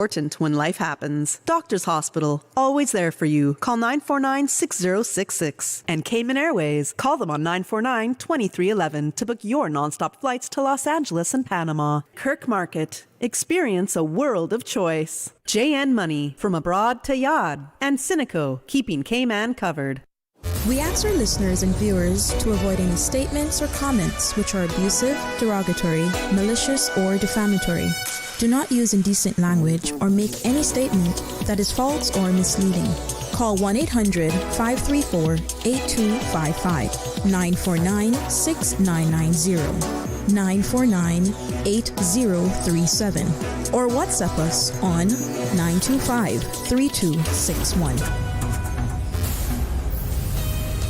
Important when life happens. Doctors Hospital, always there for you. Call 949-6066. And Cayman Airways, call them on 949-2311 to book your nonstop flights to Los Angeles and Panama. Kirk Market, experience a world of choice. JN Money, from abroad to Yad. And Cineco, keeping Cayman covered. We ask our listeners and viewers to avoid any statements or comments which are abusive, derogatory, malicious, or defamatory. Do not use indecent language or make any statement that is false or misleading. Call 1-800-534-8255, 949-6990, 949-8037, or WhatsApp us on 925-3261.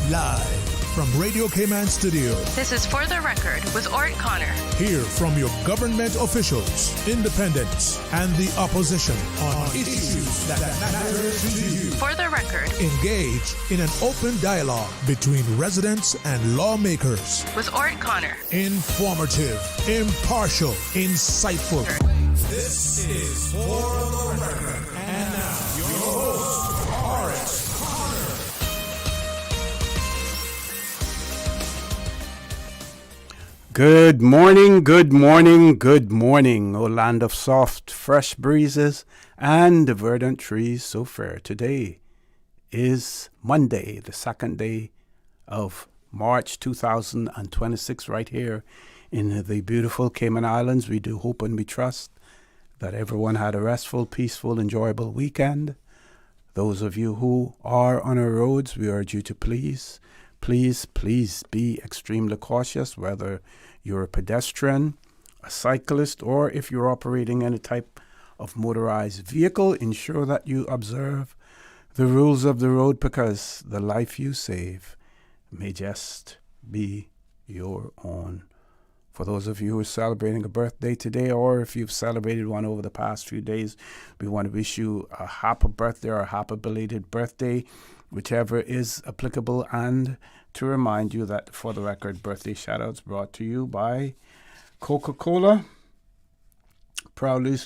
Live from Radio Cayman Studio. This is For the Record with Orrett Connor. Hear from your government officials, independents, and the opposition on issues that matter to you. For the Record. Engage in an open dialogue between residents and lawmakers. With Orrett Connor. Informative, impartial, insightful. This is For the Record. And now, your host, Orrett. Good morning, good morning, good morning, O land of soft, fresh breezes and verdant trees so fair. Today is Monday, the second day of March 2026, right here in the beautiful Cayman Islands. We do hope and we trust that everyone had a restful, peaceful, enjoyable weekend. Those of you who are on our roads, we urge you to please be extremely cautious, whether you're a pedestrian, a cyclist, or if you're operating any type of motorized vehicle. Ensure that you observe the rules of the road, because the life you save may just be your own. For those of you who are celebrating a birthday today, or if you've celebrated one over the past few days, we want to wish you a happy birthday or a happy belated birthday, whichever is applicable, and to remind you that For the Record birthday shoutouts brought to you by Coca-Cola. Coca-Cola proudly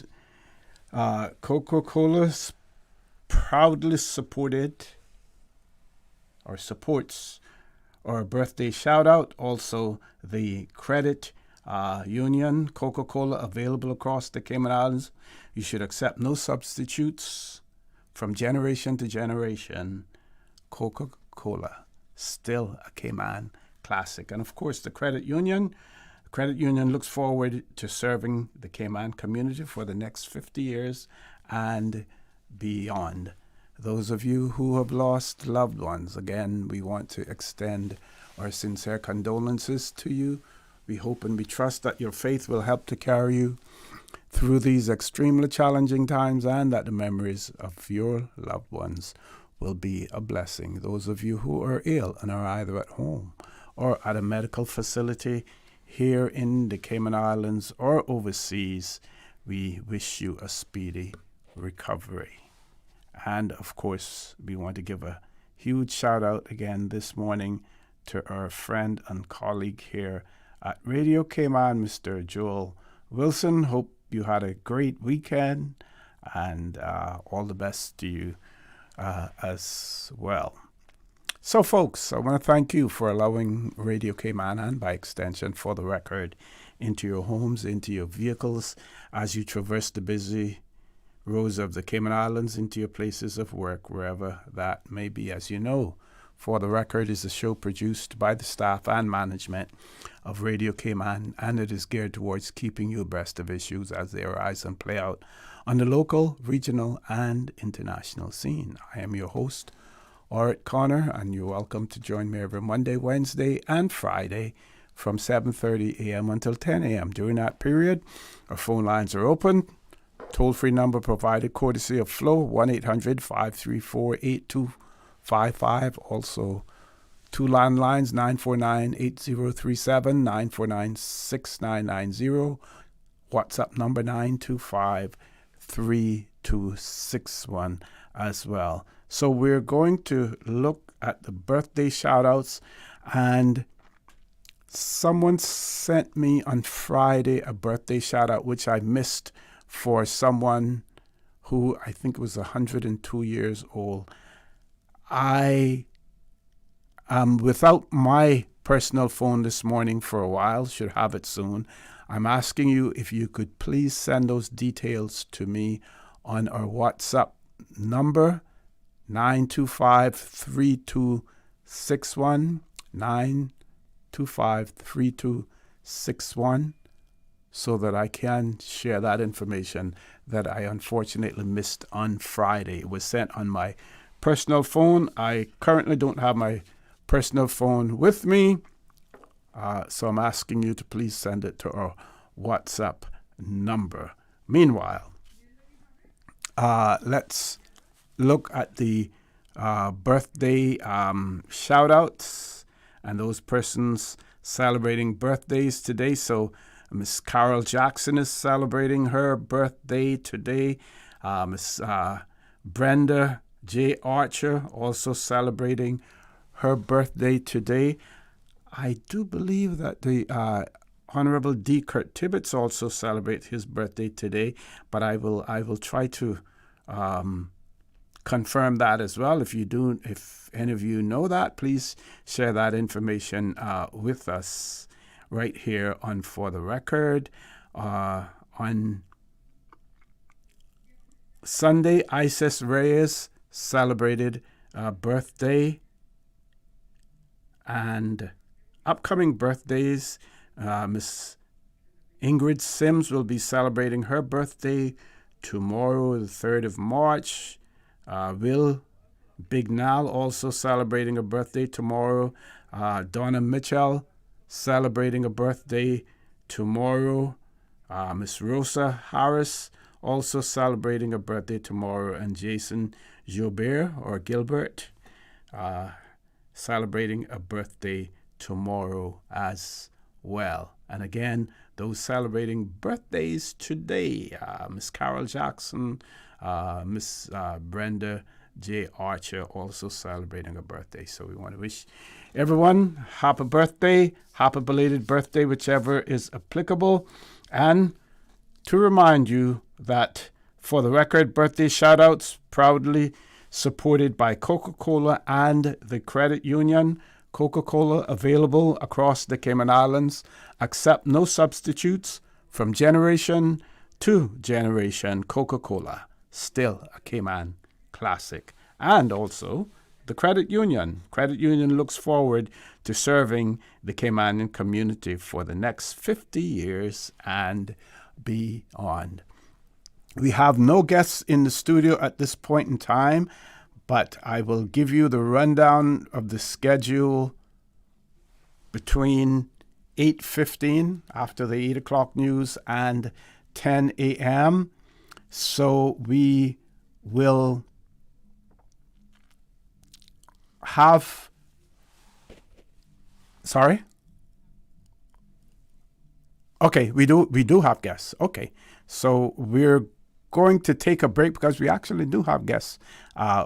supports our birthday shoutout. Also, the credit union, Coca-Cola, available across the Cayman Islands. You should accept no substitutes. From generation to generation, Coca-Cola, still a Cayman classic. And of course, the credit union. The credit union looks forward to serving the Cayman community for the next 50 years and beyond. Those of you who have lost loved ones, again, we want to extend our sincere condolences to you. We hope and we trust that your faith will help to carry you through these extremely challenging times, and that the memories of your loved ones will be a blessing. Those of you who are ill and are either at home or at a medical facility here in the Cayman Islands or overseas, we wish you a speedy recovery. And of course, we want to give a huge shout out again this morning to our friend and colleague here at Radio Cayman, Mr. Joel Wilson. Hope you had a great weekend, and all the best to you as well. So folks, I want to thank you for allowing Radio Cayman, and by extension For the Record, into your homes, into your vehicles, as you traverse the busy roads of the Cayman Islands, into your places of work, wherever that may be. As you know, For the Record is a show produced by the staff and management of Radio Cayman, and it is geared towards keeping you abreast of issues as they arise and play out on the local, regional, and international scene. I am your host, Orrett Connor, and you're welcome to join me every Monday, Wednesday, and Friday from 7:30 a.m. until 10 a.m. During that period, our phone lines are open. Toll-free number provided courtesy of Flow, 1-800-534-8255. Also, two landlines, 949-8037, 949-6990. WhatsApp number 925-3261 as well. So we're going to look at the birthday shout-outs, and someone sent me on Friday a birthday shout-out which I missed, for someone who I think was 102 years old. I am without my personal phone this morning for a while, should have it soon. I'm asking you if you could please send those details to me on our WhatsApp number, 925-3261, 925-3261, so that I can share that information that I unfortunately missed on Friday. It was sent on my personal phone. I currently don't have my personal phone with me, so I'm asking you to please send it to our WhatsApp number. Meanwhile, let's look at the birthday shout-outs and those persons celebrating birthdays today. So Miss Carol Jackson is celebrating her birthday today. Miss Brenda J. Archer also celebrating her birthday today. I do believe that the Honorable D. Kurt Tibbetts also celebrate his birthday today, but I will try to confirm that as well. If any of you know that, please share that information with us right here on For the Record. On Sunday, Isis Reyes celebrated birthday. And upcoming birthdays, Miss Ingrid Sims will be celebrating her birthday tomorrow, the 3rd of March. Will Bignall also celebrating a birthday tomorrow. Donna Mitchell celebrating a birthday tomorrow. Miss Rosa Harris also celebrating a birthday tomorrow. And Jason Gilbert celebrating a birthday tomorrow as well. And again, those celebrating birthdays today, Miss Carol Jackson, Miss Brenda J. Archer also celebrating a birthday. So we want to wish everyone happy birthday, happy belated birthday, whichever is applicable. And to remind you that For the Record, birthday shout-outs proudly supported by Coca-Cola and the Credit Union. Coca-Cola available across the Cayman Islands. Accept no substitutes. From generation to generation, Coca-Cola. Still a Cayman classic. And also the Credit Union. Credit Union looks forward to serving the Caymanian community for the next 50 years and beyond. We have no guests in the studio at this point in time, but I will give you the rundown of the schedule between 8:15 after the 8 o'clock news and 10 a.m. So we will have... Sorry? Okay, we do have guests. Okay, so we're going to take a break because we actually do have guests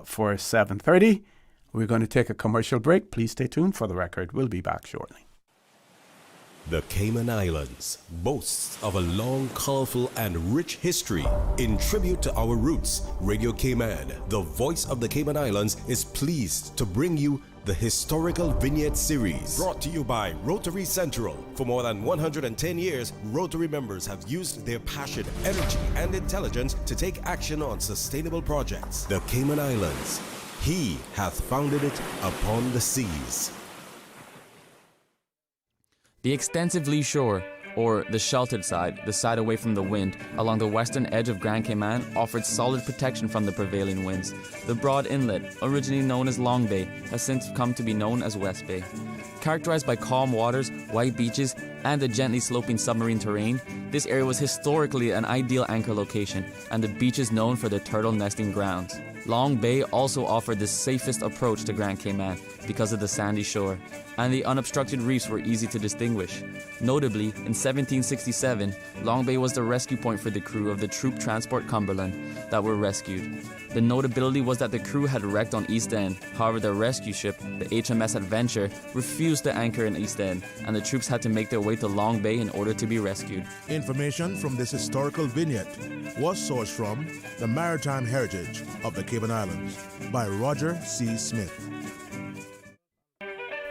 for 7:30. We're going to take a commercial break. Please stay tuned For the Record. We'll be back shortly. The Cayman Islands boasts of a long, colorful, and rich history. In tribute to our roots, Radio Cayman, the voice of the Cayman Islands, is pleased to bring you the Historical Vignette Series. Brought to you by Rotary Central. For more than 110 years, Rotary members have used their passion, energy, and intelligence to take action on sustainable projects. The Cayman Islands, He hath founded it upon the seas. The extensive lee shore, or the sheltered side, the side away from the wind, along the western edge of Grand Cayman offered solid protection from the prevailing winds. The broad inlet, originally known as Long Bay, has since come to be known as West Bay. Characterized by calm waters, white beaches, and a gently sloping submarine terrain, this area was historically an ideal anchor location, and the beaches known for their turtle nesting grounds. Long Bay also offered the safest approach to Grand Cayman because of the sandy shore, and the unobstructed reefs were easy to distinguish. Notably, in 1767, Long Bay was the rescue point for the crew of the troop transport Cumberland that were rescued. The notability was that the crew had wrecked on East End. However, the rescue ship, the HMS Adventure, refused used to anchor in East End, and the troops had to make their way to Long Bay in order to be rescued. Information from this historical vignette was sourced from The Maritime Heritage of the Cayman Islands by Roger C. Smith.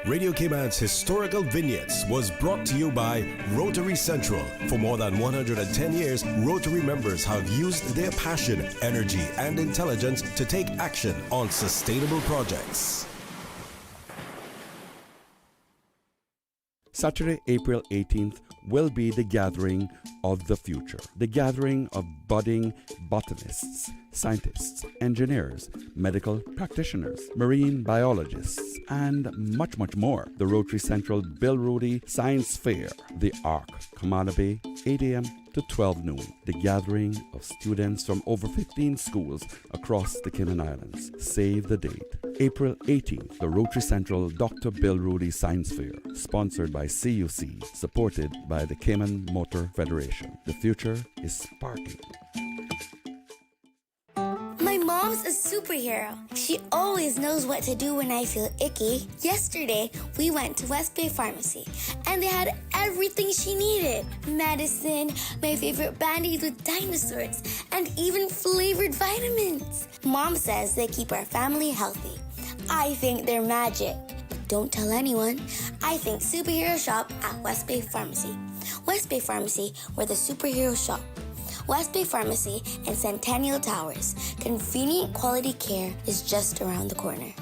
Radio Cayman's Historical Vignettes was brought to you by Rotary Central. For more than 110 years, Rotary members have used their passion, energy, and intelligence to take action on sustainable projects. Saturday, April 18th will be the gathering of the future. The gathering of budding botanists, scientists, engineers, medical practitioners, marine biologists, and much, much more. The Rotary Central Bill Rudy Science Fair, the Ark, Kamana Bay, 8 a.m. to 12 noon. The gathering of students from over 15 schools across the Cayman Islands. Save the date. April 18th, the Rotary Central Dr. Bill Rudy Science Fair, sponsored by CUC, supported by the Cayman Motor Federation. The future is sparking. My mom's a superhero. She always knows what to do when I feel icky. Yesterday, we went to West Bay Pharmacy, and they had everything she needed. Medicine, my favorite band-aids with dinosaurs, and even flavored vitamins. Mom says they keep our family healthy. I think they're magic. But don't tell anyone. I think superhero shop at West Bay Pharmacy. West Bay Pharmacy, where the superheroes shop. West Bay Pharmacy and Centennial Towers. Convenient quality care is just around the corner.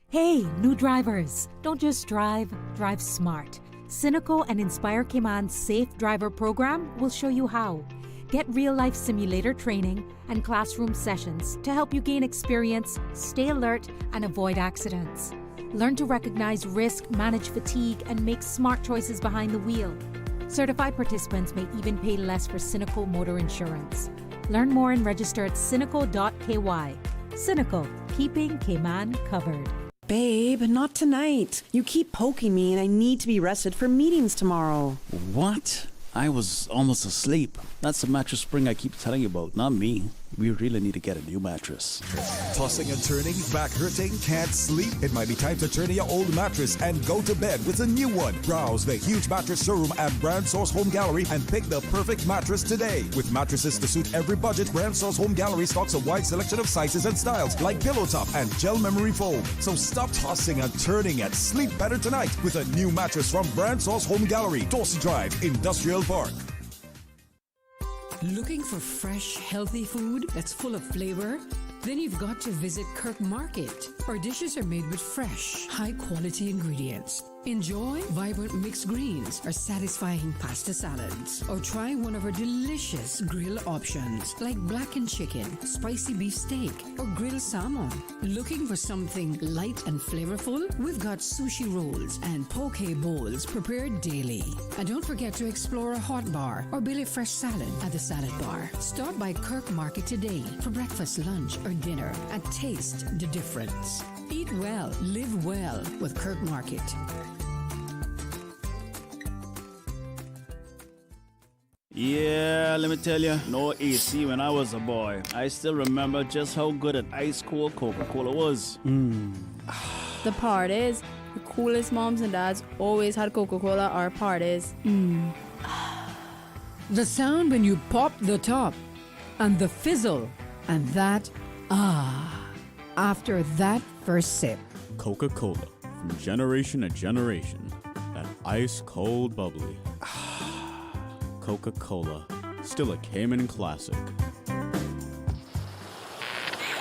Hey, new drivers. Don't just drive, drive smart. Cynical and Inspire Cayman's Safe Driver program will show you how. Get real-life simulator training and classroom sessions to help you gain experience, stay alert, and avoid accidents. Learn to recognize risk, manage fatigue, and make smart choices behind the wheel. Certified participants may even pay less for Cynical motor insurance. Learn more and register at cynical.ky. Cynical, keeping Cayman covered. Babe, not tonight. You keep poking me and I need to be rested for meetings tomorrow. What? I was almost asleep. That's the mattress spring I keep telling you about, not me. We really need to get a new mattress. Tossing and turning, back hurting, can't sleep? It might be time to turn in your old mattress and go to bed with a new one. Browse the huge mattress showroom at Brand Source Home Gallery and pick the perfect mattress today. With mattresses to suit every budget, Brand Source Home Gallery stocks a wide selection of sizes and styles like pillow top and gel memory foam. So stop tossing and turning and sleep better tonight with a new mattress from Brand Source Home Gallery, Dorsey Drive, Industrial Park. Looking for fresh, healthy food that's full of flavor? Then you've got to visit Kirk Market. Our dishes are made with fresh, high-quality ingredients. Enjoy vibrant mixed greens or satisfying pasta salads. Or try one of our delicious grill options like blackened chicken, spicy beef steak, or grilled salmon. Looking for something light and flavorful? We've got sushi rolls and poke bowls prepared daily. And don't forget to explore a hot bar or Billy Fresh salad at the salad bar. Stop by Kirk Market today for breakfast, lunch, or dinner and taste the difference. Eat well, live well with Kirk Market. Yeah, let me tell you, no AC when I was a boy. I still remember just how good an ice cold Coca-Cola was. The part is, the coolest moms and dads always had Coca-Cola or parties. The sound when you pop the top and the fizzle and that after that first sip. Coca-Cola, from generation to generation, that ice cold bubbly. Coca-Cola, still a Cayman classic.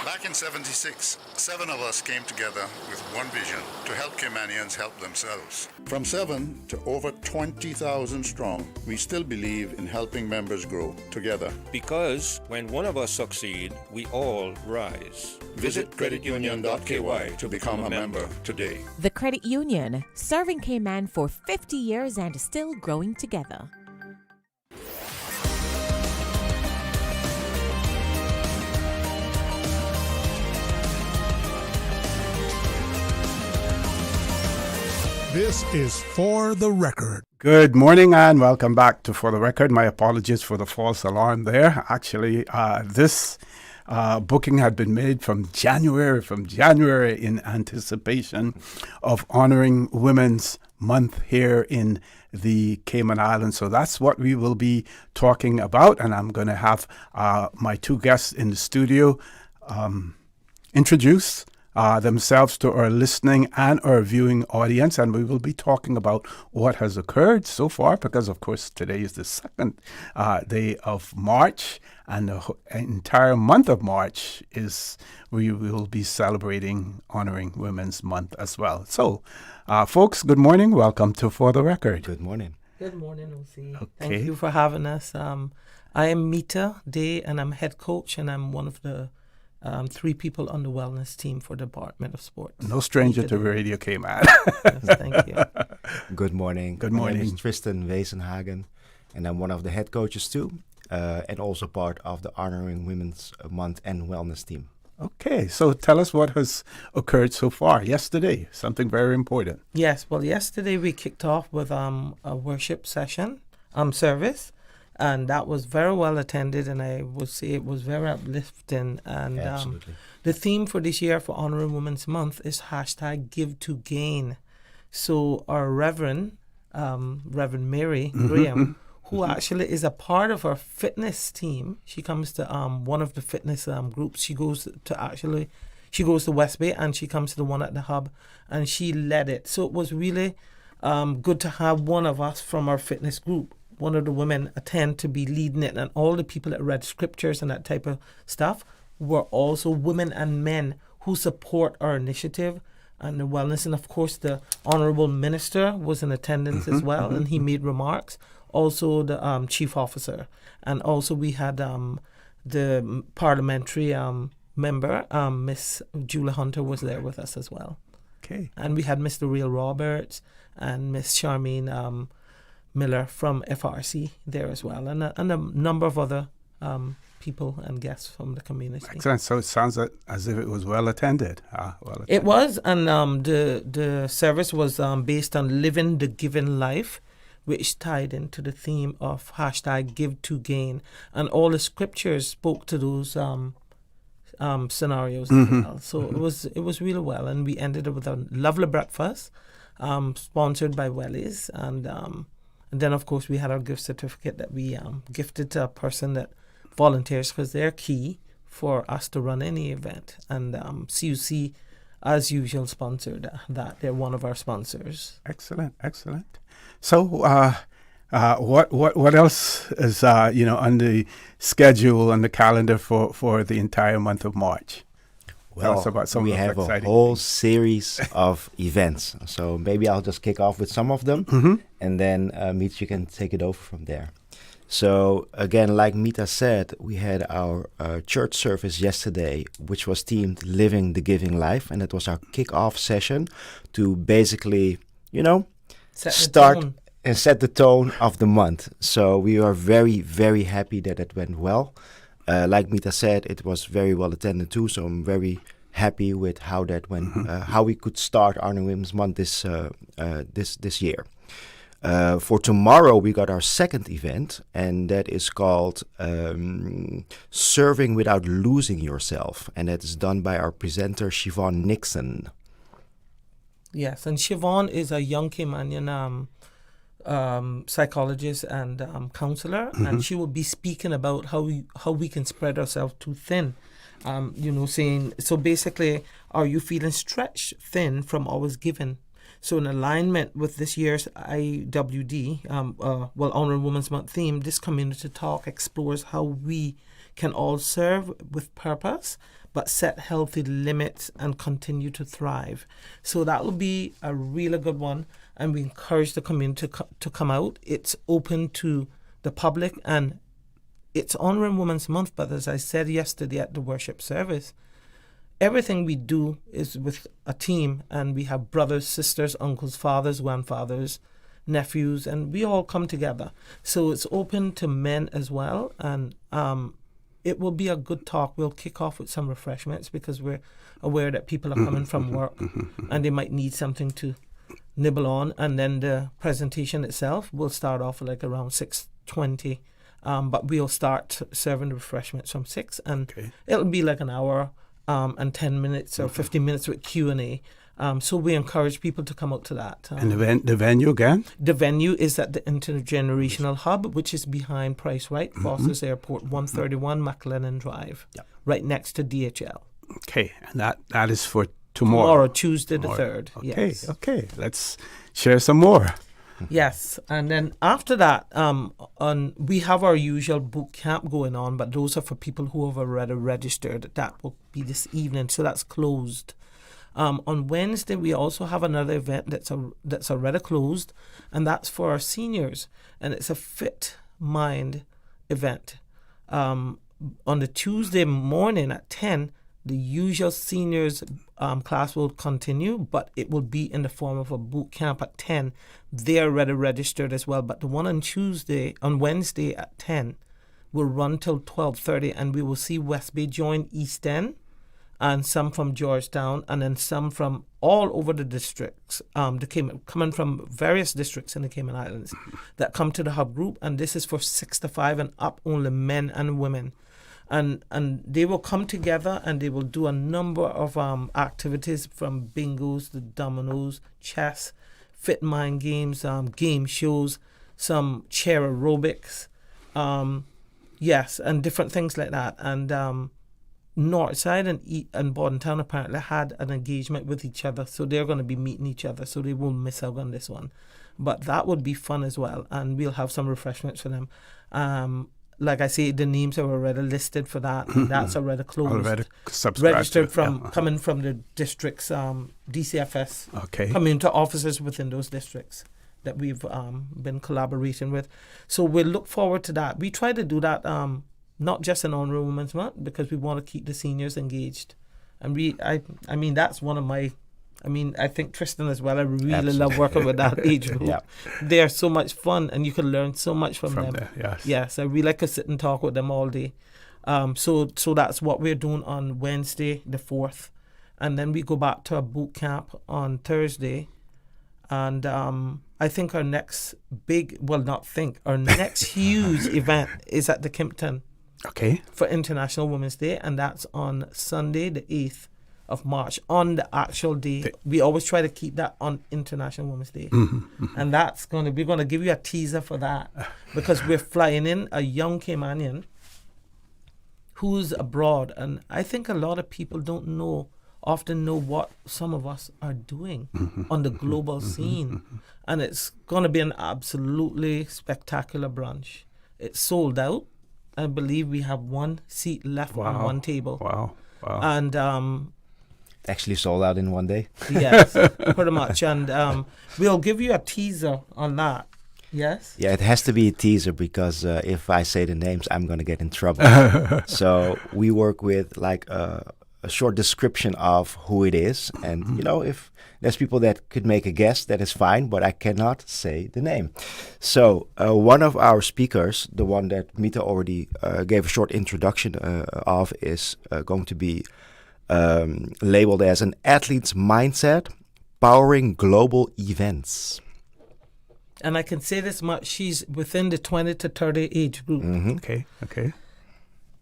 Back in '76, 7 of us came together with one vision: to help Caymanians help themselves. From 7 to over 20,000 strong, we still believe in helping members grow together. Because when one of us succeed, we all rise. Visit creditunion.ky to become a member today. The Credit Union, serving Cayman for 50 years and still growing together. This is For the Record. Good morning and welcome back to For the Record. My apologies for the false alarm there. Actually, this booking had been made from January in anticipation of honoring Women's Month here in the Cayman Islands. So that's what we will be talking about. And I'm going to have my two guests in the studio introduce themselves to our listening and our viewing audience, and we will be talking about what has occurred so far, because of course today is the second day of March, and the entire month of March we will be celebrating honoring Women's Month as well. So folks, good morning, welcome to For the Record. Good morning. Good morning, O.C. Okay. Thank you for having us. I am Mita Day, and I'm head coach, and I'm one of the 3 people on the wellness team for the Department of Sports. No stranger to Radio Cayman. Yes, thank you. Good morning. Good My morning. name is Tristan Wezenhagen, and I'm one of the head coaches too, and also part of the Honoring Women's Month and Wellness team. Okay, so tell us what has occurred so far. Yesterday, something very important. Yes, well, yesterday we kicked off with a worship session, service, and that was very well attended, and I would say it was very uplifting. And the theme for this year for Honoring Women's Month is #GiveToGain. So our Reverend Mary Graham, who actually is a part of our fitness team, she comes to one of the fitness groups. She goes to West Bay, and she comes to the one at the hub, and she led it. So it was really good to have one of us from our fitness group, one of the women, attend to be leading it, and all the people that read scriptures and that type of stuff were also women and men who support our initiative and the wellness. And of course, the Honorable Minister was in attendance as well, and he made remarks. Also, the Chief Officer, and also we had the parliamentary member, Miss Julia Hunter, was there with us as well. Okay. And we had Mr. Real Roberts and Miss Charmaine Miller from FRC there as well, and a number of other people and guests from the community. Excellent. So it sounds as if it was well attended. It was, and the service was based on living the given life, which tied into the theme of #GiveToGain, and all the scriptures spoke to those scenarios as well. So it was really well, and we ended up with a lovely breakfast, sponsored by Wellies, and then, of course, we had our gift certificate that we gifted to a person that volunteers, because they're key for us to run any event. And CUC, as usual, sponsored that. They're one of our sponsors. Excellent, excellent. So what else is on the schedule and the calendar for the entire month of March? Well, tell us about some we of have the a exciting whole things. series of events. So maybe I'll just kick off with some of them, and then Mita, you can take it over from there. So again, like Mita said, we had our church service yesterday, which was themed Living the Giving Life, and it was our kick-off session to basically, start and set the tone of the month. So we are very, very happy that it went well. Like Mita said, it was very well attended too, so I'm very happy with how that went, how we could start Honoring Women's Month this year. For tomorrow, we got our second event, and that is called Serving Without Losing Yourself, and that is done by our presenter, Siobhan Nixon. Yes, and Siobhan is a young Caymanian psychologist and counselor, and she will be speaking about how we can spread ourselves too thin. Saying, so basically, are you feeling stretched thin from always giving? So in alignment with this year's IWD, Honoring Women's Month theme, this community talk explores how we can all serve with purpose, but set healthy limits and continue to thrive. So that will be a really good one, and we encourage the community to come out. It's open to the public, and it's Honoring Women's Month, but as I said yesterday at the worship service, everything we do is with a team, and we have brothers, sisters, uncles, fathers, grandfathers, nephews, and we all come together. So it's open to men as well, and it will be a good talk. We'll kick off with some refreshments because we're aware that people are coming from work and they might need something to nibble on, and then the presentation itself will start off like around 6:20, But we'll start serving the refreshments from 6, and it'll be like an hour and 10 minutes or 15 minutes with Q&A. So we encourage people to come out to that. And the venue again? The venue is at the Intergenerational Hub, which is behind Price Right, Foster's Airport, 131 McLennan Drive, right next to DHL. Okay, and that is for tomorrow, Tuesday the 3rd. Okay, yes. Okay. Let's share some more. Yes, and then after that, we have our usual boot camp going on, but those are for people who have already registered. That will be this evening, so that's closed. On Wednesday, we also have another event that's already closed, and that's for our seniors, and it's a Fit Mind event. On the Tuesday morning at 10, the usual seniors class will continue, but it will be in the form of a boot camp at 10. They're already registered as well, but the one on Wednesday at 10 will run till 12:30, and we will see West Bay join East End, and some from Georgetown, and then some from all over the districts, coming from various districts in the Cayman Islands that come to the hub group, and this is for 6 to 5 and up, only men and women. And they will come together and they will do a number of activities, from bingos to dominoes, chess, fit mind games, game shows, some chair aerobics, and different things like that. And Northside and Bordentown apparently had an engagement with each other, so they're going to be meeting each other, so they won't miss out on this one. But that would be fun as well, and we'll have some refreshments for them. Like I say, the names are already listed for that, and that's already closed. Already registered coming from the districts, DCFS, community officers within those districts that we've been collaborating with. So we'll look forward to that. We try to do that not just in Honorary Women's Month, because we want to keep the seniors engaged. And I mean, that's one of my... I think Tristan as well. I really love working with that age group. They are so much fun, and you can learn so much from them. Yes, I really like to sit and talk with them all day. So that's what we're doing on Wednesday, the 4th. And then we go back to a boot camp on Thursday. And I think our next our next huge event is at the Kimpton. For International Women's Day, and that's on Sunday, the 8th of March, on the actual day. We always try to keep that on International Women's Day. And that's we're going to give you a teaser for that, because we're flying in a young Caymanian who's abroad, and I think a lot of people don't often know what some of us are doing on the global scene. And it's going to be an absolutely spectacular brunch. It's sold out. I believe we have one seat left on one table. Wow. And actually sold out in one day. Yes, pretty much. And we'll give you a teaser on that. Yes? Yeah, it has to be a teaser, because if I say the names, I'm going to get in trouble. So we work with like a short description of who it is. And, if there's people that could make a guess, that is fine, but I cannot say the name. So one of our speakers, the one that Mita already gave a short introduction of, is going to be labeled as an athlete's mindset, powering global events. And I can say this much, she's within the 20 to 30 age group. Okay.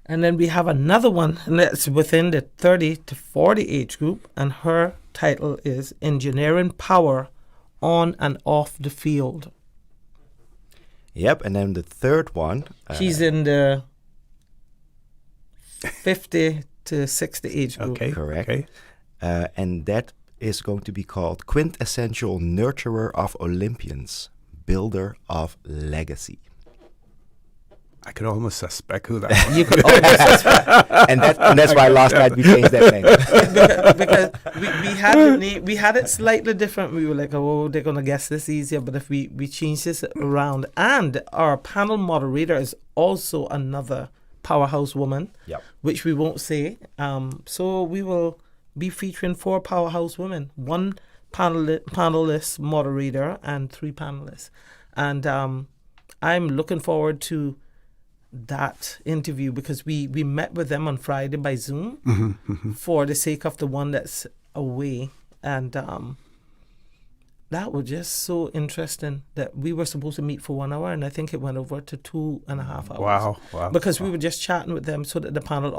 And then we have another one, and that's within the 30 to 40 age group, and her title is Engineering Power on and Off the Field. Yep, and then the third one... she's in the 50 to 60 age group. Okay, correct. And that is going to be called Quintessential Nurturer of Olympians, Builder of Legacy. I could almost suspect who that is. You could almost suspect. And that's why last night we changed that name. because we had the name, we had it slightly different. We were like, oh, they're going to guess this easier. But if we change this around. And our panel moderator is also another powerhouse woman, which we won't say. So we will be featuring 4 powerhouse women, 1 panelist moderator, and 3 panelists. And I'm looking forward to that interview, because we met with them on Friday by Zoom for the sake of the one that's away. And that was just so interesting that we were supposed to meet for 1 hour, and I think it went over to 2.5 hours. Wow. Because we were just chatting with them so that the panel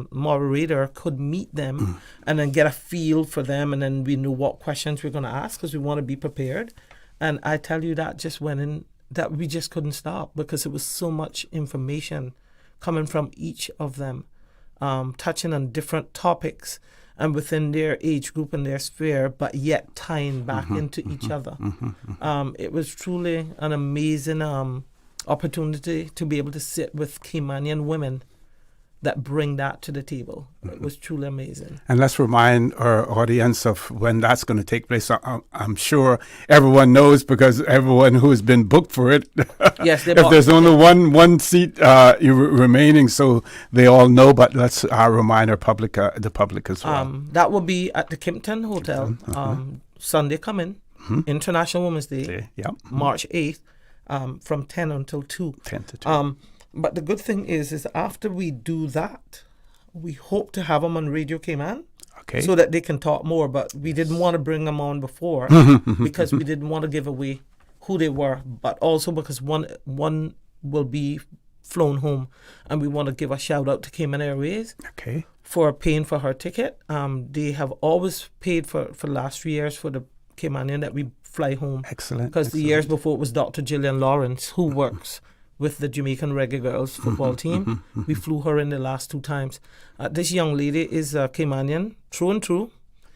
moderator could meet them and then get a feel for them, and then we knew what questions we we're going to ask because we want to be prepared. And I tell you, that just went in, that we just couldn't stop because it was so much information coming from each of them, touching on different topics and within their age group and their sphere, but yet tying back into each other. It was truly an amazing opportunity to be able to sit with Caymanian women that bring that to the table. It was truly amazing. And let's remind our audience of when that's going to take place. I'm sure everyone knows because everyone who has been booked for it. Yes, if there's only one seat remaining, so they all know. But let's remind our the public as well. That will be at the Kimpton Hotel Sunday coming, International Women's Day, March 8th, from 10 until 2. 10 to 2. But the good thing is after we do that, we hope to have them on Radio Cayman, so that they can talk more. But we didn't want to bring them on before because we didn't want to give away who they were, but also because one will be flown home, and we want to give a shout out to Cayman Airways for paying for her ticket. They have always paid for the last 3 years for the Caymanian that we fly home. Excellent. Because the years before it was Dr. Gillian Lawrence, who works with the Jamaican Reggae Girls football team. We flew her in the last 2 times. This young lady is Caymanian, true and true.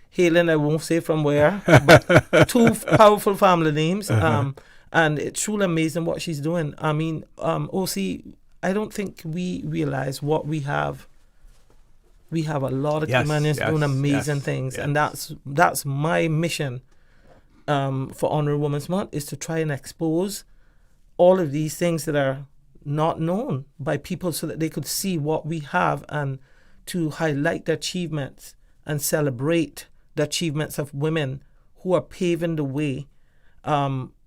Hailing, I won't say from where, but 2 powerful family names. And it's truly amazing what she's doing. I mean, OC, I don't think we realize what we have. We have a lot of Caymanians doing amazing things. And that's my mission for Honorary Women's Month, is to try and expose all of these things that are not known by people so that they could see what we have, and to highlight the achievements and celebrate the achievements of women who are paving the way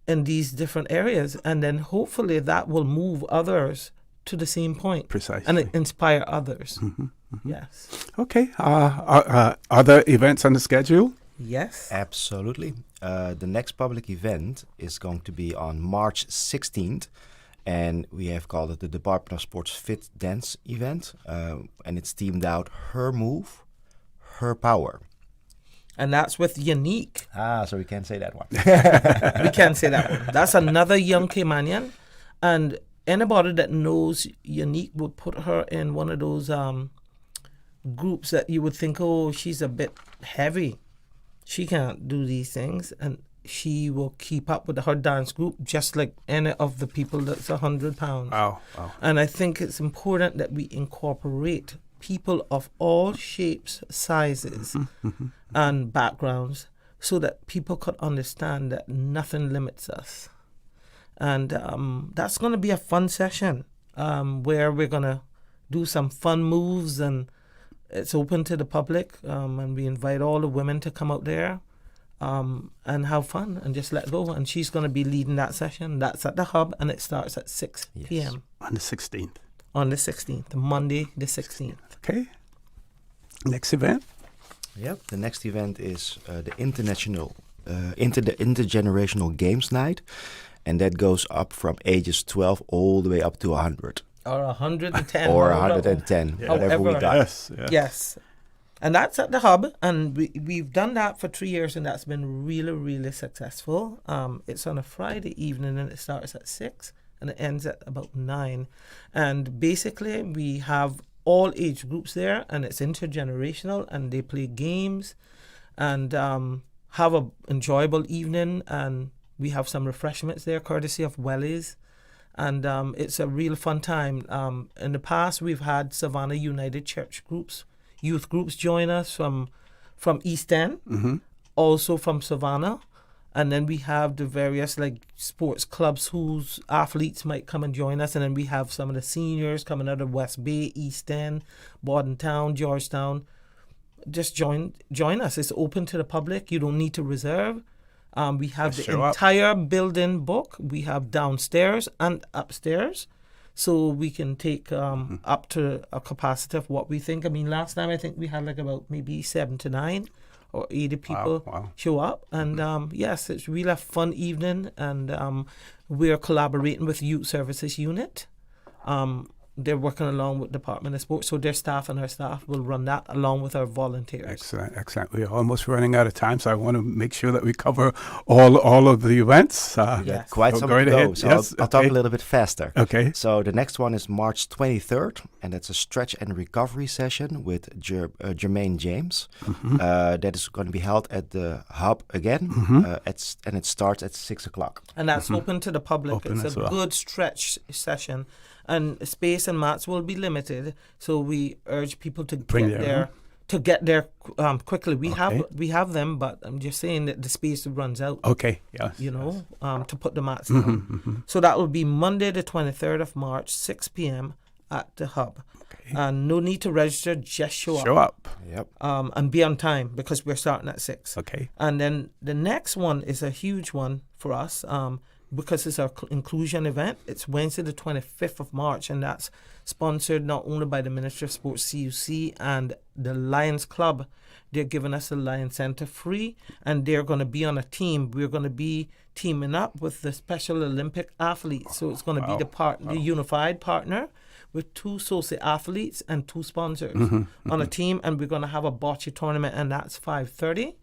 in these different areas. And then hopefully that will move others to the same point. Precisely. And inspire others. Yes. Okay. Other events on the schedule? Yes. Absolutely. The next public event is going to be on March 16th, and we have called it the Department of Sports Fit Dance event, and it's themed out Her Move, Her Power. And that's with Unique. So we can't say that one. We can't say that one. That's another young Caymanian, and anybody that knows Unique would put her in one of those groups that you would think, oh, she's a bit heavy. She can't do these things, and she will keep up with her dance group just like any of the people that's 100 pounds. Wow. And I think it's important that we incorporate people of all shapes, sizes, and backgrounds, so that people could understand that nothing limits us. And that's going to be a fun session where we're going to do some fun moves, and it's open to the public, and we invite all the women to come out there and have fun and just let go. And she's going to be leading that session. That's at the Hub, and it starts at 6 p.m. On the 16th. On the 16th, Monday the 16th. Okay. Next event? Yep. The next event is the Intergenerational Games Night, and that goes up from ages 12 all the way up to 100. Or 110. Or 110, whatever we got. Yes. And that's at the Hub, and we've done that for 3 years, and that's been really, really successful. It's on a Friday evening, and it starts at 6, and it ends at about 9. And basically, we have all age groups there, and it's intergenerational, and they play games and have an enjoyable evening, and we have some refreshments there, courtesy of Wellies. And it's a real fun time. In the past, we've had Savannah United Church groups, youth groups join us from East End, also from Savannah. And then we have the various sports clubs whose athletes might come and join us. And then we have some of the seniors coming out of West Bay, East End, Bordentown, Georgetown. Just join us. It's open to the public. You don't need to reserve. We have the entire building book. We have downstairs and upstairs, so we can take up to a capacity of what we think. I mean, last time I think we had about maybe 7 to 9 or 80 people show up. And yes, it's really a fun evening. And we're collaborating with Youth Services Unit. They're working along with Department of Sports, so their staff and our staff will run that along with our volunteers. Excellent. We're almost running out of time, so I want to make sure that we cover all of the events. Yes. Quite some right to go, ahead. so Yes. I'll talk a little bit faster. Okay. So the next one is March 23rd, and that's a stretch and recovery session with Jermaine James. That is going to be held at the Hub again, and it starts at 6 o'clock. And that's open to the public. Open it's as a well. good stretch session. And space and mats will be limited, so we urge people to get there quickly. We have them, but I'm just saying that the space runs out. Okay, yes. To put the mats down. So that will be Monday the 23rd of March, 6 p.m. at the Hub. Okay. And no need to register, just show up. Show up. Yep. And be on time because we're starting at 6. Okay. And then the next one is a huge one for us. Because it's our inclusion event. It's Wednesday the 25th of March, and that's sponsored not only by the Ministry of Sports, CUC, and the Lions Club. They're giving us the Lions Center free, and they're going to be on a team. We're going to be teaming up with the Special Olympic athletes. So it's going to be the unified partner with 2 associate athletes and 2 sponsors on a team, and we're going to have a bocce tournament, and that's 5:30.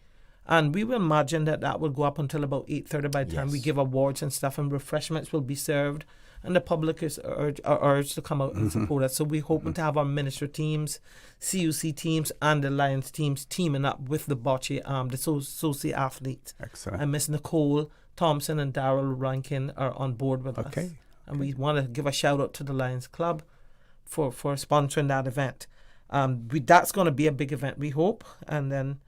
And we will imagine that will go up until about 8:30 by the time we give awards and stuff, and refreshments will be served, and the public is urged to come out and support us. So we're hoping to have our minister teams, CUC teams, and the Lions teams teaming up with the bocce, the associate athletes. Excellent. And Miss Nicole Thompson and Daryl Rankin are on board with us. And we want to give a shout out to the Lions Club for sponsoring that event. That's going to be a big event, we hope. And then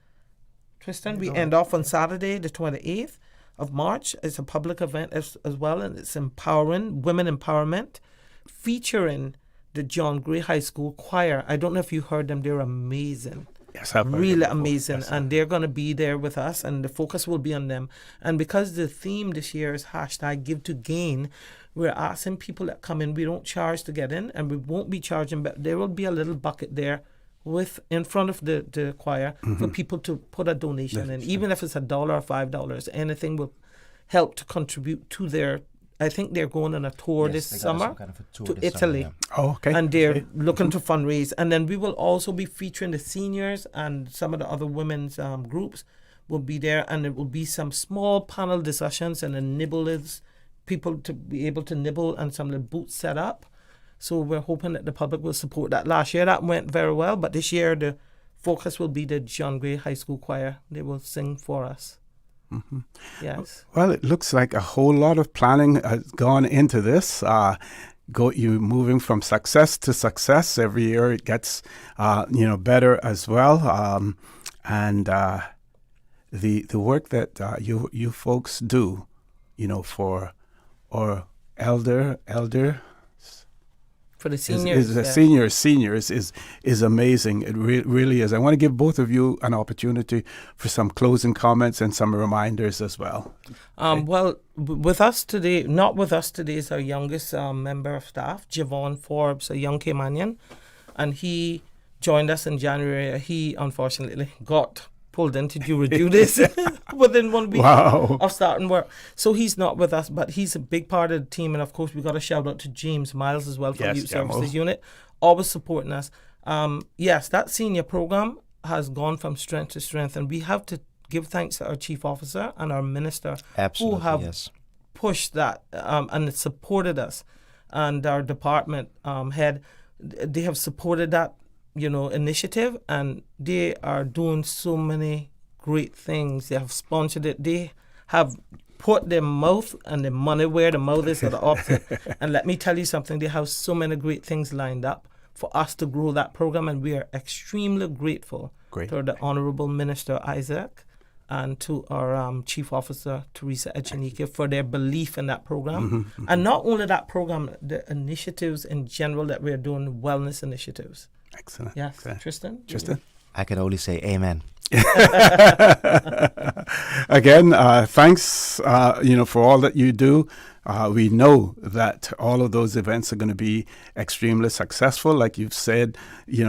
Tristan, we end off on Saturday, the 28th of March. It's a public event as well, and it's empowering, women empowerment, featuring the John Gray High School Choir. I don't know if you heard them. They're amazing. Yes, I've heard really them amazing. Yes, and they're going to be there with us, and the focus will be on them. And because the theme this year is #GiveToGain, we're asking people that come in, we don't charge to get in, and we won't be charging, but there will be a little bucket there in front of the choir for people to put a donation in. Even if it's $1 or $5, anything will help to contribute to their, I think they're going on a tour this summer to Italy. And they're looking to fundraise. And then we will also be featuring the seniors, and some of the other women's groups will be there, and it will be some small panel discussions and a nibblers, people to be able to nibble, and some of the booths set up. So we're hoping that the public will support that. Last year that went very well, but this year the focus will be the John Gray High School Choir. They will sing for us. Yes. Well, it looks like a whole lot of planning has gone into this. You moving from success to success. Every year it gets better as well. And the work that you folks do, for our elder. For the seniors. Seniors is amazing. It really is. I want to give both of you an opportunity for some closing comments and some reminders as well. Well, with us today, not with us today, is our youngest member of staff, Javon Forbes, a young Caymanian. And he joined us in January. He, unfortunately, got pulled in to do this within 1 week of starting work. So he's not with us, but he's a big part of the team. And of course, we got a shout out to James Miles as well from Youth Services Unit, always supporting us. Yes, that senior program has gone from strength to strength, and we have to give thanks to our chief officer and our minister who have pushed that and supported us, and our department head. They have supported that initiative, and they are doing so many great things. They have sponsored it. They have put their mouth and their money where the mouth is at the opposite. And let me tell you something, they have so many great things lined up for us to grow that program, and we are extremely grateful to the Honorable Minister Isaac and to our Chief Officer Teresa Echenike for their belief in that program. And not only that program, the initiatives in general that we're doing, wellness initiatives. Excellent. Yes, excellent. Tristan? I can only say amen. Again, thanks, for all that you do. We know that all of those events are going to be extremely successful. Like you've said,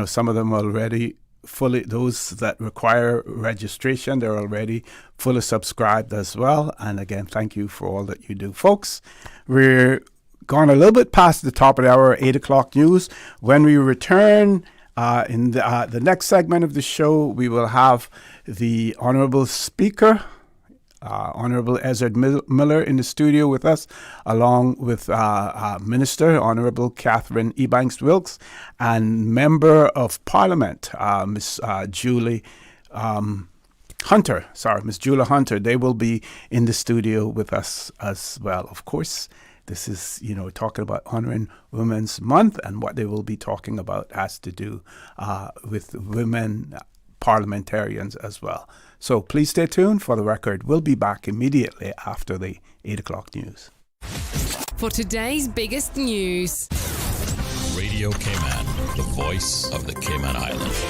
some of them already those that require registration, they're already fully subscribed as well. And again, thank you for all that you do, folks. We're gone a little bit past the top of the hour, 8 o'clock news. When we return in the next segment of the show, we will have the Honorable Speaker, Honorable Ezzard Miller, in the studio with us, along with Minister Honorable Katherine Ebanks-Wilks and Member of Parliament, Miss Julie Hunter. Miss Julie Hunter. They will be in the studio with us as well. Of course, this is, talking about honoring Women's Month, and what they will be talking about has to do with women parliamentarians as well. So please stay tuned for the record. We'll be back immediately after the 8 o'clock news. For today's biggest news, Radio Cayman, the voice of the Cayman Islands.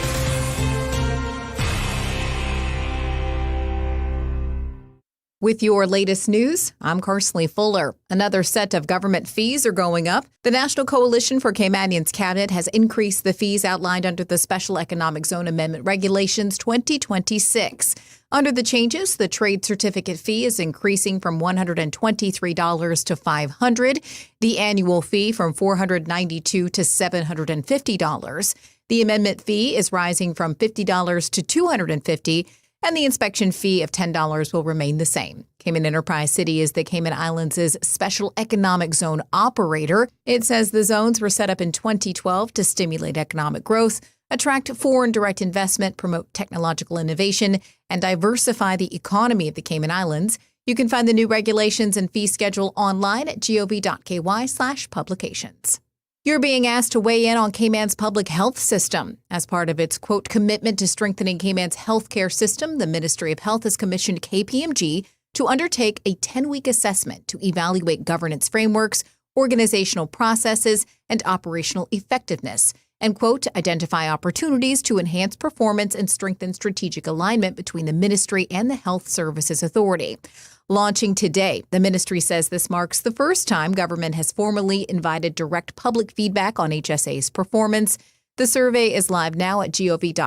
With your latest news, I'm Carsley Fuller. Another set of government fees are going up. The National Coalition for Caymanians Cabinet has increased the fees outlined under the Special Economic Zone Amendment Regulations 2026. Under the changes, the trade certificate fee is increasing from $123 to $500, the annual fee from $492 to $750. The amendment fee is rising from $50 to $250, and the inspection fee of $10 will remain the same. Cayman Enterprise City is the Cayman Islands' special economic zone operator. It says the zones were set up in 2012 to stimulate economic growth, attract foreign direct investment, promote technological innovation, and diversify the economy of the Cayman Islands. You can find the new regulations and fee schedule online at gov.ky/publications. You're being asked to weigh in on Cayman's public health system. As part of its, quote, commitment to strengthening Cayman's healthcare system, the Ministry of Health has commissioned KPMG to undertake a 10-week assessment to evaluate governance frameworks, organizational processes, and operational effectiveness, and, quote, identify opportunities to enhance performance and strengthen strategic alignment between the ministry and the Health Services Authority. Launching today, the ministry says this marks the first time government has formally invited direct public feedback on HSA's performance. The survey is live now at gov.ky/MHES,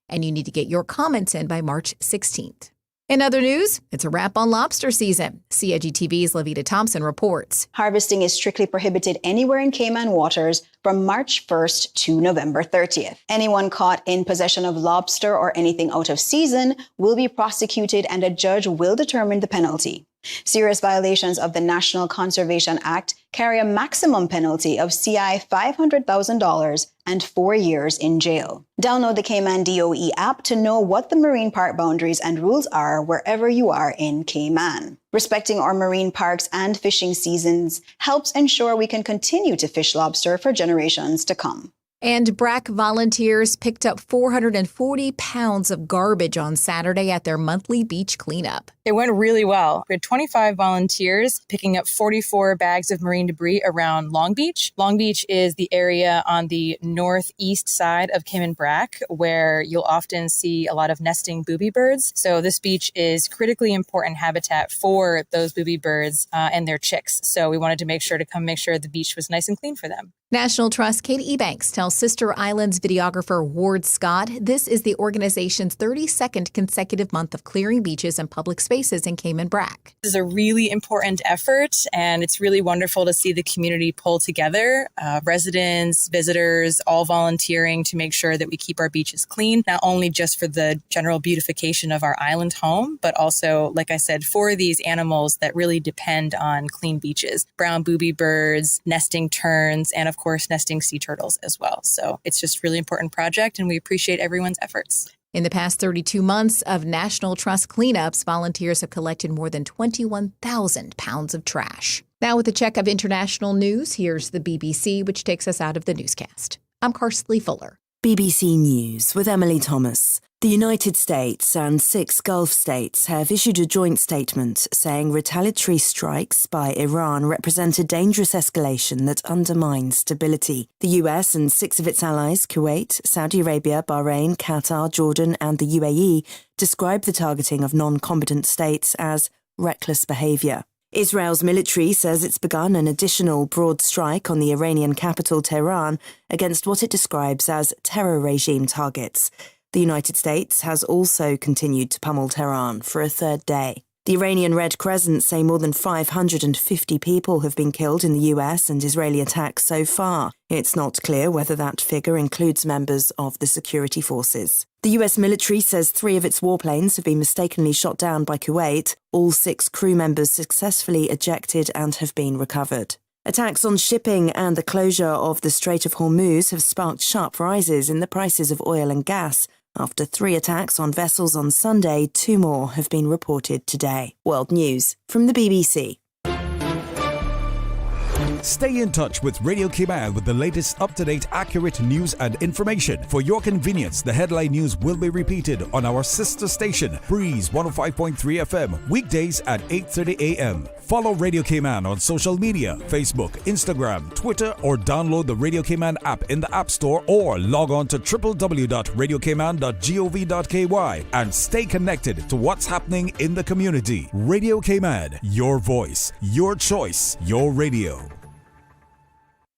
and you need to get your comments in by March 16th. In other news, it's a wrap on lobster season. CIG TV's Levita Thompson reports. Harvesting is strictly prohibited anywhere in Cayman waters from March 1st to November 30th. Anyone caught in possession of lobster or anything out of season will be prosecuted, and a judge will determine the penalty. Serious violations of the National Conservation Act carry a maximum penalty of CI $500,000 and 4 years in jail. Download the Cayman DOE app to know what the marine park boundaries and rules are wherever you are in Cayman. Respecting our marine parks and fishing seasons helps ensure we can continue to fish lobster for generations to come. And BRAC volunteers picked up 440 pounds of garbage on Saturday at their monthly beach cleanup. It went really well. We had 25 volunteers picking up 44 bags of marine debris around Long Beach. Long Beach is the area on the northeast side of Cayman BRAC where you'll often see a lot of nesting booby birds. So this beach is critically important habitat for those booby birds and their chicks. So we wanted to make sure the beach was nice and clean for them. National Trust Katie Ebanks tells Sister Islands videographer Ward Scott this is the organization's 32nd consecutive month of clearing beaches and public spaces in Cayman BRAC. This is a really important effort, and it's really wonderful to see the community pull together, residents, visitors, all volunteering to make sure that we keep our beaches clean, not only just for the general beautification of our island home, but also, like I said, for these animals that really depend on clean beaches. Brown booby birds, nesting terns, and of course, nesting sea turtles as well. So it's just a really important project, and we appreciate everyone's efforts. In the past 32 months of National Trust cleanups, volunteers have collected more than 21,000 pounds of trash. Now with a check of international news, here's the BBC, which takes us out of the newscast. I'm Carsley Fuller. BBC News with Emily Thomas. The United States and 6 Gulf states have issued a joint statement saying retaliatory strikes by Iran represent a dangerous escalation that undermines stability. The US and 6 of its allies, Kuwait, Saudi Arabia, Bahrain, Qatar, Jordan and the UAE, describe the targeting of non-combatant states as reckless behaviour. Israel's military says it's begun an additional broad strike on the Iranian capital Tehran against what it describes as terror regime targets. The United States has also continued to pummel Tehran for a third day. The Iranian Red Crescent say more than 550 people have been killed in the US and Israeli attacks so far. It's not clear whether that figure includes members of the security forces. The US military says 3 of its warplanes have been mistakenly shot down by Kuwait. All 6 crew members successfully ejected and have been recovered. Attacks on shipping and the closure of the Strait of Hormuz have sparked sharp rises in the prices of oil and gas. After 3 attacks on vessels on Sunday, 2 more have been reported today. World News from the BBC. Stay in touch with Radio Cayman with the latest up-to-date, accurate news and information. For your convenience, the headline news will be repeated on our sister station, Breeze 105.3 FM, weekdays at 8:30 a.m. Follow Radio Cayman on social media, Facebook, Instagram, Twitter, or download the Radio Cayman app in the App Store or log on to www.radiocayman.gov.ky and stay connected to what's happening in the community. Radio Cayman, your voice, your choice, your radio.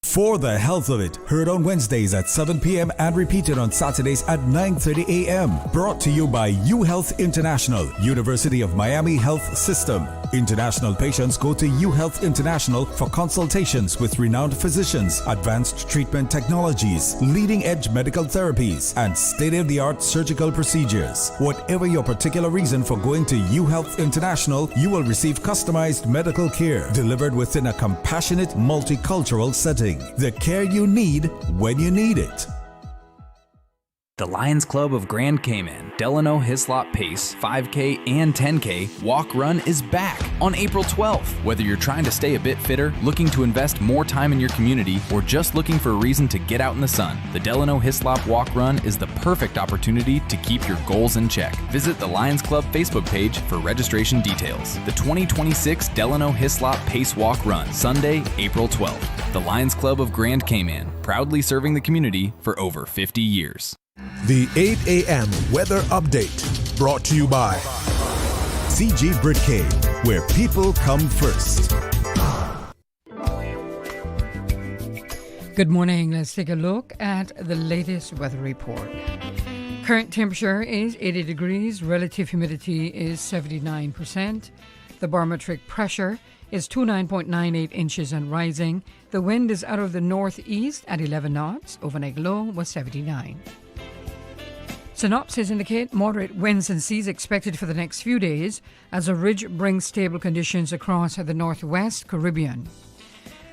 For the Health of It, heard on Wednesdays at 7 p.m. and repeated on Saturdays at 9:30 a.m. Brought to you by UHealth International, University of Miami Health System. International patients go to UHealth International for consultations with renowned physicians, advanced treatment technologies, leading-edge medical therapies, and state-of-the-art surgical procedures. Whatever your particular reason for going to UHealth International, you will receive customized medical care delivered within a compassionate, multicultural setting. The care you need when you need it. The Lions Club of Grand Cayman, Delano Hislop Pace, 5K and 10K Walk Run is back on April 12th. Whether you're trying to stay a bit fitter, looking to invest more time in your community, or just looking for a reason to get out in the sun, the Delano Hislop Walk Run is the perfect opportunity to keep your goals in check. Visit the Lions Club Facebook page for registration details. The 2026 Delano Hislop Pace Walk Run, Sunday, April 12th. The Lions Club of Grand Cayman, proudly serving the community for over 50 years. The 8 a.m. weather update brought to you by CG Britcade, where people come first. Good morning. Let's take a look at the latest weather report. Current temperature is 80 degrees. Relative humidity is 79%. The barometric pressure is 29.98 inches and rising. The wind is out of the northeast at 11 knots. Overnight low was 79. Synopsis indicate moderate winds and seas expected for the next few days as a ridge brings stable conditions across the northwest Caribbean.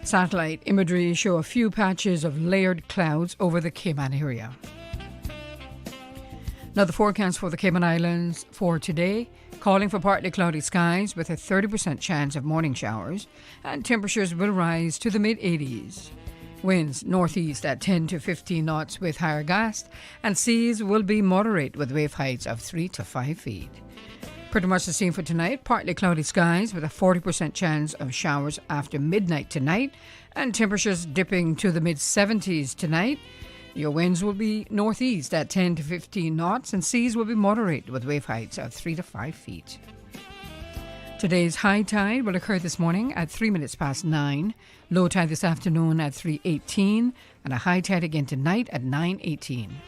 Satellite imagery show a few patches of layered clouds over the Cayman area. Now the forecast for the Cayman Islands for today, calling for partly cloudy skies with a 30% chance of morning showers, and temperatures will rise to the mid-80s. Winds northeast at 10 to 15 knots with higher gusts, and seas will be moderate with wave heights of 3 to 5 feet. Pretty much the same for tonight, partly cloudy skies with a 40% chance of showers after midnight tonight, and temperatures dipping to the mid-70s tonight. Your winds will be northeast at 10 to 15 knots, and seas will be moderate with wave heights of 3 to 5 feet. Today's high tide will occur this morning at 3 minutes past 9, low tide this afternoon at 3:18, and a high tide again tonight at 9:18.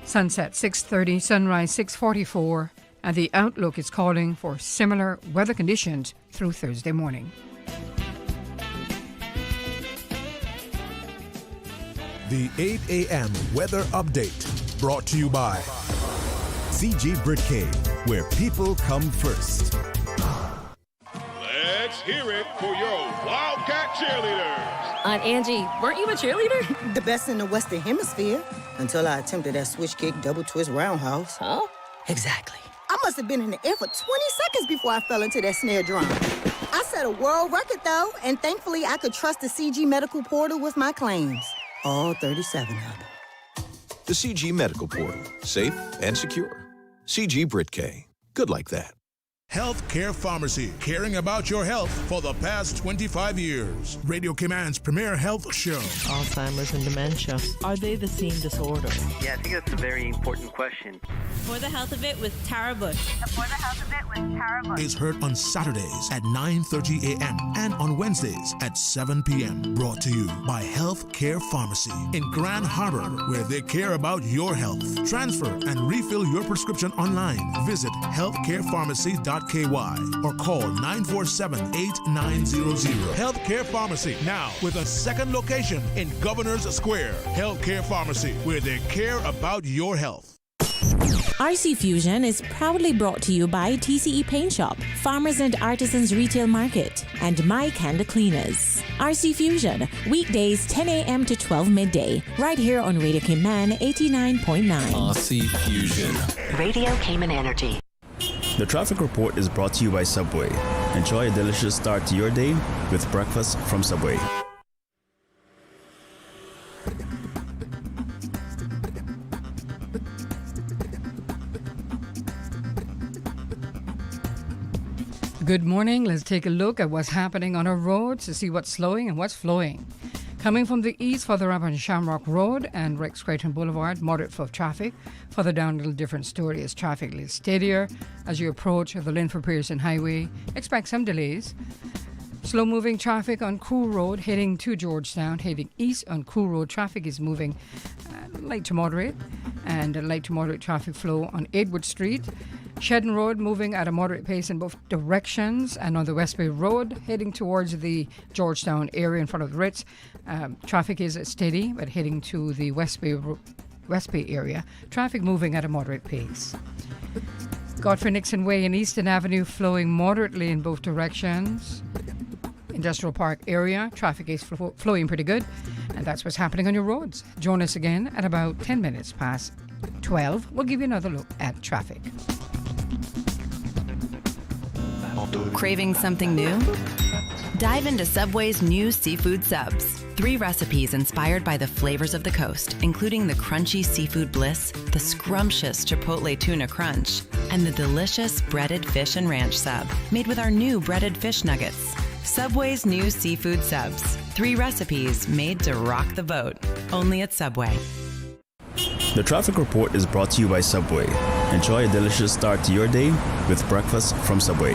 Sunset 6:30, sunrise 6:44, and the outlook is calling for similar weather conditions through Thursday morning. The 8 a.m. weather update brought to you by CG Britcade, where people come first. Let's hear it for your Wildcat cheerleaders. Aunt Angie, weren't you a cheerleader? The best in the Western Hemisphere, until I attempted that switch kick double twist roundhouse. Huh? Exactly. I must have been in the air for 20 seconds before I fell into that snare drum. I set a world record, though, and thankfully I could trust the CG Medical Portal with my claims. All 37 of them. The CG Medical Portal. Safe and secure. CG Britcade. Good like that. Healthcare Pharmacy, caring about your health for the past 25 years. Radio Cayman's premier health show. Alzheimer's and dementia, are they the same disorder? Yeah, I think that's a very important question. For the Health of It with Tara Bush. For the Health of It with Tara Bush. Is heard on Saturdays at 9:30 a.m. and on Wednesdays at 7 p.m. Brought to you by Healthcare Pharmacy in Grand Harbor, where they care about your health. Transfer and refill your prescription online. Visit healthcarepharmacy.ky or call 947-8900. Healthcare Pharmacy, now with a second location in Governor's Square. Healthcare Pharmacy, where they care about your health. RC Fusion is proudly brought to you by TCE Paint Shop, Farmers and Artisans Retail Market, and My Canda Cleaners. RC Fusion, weekdays 10 a.m. to 12 midday, right here on Radio Cayman 89.9. RC Fusion. Radio Cayman Energy. The traffic report is brought to you by Subway. Enjoy a delicious start to your day with breakfast from Subway. Good morning. Let's take a look at what's happening on our roads to see what's slowing and what's flowing. Coming from the east, further up on Shamrock Road and Rex Creighton Boulevard, moderate flow of traffic. Further down, a little different story as traffic is steadier as you approach the Linford Pearson Highway. Expect some delays. Slow moving traffic on Cool Road heading to Georgetown. Heading east on Cool Road, traffic is moving light to moderate, and a light to moderate traffic flow on Edward Street. Shedden Road moving at a moderate pace in both directions, and on the West Bay Road heading towards the Georgetown area in front of the Ritz. Traffic is steady, but heading to the West Bay area. Traffic moving at a moderate pace. Godfrey Nixon Way and Eastern Avenue flowing moderately in both directions. Industrial Park area, traffic is flowing pretty good, and that's what's happening on your roads. Join us again at about 10 minutes past 12. We'll give you another look at traffic. Craving something new? Dive into Subway's new seafood subs. 3 recipes inspired by the flavors of the coast, including the crunchy seafood bliss, the scrumptious chipotle tuna crunch, and the delicious breaded fish and ranch sub, made with our new breaded fish nuggets. Subway's new seafood subs. 3 recipes made to rock the boat. Only at Subway. The traffic report is brought to you by Subway. Enjoy a delicious start to your day with breakfast from Subway.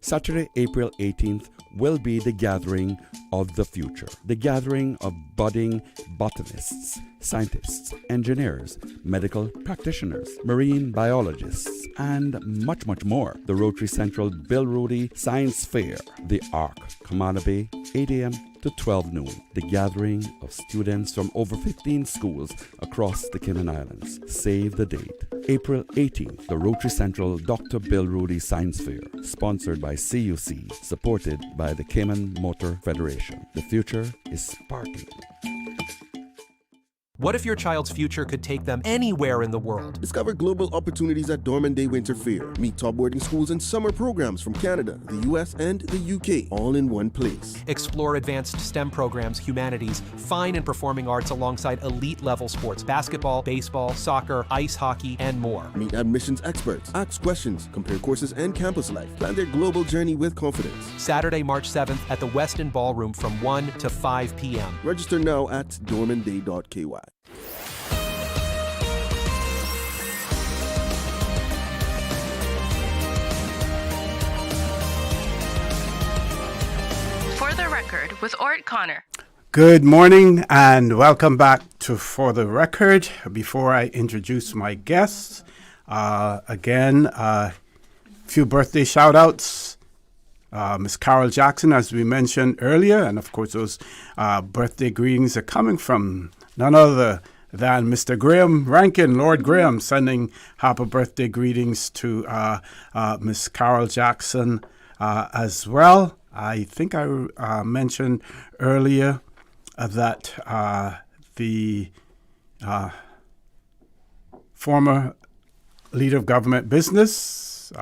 Saturday, April 18th will be the gathering of the future. The gathering of budding botanists, scientists, engineers, medical practitioners, marine biologists, and much, much more. The Rotary Central Bill Rudy Science Fair, the Arc, Camana Bay, 8 a.m. to 12 noon. The gathering of students from over 15 schools across the Cayman Islands. Save the date. April 18th, the Rotary Central Dr. Bill Rudy Science Fair, sponsored by CUC, supported by the Cayman Motor Federation. The future is sparking. What if your child's future could take them anywhere in the world? Discover global opportunities at Dorman Day Winter Fair. Meet top boarding schools and summer programs from Canada, the US, and the UK, all in one place. Explore advanced STEM programs, humanities, fine and performing arts alongside elite-level sports, basketball, baseball, soccer, ice hockey, and more. Meet admissions experts, ask questions, compare courses and campus life. Plan their global journey with confidence. Saturday, March 7th at the Westin Ballroom from 1 to 5 p.m. Register now at dormanday.ky. For the Record with Orrett Connor. Good morning and welcome back to For the Record. Before I introduce my guests, again, a few birthday shout-outs. Miss Carol Jackson, as we mentioned earlier, and of course those birthday greetings are coming from none other than Mr. Graham Rankin, Lord Graham, sending happy birthday greetings to Miss Carol Jackson as well. I think I mentioned earlier that the former leader of government business,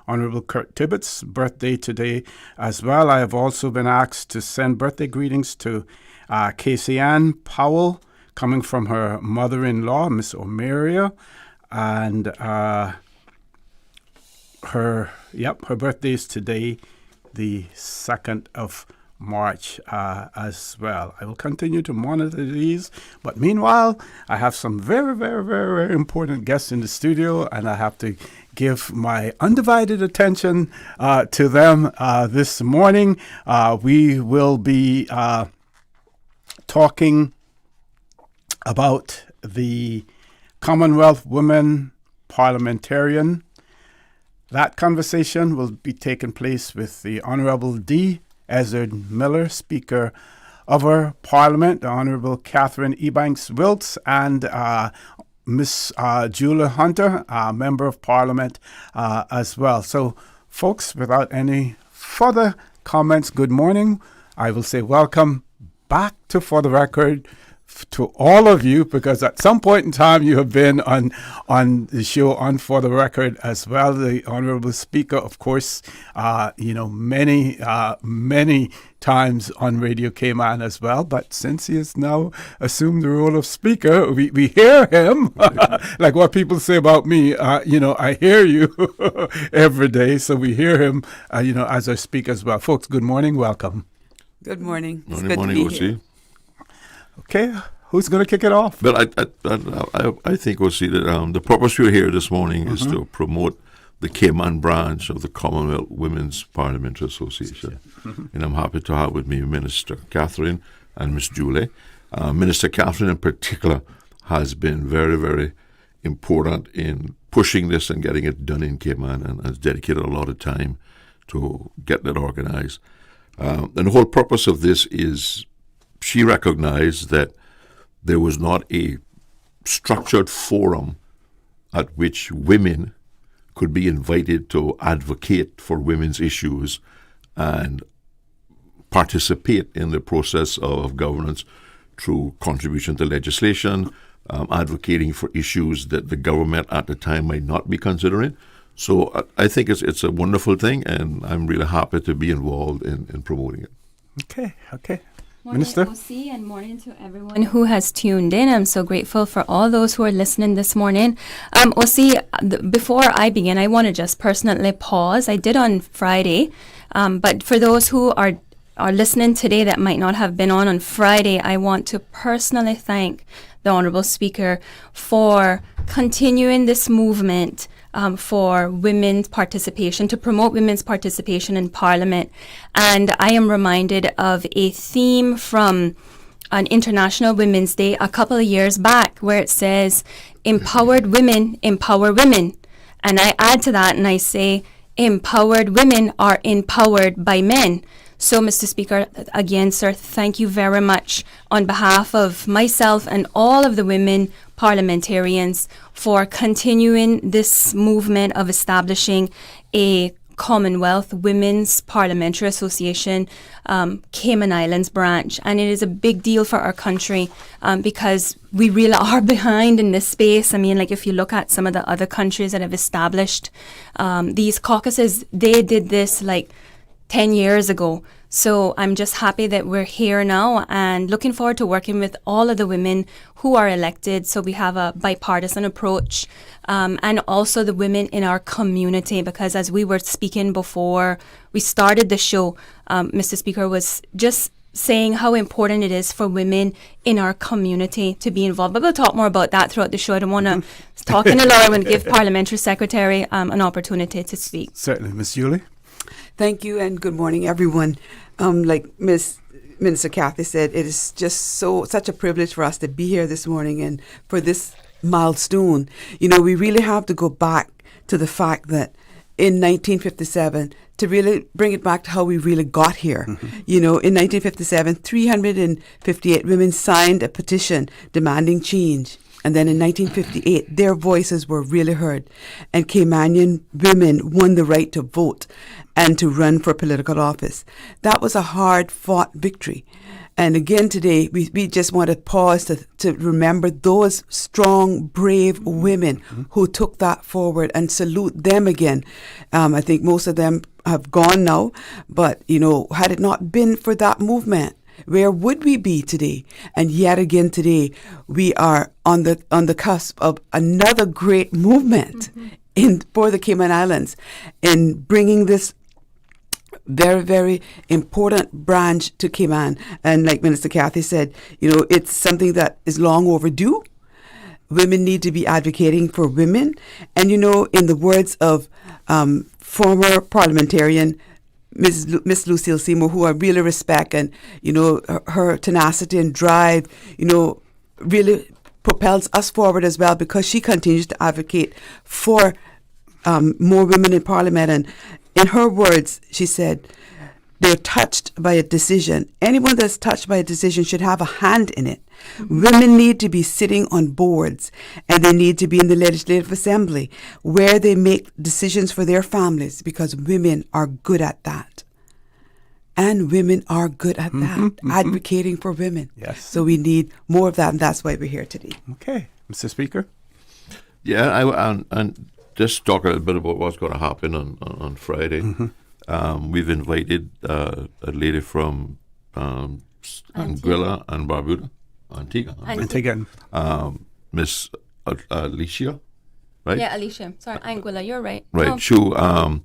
Honorable Kurt Tibbetts' birthday today as well. I have also been asked to send birthday greetings to Casey Ann Powell, coming from her mother-in-law, Miss Omeria, and her birthday is today, the 2nd of March as well. I will continue to monitor these, but meanwhile, I have some very, very, very, very important guests in the studio, and I have to give my undivided attention to them this morning. We will be talking about the Commonwealth Women Parliamentarian. That conversation will be taking place with the Honourable D. Ezzard Miller, Speaker of our Parliament, the Honourable Katherine Ebanks-Wilks, and Miss Julia Hunter, Member of Parliament as well. So, folks, without any further comments, good morning. I will say welcome back to For the Record to all of you, because at some point in time you have been on the show on For the Record as well. The Honourable Speaker, of course, many times on Radio Cayman as well. But since he has now assumed the role of Speaker, we hear him, like what people say about me, I hear you every day. So we hear him, as our Speaker as well. Folks, good morning. Welcome. Good morning. It's good to be here. Okay, who's going to kick it off? Well, I think we'll see that the purpose we're here this morning is to promote the Cayman branch of the Commonwealth Women's Parliamentary Association. And I'm happy to have with me Minister Katherine and Miss Julie. Minister Katherine in particular has been very, very important in pushing this and getting it done in Cayman, and has dedicated a lot of time to get that organized. And the whole purpose of this is she recognized that there was not a structured forum at which women could be invited to advocate for women's issues and participate in the process of governance through contribution to legislation, advocating for issues that the government at the time might not be considering. So I think it's a wonderful thing, and I'm really happy to be involved in promoting it. Okay. Morning, Minister. OC, and morning to everyone who has tuned in. I'm so grateful for all those who are listening this morning. OC, before I begin, I want to just personally pause. I did on Friday, but for those who are listening today that might not have been on Friday, I want to personally thank the Honourable Speaker for continuing this movement for women's participation, to promote women's participation in Parliament. And I am reminded of a theme from an International Women's Day a couple of years back, where it says, empowered women empower women. And I add to that and I say, empowered women are empowered by men. So, Mr. Speaker, again, sir, thank you very much on behalf of myself and all of the women parliamentarians for continuing this movement of establishing a Commonwealth Women's Parliamentary Association Cayman Islands branch. And it is a big deal for our country because we really are behind in this space. I mean, like if you look at some of the other countries that have established these caucuses, they did this like 10 years ago. So I'm just happy that we're here now and looking forward to working with all of the women who are elected. So we have a bipartisan approach and also the women in our community, because as we were speaking before we started the show, Mr. Speaker was just saying how important it is for women in our community to be involved. But we'll talk more about that throughout the show. I don't want to talk in a lot. I want to give Parliamentary Secretary an opportunity to speak. Certainly. Miss Julie? Thank you, and good morning, everyone. Like Minister Kathy said, it is just such a privilege for us to be here this morning and for this milestone. You know, we really have to go back to the fact that in 1957, to really bring it back to how we really got here. You know, in 1957, 358 women signed a petition demanding change. And then in 1958, their voices were really heard. And Caymanian women won the right to vote and to run for political office. That was a hard-fought victory. And again today, we just want to pause to remember those strong, brave women who took that forward and salute them again. I think most of them have gone now, but, you know, had it not been for that movement, where would we be today? And yet again today, we are on the cusp of another great movement for the Cayman Islands in bringing this very, very important branch to Cayman. And like Minister Kathy said, it's something that is long overdue. Women need to be advocating for women. And, in the words of former parliamentarian Miss Lucille Seymour, who I really respect, and, her tenacity and drive, really propels us forward as well, because she continues to advocate for more women in Parliament. And in her words, she said, they're touched by a decision. Anyone that's touched by a decision should have a hand in it. Women need to be sitting on boards, and they need to be in the Legislative Assembly where they make decisions for their families, because women are good at that. And women are good at that, advocating for women. Yes. So we need more of that, and that's why we're here today. Okay. Mr. Speaker? Yeah, and just talk a bit about what's going to happen on Friday. We've invited a lady from Anguilla and Barbuda, Antigua. Miss Alicia, right? Yeah, Alicia. Sorry, Anguilla, you're right. Right. Oh.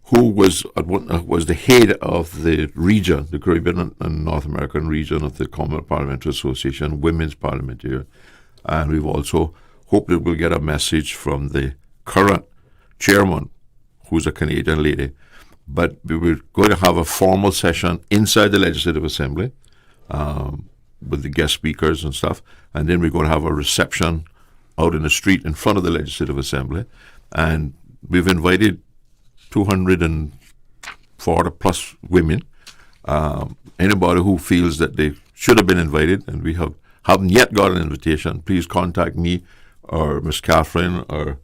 Who was the head of the region, the Caribbean and North American region of the Commonwealth Parliamentary Association, Women's Parliamentarian. And we've also hoped that we'll get a message from the current chairman, who's a Canadian lady. But we were going to have a formal session inside the Legislative Assembly with the guest speakers and stuff. And then we're going to have a reception out in the street in front of the Legislative Assembly. And we've invited 240 plus women. Anybody who feels that they should have been invited and we haven't yet got an invitation, please contact me or Miss Katherine or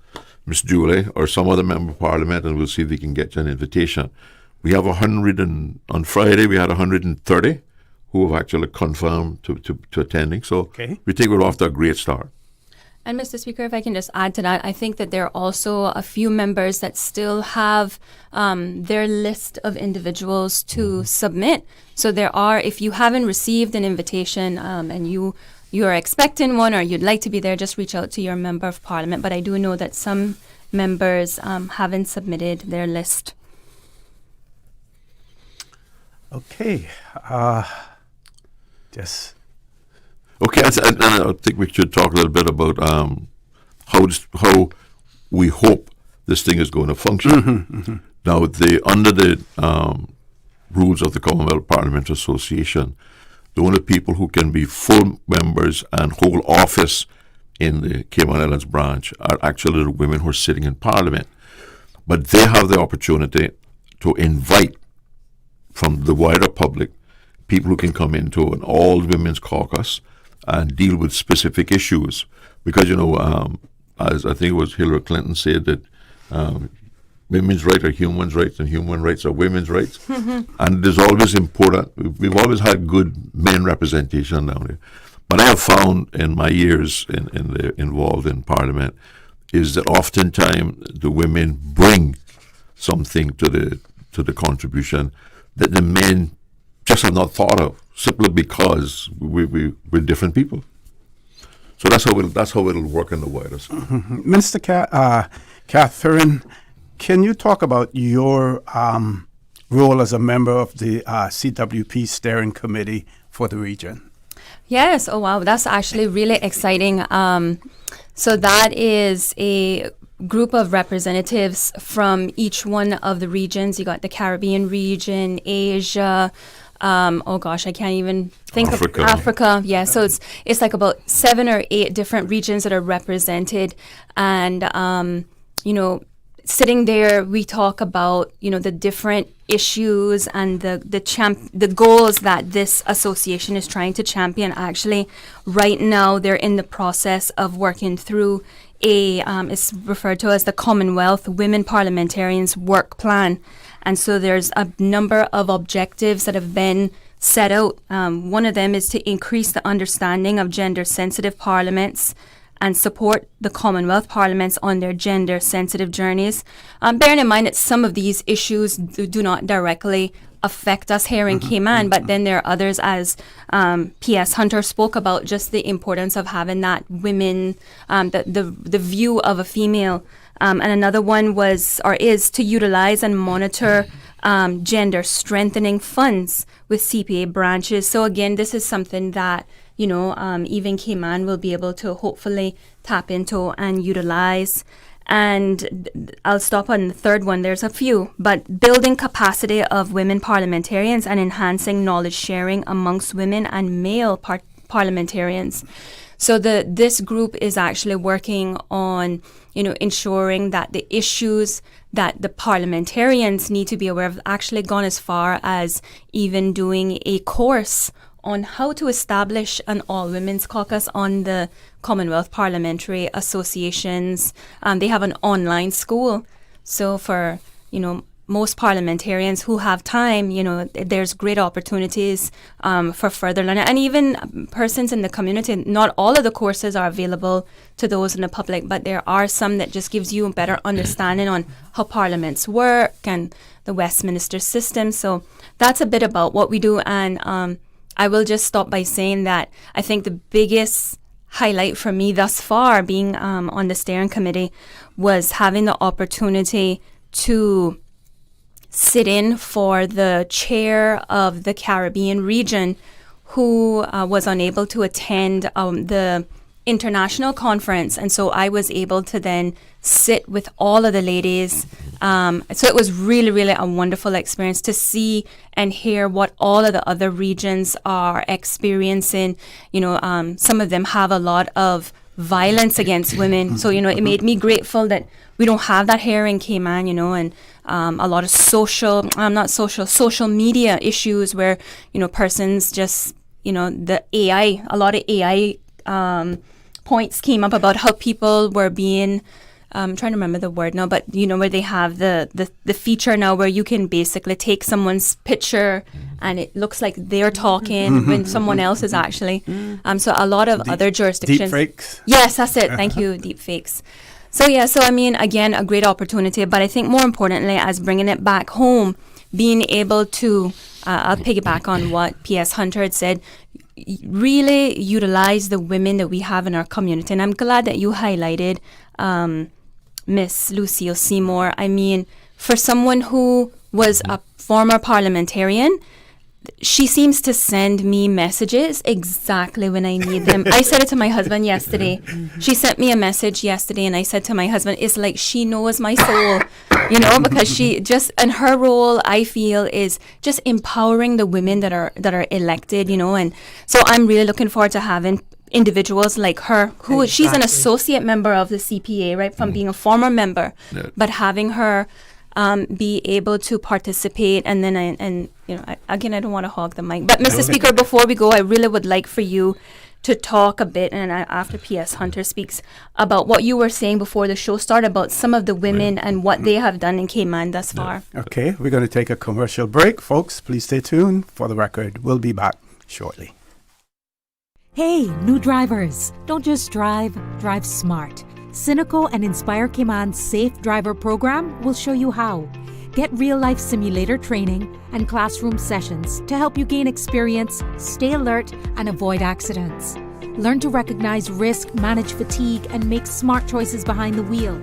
Miss Julie or some other member of Parliament, and we'll see if we can get you an invitation. We have on Friday we had 130 who have actually confirmed to attending. So we think we're off to a great start. And Mr. Speaker, if I can just add to that, I think that there are also a few members that still have their list of individuals to submit. So there are, if you haven't received an invitation and you are expecting one or you'd like to be there, just reach out to your member of Parliament. But I do know that some members haven't submitted their list. Okay. Okay, I think we should talk a little bit about how we hope this thing is going to function. Now, under the rules of the Commonwealth Parliamentary Association, the only people who can be full members and hold office in the Cayman Islands branch are actually the women who are sitting in Parliament. But they have the opportunity to invite from the wider public people who can come into an all-women's caucus and deal with specific issues. Because, as I think it was Hillary Clinton said, that women's rights are human rights and human rights are women's rights. And there's always important, we've always had good men representation down there. But I have found in my years involved in Parliament is that oftentimes the women bring something to the contribution that the men just have not thought of, simply because we're different people. So that's how it'll work in the wider school. Minister Katherine, can you talk about your role as a member of the CWP Steering Committee for the region? Yes. Oh, wow. That's actually really exciting. So that is a group of representatives from each one of the regions. You got the Caribbean region, Asia. I can't even think of Africa. Yeah, so it's like about 7 or 8 different regions that are represented, and sitting there, we talk about the different issues and the goals that this association is trying to champion. Actually, right now they're in the process of working through it's referred to as the Commonwealth Women Parliamentarians Work Plan. And so there's a number of objectives that have been set out. One of them is to increase the understanding of gender-sensitive parliaments and support the Commonwealth parliaments on their gender-sensitive journeys. Bearing in mind that some of these issues do not directly affect us here in Cayman, but then there are others, as P.S. Hunter spoke about, just the importance of having that women, the view of a female. And another one was, or is, to utilize and monitor gender strengthening funds with CPA branches. So again, this is something that, even Cayman will be able to hopefully tap into and utilize. And I'll stop on the third one. There's a few, but building capacity of women parliamentarians and enhancing knowledge sharing amongst women and male parliamentarians. So this group is actually working on, ensuring that the issues that the parliamentarians need to be aware of actually gone as far as even doing a course on how to establish an all-women's caucus on the Commonwealth Parliamentary Associations. They have an online school. So for, most parliamentarians who have time, there's great opportunities for further learning. And even persons in the community, not all of the courses are available to those in the public, but there are some that just gives you a better understanding on how parliaments work and the Westminster system. So that's a bit about what we do. And I will just stop by saying that I think the biggest highlight for me thus far, being on the steering committee, was having the opportunity to sit in for the chair of the Caribbean region, who was unable to attend the international conference. And so I was able to then sit with all of the ladies. So it was really, really a wonderful experience to see and hear what all of the other regions are experiencing. Some of them have a lot of violence against women. So, it made me grateful that we don't have that here in Cayman, and a lot of social media issues where, persons just, the AI, a lot of AI points came up about how people were being, I'm trying to remember the word now, but where they have the feature now where you can basically take someone's picture and it looks like they're talking when someone else is actually. So a lot of other jurisdictions. Deep fakes? Yes, that's it. Thank you, deep fakes. So again, a great opportunity, but I think more importantly, as bringing it back home, being able to, I'll piggyback on what P.S. Hunter had said, really utilize the women that we have in our community. And I'm glad that you highlighted Miss Lucille Seymour. I mean, for someone who was a former parliamentarian, she seems to send me messages exactly when I need them. I said it to my husband yesterday. She sent me a message yesterday, and I said to my husband, it's like she knows my soul, because she just, and her role, I feel, is just empowering the women that are elected, and so I'm really looking forward to having individuals like her, who she's an associate member of the CPA, right, from being a former member, but having her be able to participate. And then I don't want to hog the mic, but Mr. Speaker, before we go, I really would like for you to talk a bit, and after P.S. Hunter speaks, about what you were saying before the show started about some of the women and what they have done in Cayman thus far. Okay, we're going to take a commercial break. Folks, please stay tuned. For the record, we'll be back shortly. Hey, new drivers, don't just drive smart. Cynical and Inspire Cayman's Safe Driver program will show you how. Get real-life simulator training and classroom sessions to help you gain experience, stay alert, and avoid accidents. Learn to recognize risk, manage fatigue, and make smart choices behind the wheel.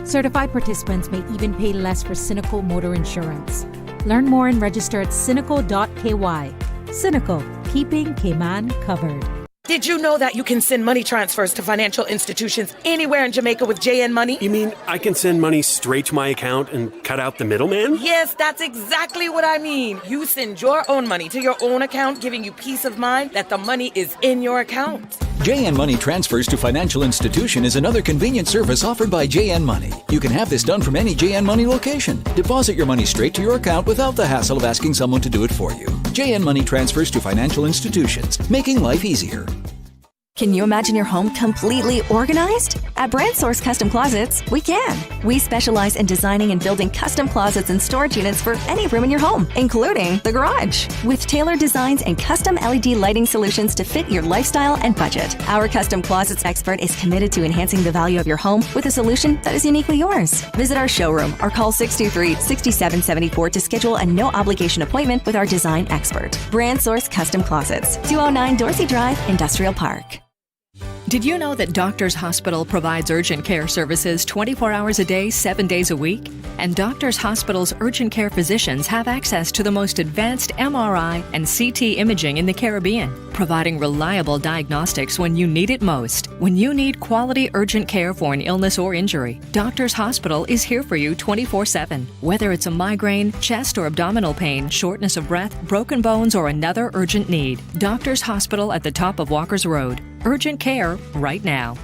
Certified participants may even pay less for Cynical motor insurance. Learn more and register at cynical.ky. Cynical, keeping Cayman covered. Did you know that you can send money transfers to financial institutions anywhere in Jamaica with JN Money? You mean I can send money straight to my account and cut out the middleman? Yes, that's exactly what I mean. You send your own money to your own account, giving you peace of mind that the money is in your account. JN Money Transfers to Financial Institution is another convenient service offered by JN Money. You can have this done from any JN Money location. Deposit your money straight to your account without the hassle of asking someone to do it for you. JN Money Transfers to Financial Institutions, making life easier. Can you imagine your home completely organized? At Brand Source Custom Closets, we can. We specialize in designing and building custom closets and storage units for any room in your home, including the garage. With tailored designs and custom LED lighting solutions to fit your lifestyle and budget. Our custom closets expert is committed to enhancing the value of your home with a solution that is uniquely yours. Visit our showroom or call 623-6774 to schedule a no-obligation appointment with our design expert. Brand Source Custom Closets, 209 Dorsey Drive, Industrial Park. Did you know that Doctors Hospital provides urgent care services 24 hours a day, 7 days a week? And Doctors Hospital's urgent care physicians have access to the most advanced MRI and CT imaging in the Caribbean, providing reliable diagnostics when you need it most. When you need quality urgent care for an illness or injury, Doctors Hospital is here for you 24/7. Whether it's a migraine, chest or abdominal pain, shortness of breath, broken bones, or another urgent need, Doctors Hospital at the top of Walker's Road. Urgent care right now.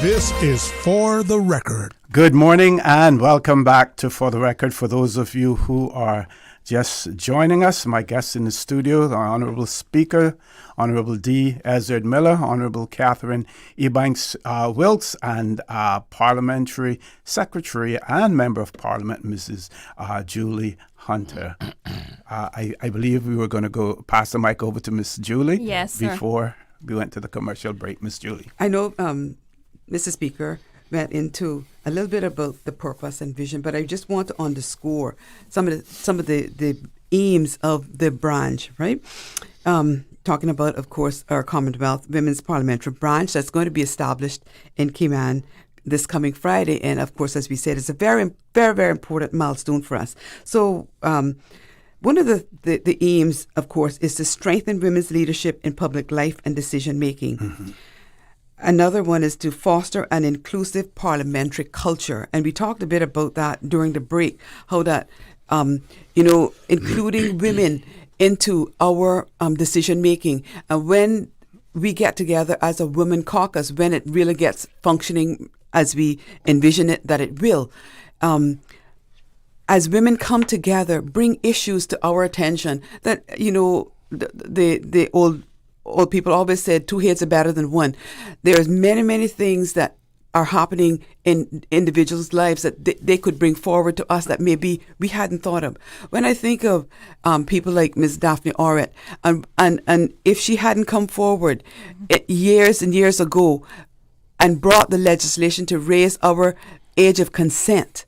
This is For the Record. Good morning and welcome back to For the Record. For those of you who are just joining us, my guests in the studio, the Honorable Speaker, Honorable D. Ezzard Miller, Honorable Katherine Ebanks-Wilks, and Parliamentary Secretary and Member of Parliament, Mrs. Julie Hunter. I believe we were going to go pass the mic over to Miss Julie. Yes, before we went to the commercial break. Miss Julie. I know, Mr. Speaker, went into a little bit about the purpose and vision, but I just want to underscore some of the aims of the branch, right? Talking about, of course, our Commonwealth Women's Parliamentary Branch that's going to be established in Cayman this coming Friday. And, of course, as we said, it's a very, very, very important milestone for us. So one of the aims, of course, is to strengthen women's leadership in public life and decision-making. Mm-hmm. Another one is to foster an inclusive parliamentary culture. And we talked a bit about that during the break, how that, including women into our decision-making. And when we get together as a women caucus, when it really gets functioning as we envision it that it will, as women come together, bring issues to our attention that, the old people always said 2 heads are better than one. There's many, many things that are happening in individuals' lives that they could bring forward to us that maybe we hadn't thought of. When I think of people like Ms. Daphne Orrett, and if she hadn't come forward years and years ago and brought the legislation to raise our age of consent,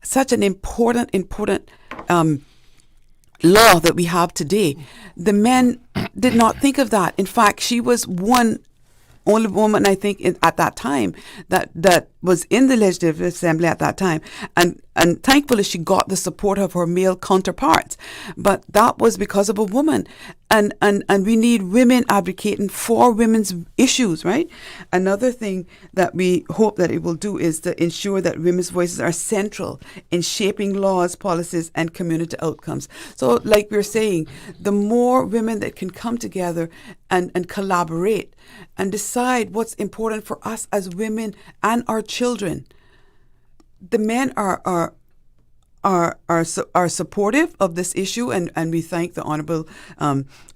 such an important law that we have today, the men did not think of that. In fact, she was only woman, I think, at that time that was in the Legislative Assembly at that time. And thankfully, she got the support of her male counterparts. But that was because of a woman. And we need women advocating for women's issues, right? Another thing that we hope that it will do is to ensure that women's voices are central in shaping laws, policies, and community outcomes. So, like we're saying, the more women that can come together and collaborate and decide what's important for us as women and our children, the men are supportive of this issue, and we thank the Honourable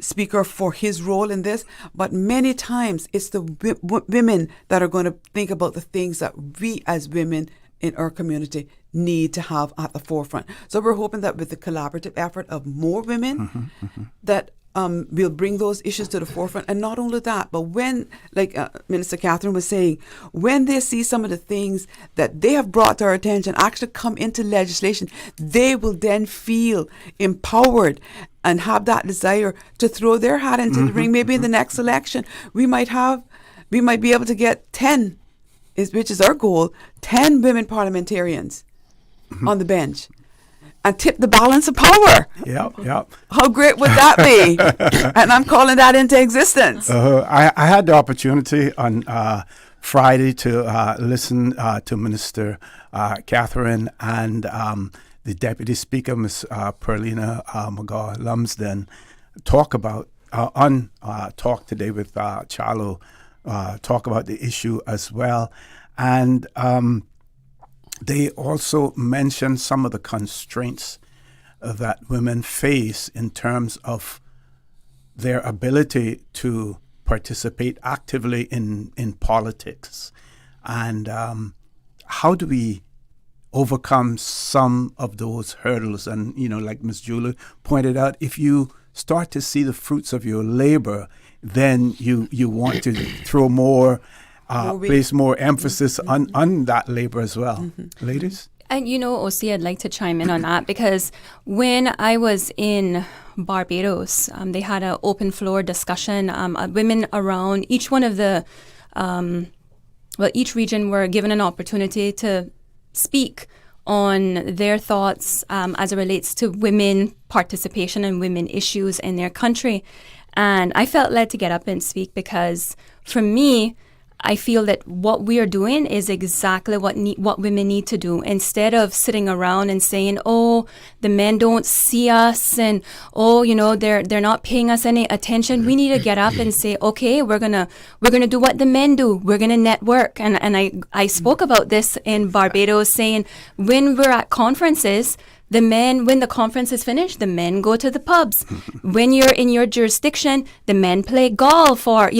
Speaker for his role in this. But many times it's the women that are going to think about the things that we as women in our community need to have at the forefront. So we're hoping that with the collaborative effort of more women, that we'll bring those issues to the forefront. And not only that, but when, like Minister Katherine was saying, when they see some of the things that they have brought to our attention actually come into legislation, they will then feel empowered and have that desire to throw their hat into the ring. Maybe in the next election, we might be able to get 10, which is our goal, 10 women parliamentarians on the bench. And tip the balance of power. Yep. How great would that be? And I'm calling that into existence. I had the opportunity on Friday to listen to Minister Katherine and the Deputy Speaker, Ms. Perlina McGaw-Lumsden, talk about Talk Today with Charlo, talk about the issue as well. And they also mention some of the constraints that women face in terms of their ability to participate actively in politics. And how do we overcome some of those hurdles? And, like Ms. Julie pointed out, if you start to see the fruits of your labor, then you want to throw more, place more emphasis on that labor as well. Ladies? And Osi, I'd like to chime in on that because when I was in Barbados, they had an open floor discussion. Women around each one of the, each region were given an opportunity to speak on their thoughts as it relates to women participation and women issues in their country. And I felt led to get up and speak because for me, I feel that what we are doing is exactly what women need to do. Instead of sitting around and saying, "Oh, the men don't see us," and "Oh, they're not paying us any attention," we need to get up and say, "Okay, we're gonna do what the men do. We're gonna network." And I spoke about this in Barbados, saying when we're at conferences, the men, when the conference is finished, the men go to the pubs. When you're in your jurisdiction, the men play golf, or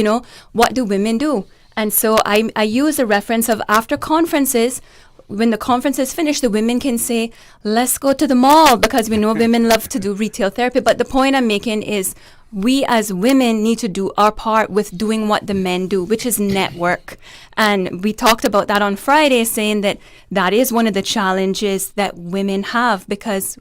what do women do? And so I use a reference of after conferences, when the conference is finished, the women can say, "Let's go to the mall," because we know women love to do retail therapy. But the point I'm making is we as women need to do our part with doing what the men do, which is network. And we talked about that on Friday, saying that is one of the challenges that women have because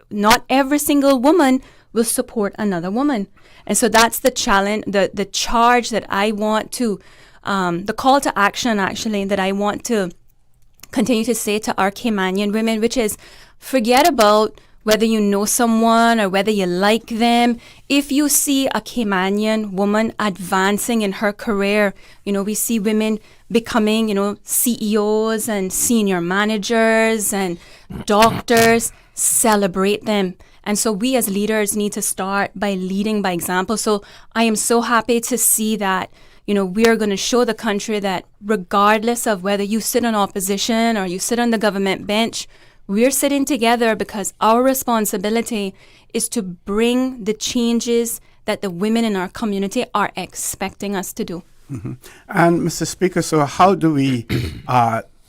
not every single woman will support another woman. And so that's the challenge, the charge that I want to the call to action, actually, that I want to continue to say to our Caymanian women, which is forget about whether you know someone or whether you like them. If you see a Caymanian woman advancing in her career, we see women becoming, CEOs and senior managers and doctors, celebrate them. And so we as leaders need to start by leading by example. So I am so happy to see that we are going to show the country that regardless of whether you sit in opposition or you sit on the government bench, we're sitting together because our responsibility is to bring the changes that the women in our community are expecting us to do. Mm-hmm. And Mr. Speaker, so how do we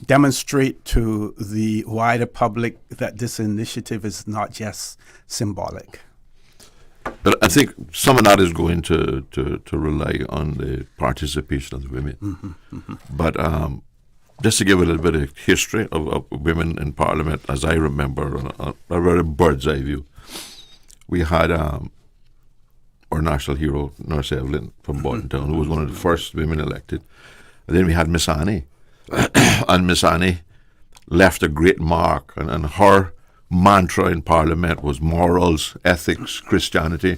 demonstrate to the wider public that this initiative is not just symbolic? But I think some of that is going to rely on the participation of the women. Mm-hmm, mm-hmm. But just to give a little bit of history of women in Parliament, as I remember, on a very bird's eye view, we had our national hero, Nurse Evelyn from Bordentown, who was one of the first women elected. And then we had Miss Annie. And Miss Annie left a great mark, and her mantra in Parliament was morals, ethics, Christianity,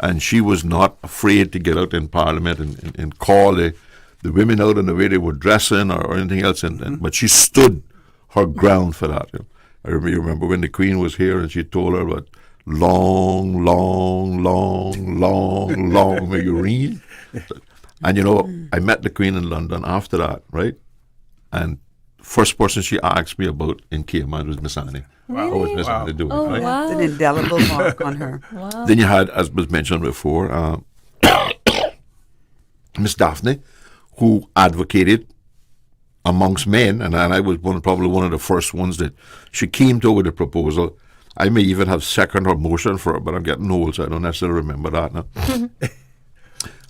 and she was not afraid to get out in Parliament and call the women out in the way they were dressing or anything else, but she stood her ground for that. I remember when the Queen was here and she told her about long may you reign. And I met the Queen in London after that, right? And first person she asked me about in Cayman was Miss Annie. Really? What was Miss Annie doing? Oh, right? wow. It's an indelible mark on her. Wow. Then you had, as was mentioned before, Miss Daphne, who advocated amongst men, and I was probably one of the first ones that she came to with a proposal. I may even have seconded her motion for it, but I'm getting old, so I don't necessarily remember that now.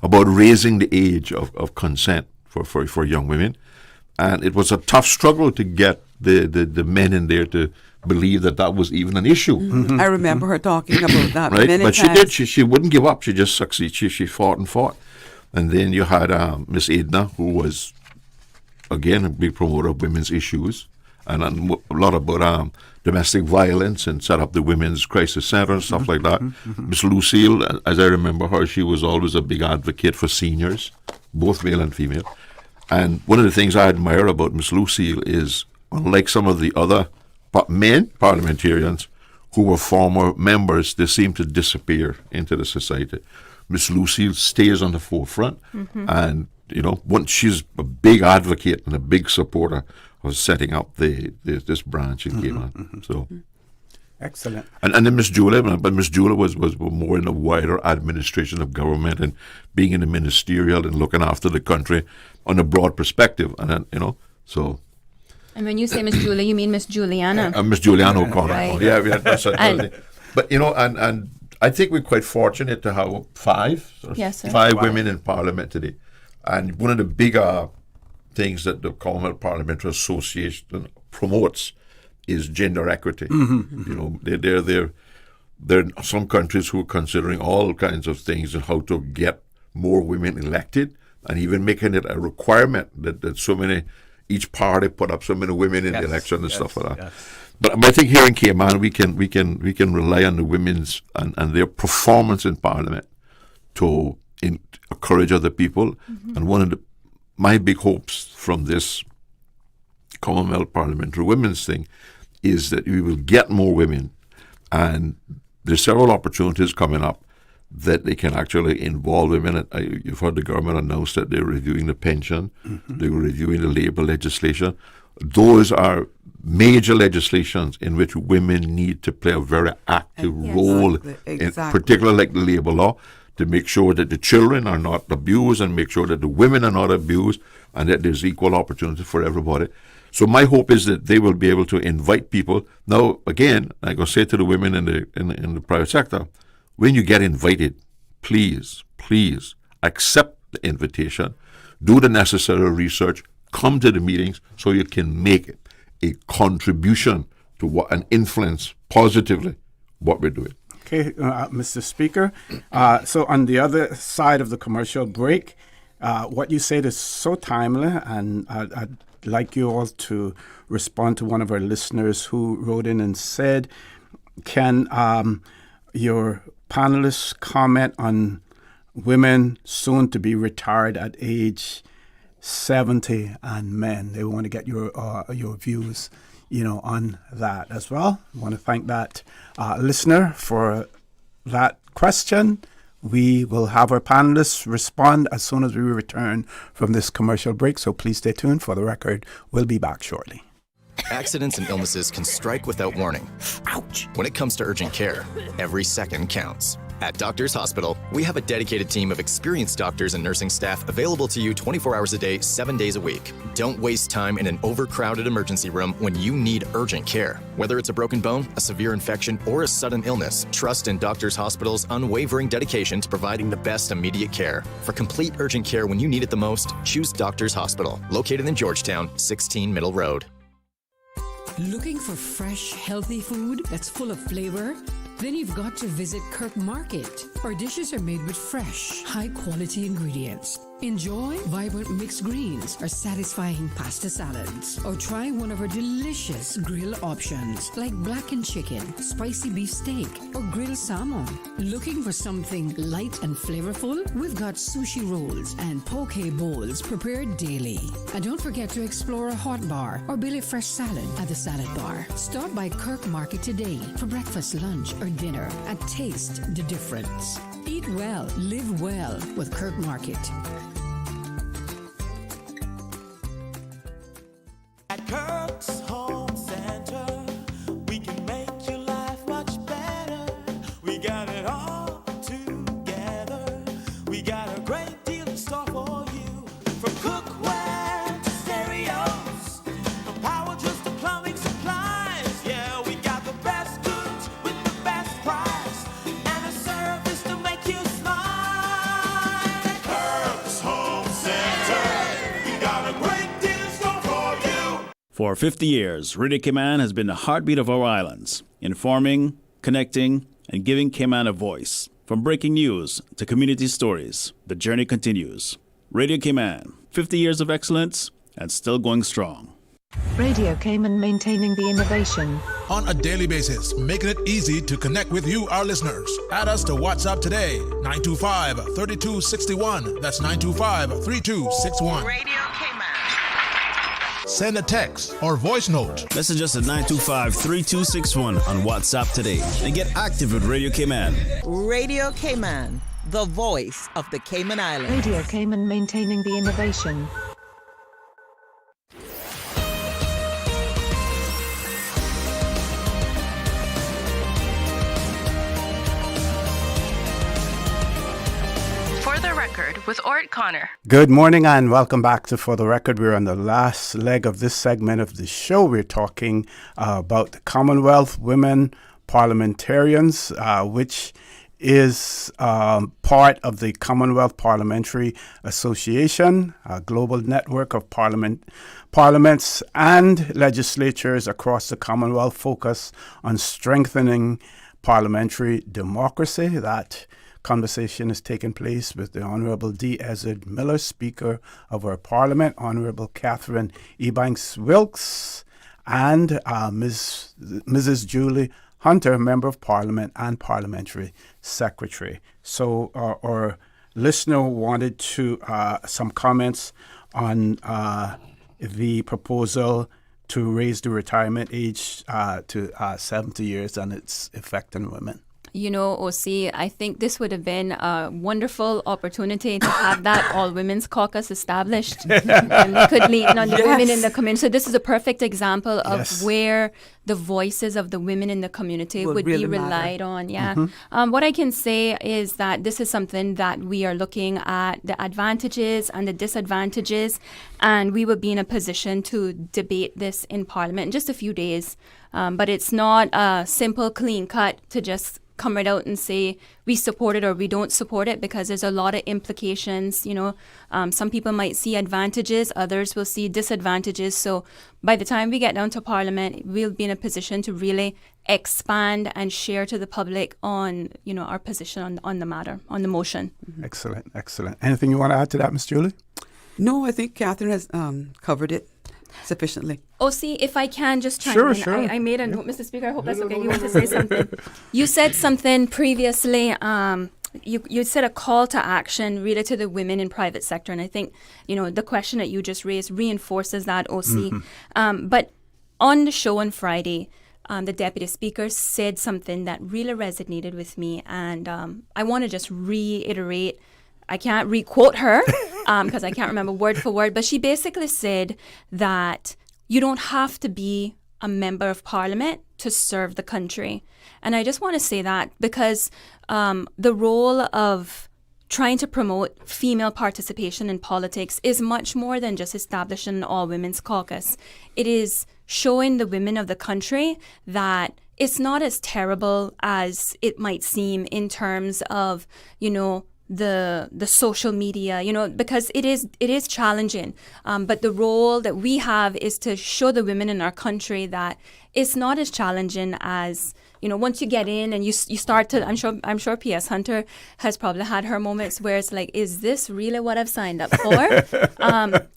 About raising the age of consent for young women. And it was a tough struggle to get the men in there to believe that was even an issue. Mm-hmm. I remember her talking about that right? many But times. she did. She wouldn't give up. She just succeeded. She fought and fought. And then you had Miss Edna, who was, again, a big promoter of women's issues and a lot about domestic violence and set up the Women's Crisis Center and stuff like that. Miss Lucille, as I remember her, she was always a big advocate for seniors, both male and female. And one of the things I admire about Miss Lucille is, unlike some of the other men parliamentarians who were former members, they seem to disappear into the society. Miss Lucille stays on the forefront, and once she's a big advocate and a big supporter was setting up this branch in Cayman. So. Excellent. And then Miss Julia, but Miss Julia was more in the wider administration of government and being in the ministerial and looking after the country on a broad perspective. And then, so. And when you say Miss Julia, you mean Miss Juliana. Miss Juliana O'Connor. Right. Yeah, that's but and I think we're quite fortunate to have five women in Parliament today. And one of the bigger things that the Commonwealth Parliamentary Association promotes is gender equity. There are some countries who are considering all kinds of things and how to get more women elected, and even making it a requirement that so many, each party put up so many women in the election and stuff like that. Yes. But I think here in Cayman we can rely on the women's and their performance in Parliament to encourage other people. And one of my big hopes from this Commonwealth Parliamentary Women's thing is that we will get more women, and there's several opportunities coming up that they can actually involve women. You've heard the government announce that they're reviewing the pension, they're reviewing the labor legislation. Those are major legislations in which women need to play a very active role, in particularly like the labor law, to make sure that the children are not abused and make sure that the women are not abused and that there's equal opportunity for everybody. So my hope is that they will be able to invite people. Now, again, I'm going to say to the women in the private sector, when you get invited, please accept the invitation, do the necessary research, come to the meetings so you can make a contribution to what and influence positively what we're doing. Okay, Mr. Speaker. So on the other side of the commercial break, what you said is so timely, and I'd like you all to respond to one of our listeners who wrote in and said, can your panelists comment on women soon to be retired at age 70 and men? They want to get your views, on that as well. I want to thank that listener for that question. We will have our panelists respond as soon as we return from this commercial break, so please stay tuned. For the record, we'll be back shortly. Accidents and illnesses can strike without warning. Ouch! When it comes to urgent care, every second counts. At Doctors Hospital, we have a dedicated team of experienced doctors and nursing staff available to you 24 hours a day, 7 days a week. Don't waste time in an overcrowded emergency room when you need urgent care. Whether it's a broken bone, a severe infection, or a sudden illness, trust in Doctors Hospital's unwavering dedication to providing the best immediate care. For complete urgent care when you need it the most, choose Doctors Hospital, located in Georgetown, 16 Middle Road. Looking for fresh, healthy food that's full of flavor? Then you've got to visit Kirk Market. Our dishes are made with fresh, high-quality ingredients. Enjoy vibrant mixed greens or satisfying pasta salads. Or try one of our delicious grill options like blackened chicken, spicy beef steak, or grilled salmon. Looking for something light and flavorful? We've got sushi rolls and poke bowls prepared daily. And don't forget to explore a hot bar or Billy Fresh salad at the salad bar. Stop by Kirk Market today for breakfast, lunch, or dinner and taste the difference. Eat well, live well with Kirk Market. At Kirk's Home Center, we can make your life much better. We got it all together. We got a great deal in store for you. From cookware to stereos, from power tools to plumbing supplies. Yeah, we got the best goods with the best price and a service to make you smile. Kirk's Home Center, we got a great deal in store for you. For 50 years, Radio Cayman has been the heartbeat of our islands, informing, connecting, and giving Cayman a voice. From breaking news to community stories, the journey continues. Radio Cayman, 50 years of excellence and still going strong. Radio Cayman, maintaining the innovation. On a daily basis, making it easy to connect with you, our listeners. Add us to WhatsApp today, 925-3261. That's 925-3261. Radio Cayman. Send a text or voice note. Message us at 925-3261 on WhatsApp today and get active with Radio Cayman. Radio Cayman, the voice of the Cayman Islands. Radio Cayman, maintaining the innovation. the Record with Orrett Connor. Good morning and welcome back to For the Record. We're on the last leg of this segment of the show. We're talking about the Commonwealth Women Parliamentarians, which is part of the Commonwealth Parliamentary Association, a global network of parliaments and legislatures across the Commonwealth focus on strengthening parliamentary democracy. That conversation is taking place with the Honourable D. Ezzard Miller, Speaker of our Parliament, Honourable Katherine Ebanks-Wilks, and Mrs. Julie Hunter, Member of Parliament and Parliamentary Secretary. So our listener wanted to some comments on the proposal to raise the retirement age to 70 years and its effect on women. You know, OC, I think this would have been a wonderful opportunity to have that all-women's caucus established. And we could lean on the women in the community. So this is a perfect example of where the voices of the women in the community would really be relied on. Yeah. Mm-hmm. What I can say is that this is something that we are looking at the advantages and the disadvantages, and we would be in a position to debate this in Parliament in just a few days. But it's not a simple, clean cut to just come right out and say we support it or we don't support it, because there's a lot of implications. You know, some people might see advantages, others will see disadvantages. So by the time we get down to Parliament, we'll be in a position to really expand and share to the public on, you know, our position on the matter, on the motion. Mm-hmm. Excellent. Anything you want to add to that, Ms. Julie? No, I think Katherine has covered it sufficiently. OC, if I can just chime in. Sure. I made a note, Mr. Speaker. I hope that's okay. You want to say something? You said something previously. You said a call to action really to the women in private sector. And I think, you know, the question that you just raised reinforces that, OC. Mm-hmm. But on the show on Friday, the Deputy Speaker said something that really resonated with me. And I want to just reiterate. I can't re-quote her because I can't remember word for word, but she basically said that you don't have to be a member of Parliament to serve the country. And I just want to say that because the role of trying to promote female participation in politics is much more than just establishing an all-women's caucus. It is showing the women of the country that it's not as terrible as it might seem in terms of, you know, the social media, you know, because it is challenging. But the role that we have is to show the women in our country that it's not as challenging as, you know, once you get in and you start to, I'm sure P.S. Hunter has probably had her moments where it's like, is this really what I've signed up for?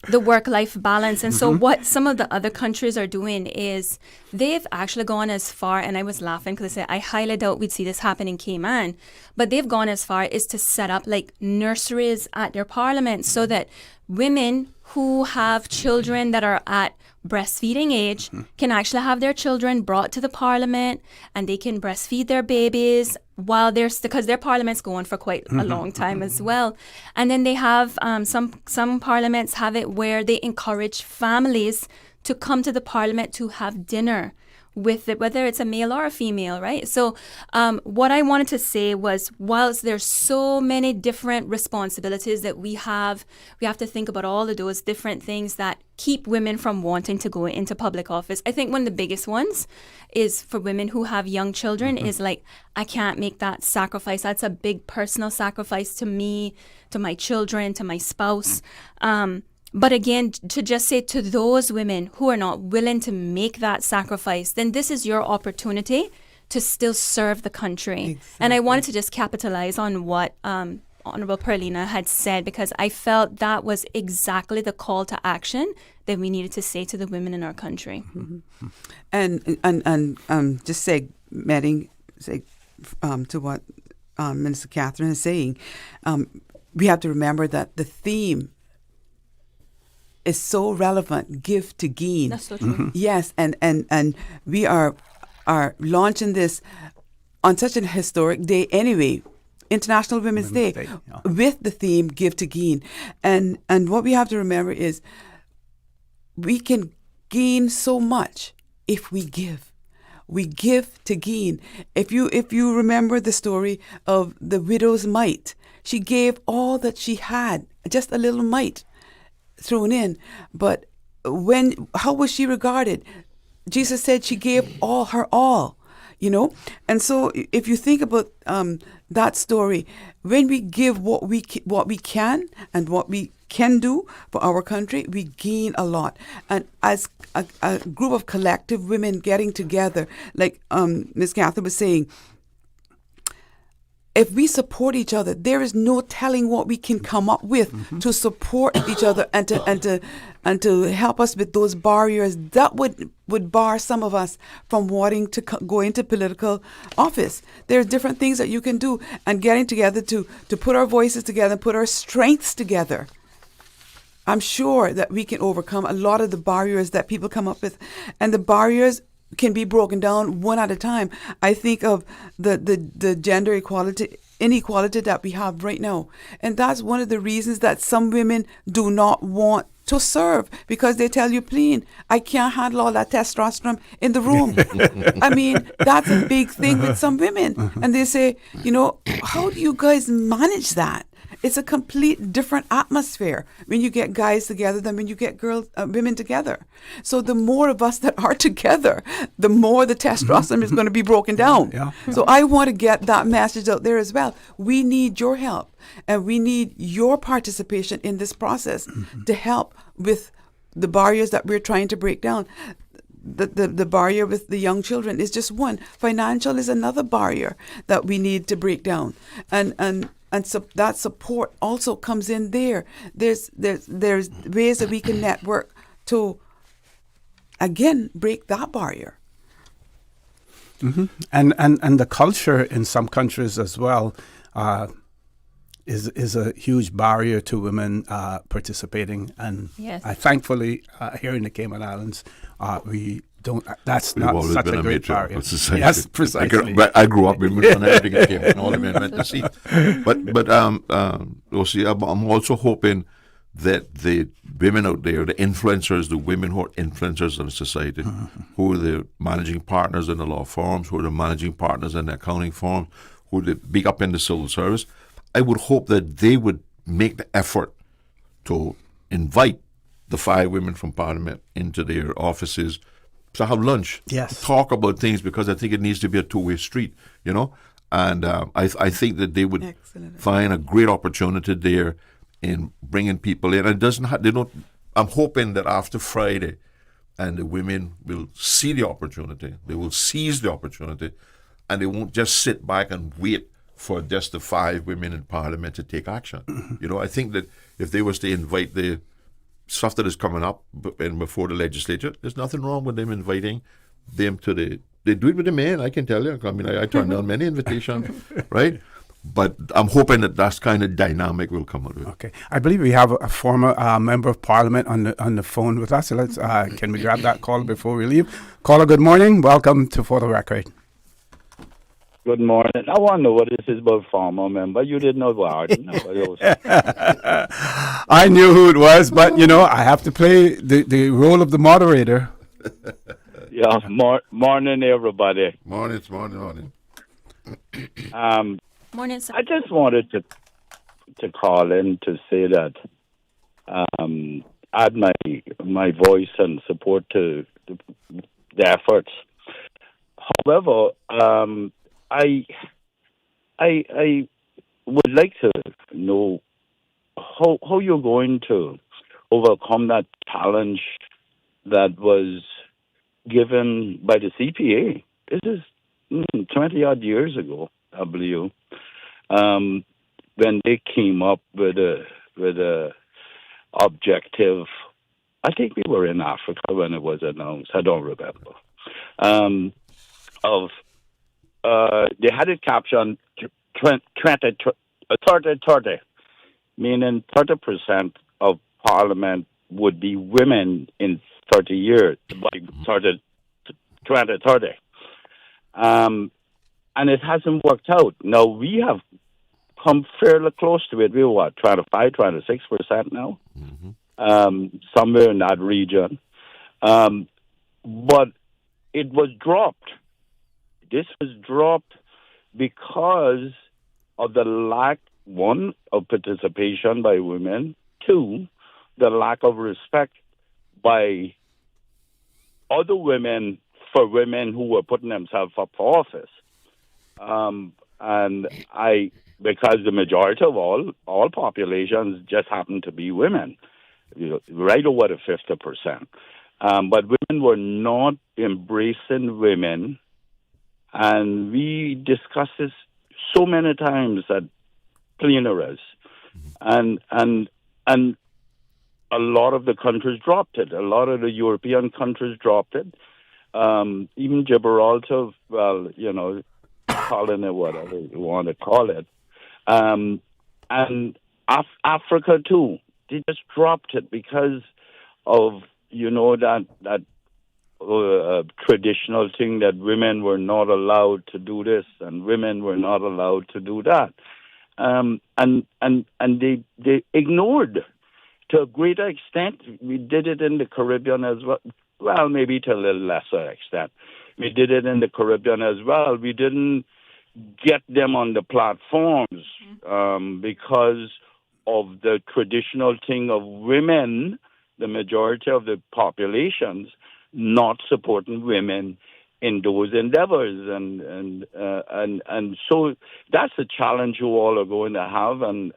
The work-life balance. And so what some of the other countries are doing is they've actually gone as far, and I was laughing because I said, I highly doubt we'd see this happen in Cayman, but they've gone as far as to set up like nurseries at their parliament so that women who have children that are at breastfeeding age can actually have their children brought to the parliament, and they can breastfeed their babies while because their parliament's going for quite a long time as well. And then they have some parliaments have it where they encourage families to come to the parliament to have dinner with it, whether it's a male or a female, right? So what I wanted to say was, whilst there's so many different responsibilities that we have to think about all of those different things that keep women from wanting to go into public office. I think one of the biggest ones is for women who have young children is like, I can't make that sacrifice. That's a big personal sacrifice to me, to my children, to my spouse. But again, to just say to those women who are not willing to make that sacrifice, then this is your opportunity to still serve the country. Exactly. And I wanted to just capitalize on what Honourable Perlina had said, because I felt that was exactly the call to action that we needed to say to the women in our country. Mm-hmm. And just adding to what Minister Katherine is saying, we have to remember that the theme is so relevant, give to gain. That's so true. Mm-hmm. Yes, and we are launching this on such an historic day anyway, International Women's Day, with the theme give to gain. And what we have to remember is we can gain so much if we give. We give to gain. If you remember the story of the widow's mite, she gave all that she had, just a little mite thrown in. But how was she regarded? Jesus said she gave all her all, And so if you think about that story, when we give what we can and what we can do for our country, we gain a lot. And as a group of collective women getting together, like Ms. Katherine was saying, if we support each other, there is no telling what we can come up with to support each other and to help us with those barriers that would bar some of us from wanting to go into political office. There are different things that you can do, and getting together to put our voices together, put our strengths together. I'm sure that we can overcome a lot of the barriers that people come up with, and the barriers can be broken down one at a time. I think of the gender inequality that we have right now. And that's one of the reasons that some women do not want to serve, because they tell you plain, I can't handle all that testosterone in the room. I mean, that's a big thing with some women. And they say, how do you guys manage that? It's a complete different atmosphere when you get guys together than when you get women together. So the more of us that are together, the more the testosterone is going to be broken down. Yeah. So I want to get that message out there as well. We need your help, and we need your participation in this process to help with the barriers that we're trying to break down. The barrier with the young children is just one. Financial is another barrier that we need to break down. And so that support also comes in there. There's ways that we can network to, again, break that barrier. Mm-hmm. And the culture in some countries as well is a huge barrier to women participating. And yes. Thankfully, here in the Cayman Islands, we don't. That's not such a great barrier. Yes, precisely. I grew up with women everything that came and all the men went to see. But Lucy, I'm also hoping that the women out there, the influencers, the women who are influencers in society, who are the managing partners in the law firms, who are the managing partners in the accounting firms, who are the big up in the civil service, I would hope that they would make the effort to invite the 5 women from Parliament into their offices to have lunch, yes, talk about things, because I think it needs to be a two-way street, And I think that they would find a great opportunity there in bringing people in. And I'm hoping that after Friday, and the women will see the opportunity, they will seize the opportunity, and they won't just sit back and wait for just the 5 women in Parliament to take action. I think that if they was to invite the stuff that is coming up before the legislature, there's nothing wrong with them inviting them to they do it with the men, I can tell you. I mean, I turn down many invitations, right? But I'm hoping that kind of dynamic will come out of it. Okay. I believe we have a former member of Parliament on the phone with us. So let's can we grab that call before we leave? Caller, good morning. Welcome to For the Record. Good morning. I want to know what this is about, former member. You didn't know what. I knew who it was, but I have to play the role of the moderator. Yeah. Morning, everybody. Morning. Morning, sir. I just wanted to call in to say that add my voice and support to the efforts. However, I would like to know how you're going to overcome that challenge that was given by the CPA. This is 20-odd years ago, I believe, when they came up with a objective. I think we were in Africa when it was announced. I don't remember. They had it captioned 30-30, meaning 30% of Parliament would be women in 30 years, by 2030. And it hasn't worked out. Now, we have come fairly close to it. We're 26% now, somewhere in that region. But it was dropped This was dropped because of the lack, one, of participation by women, two, the lack of respect by other women for women who were putting themselves up for office. Because the majority of all populations just happen to be women, right over the 50%. But women were not embracing women, and we discussed this so many times at plenaries, and a lot of the countries dropped it. A lot of the European countries dropped it. Even Gibraltar, calling it whatever you want to call it. And Africa too. They just dropped it because of, that traditional thing that women were not allowed to do this and women were not allowed to do that. And they ignored to a greater extent. We did it in the Caribbean as well. Well, maybe to a little lesser extent. We did it in the Caribbean as well. We didn't get them on the platforms because of the traditional thing of women, the majority of the populations, not supporting women in those endeavors. And so that's a challenge you all are going to have, and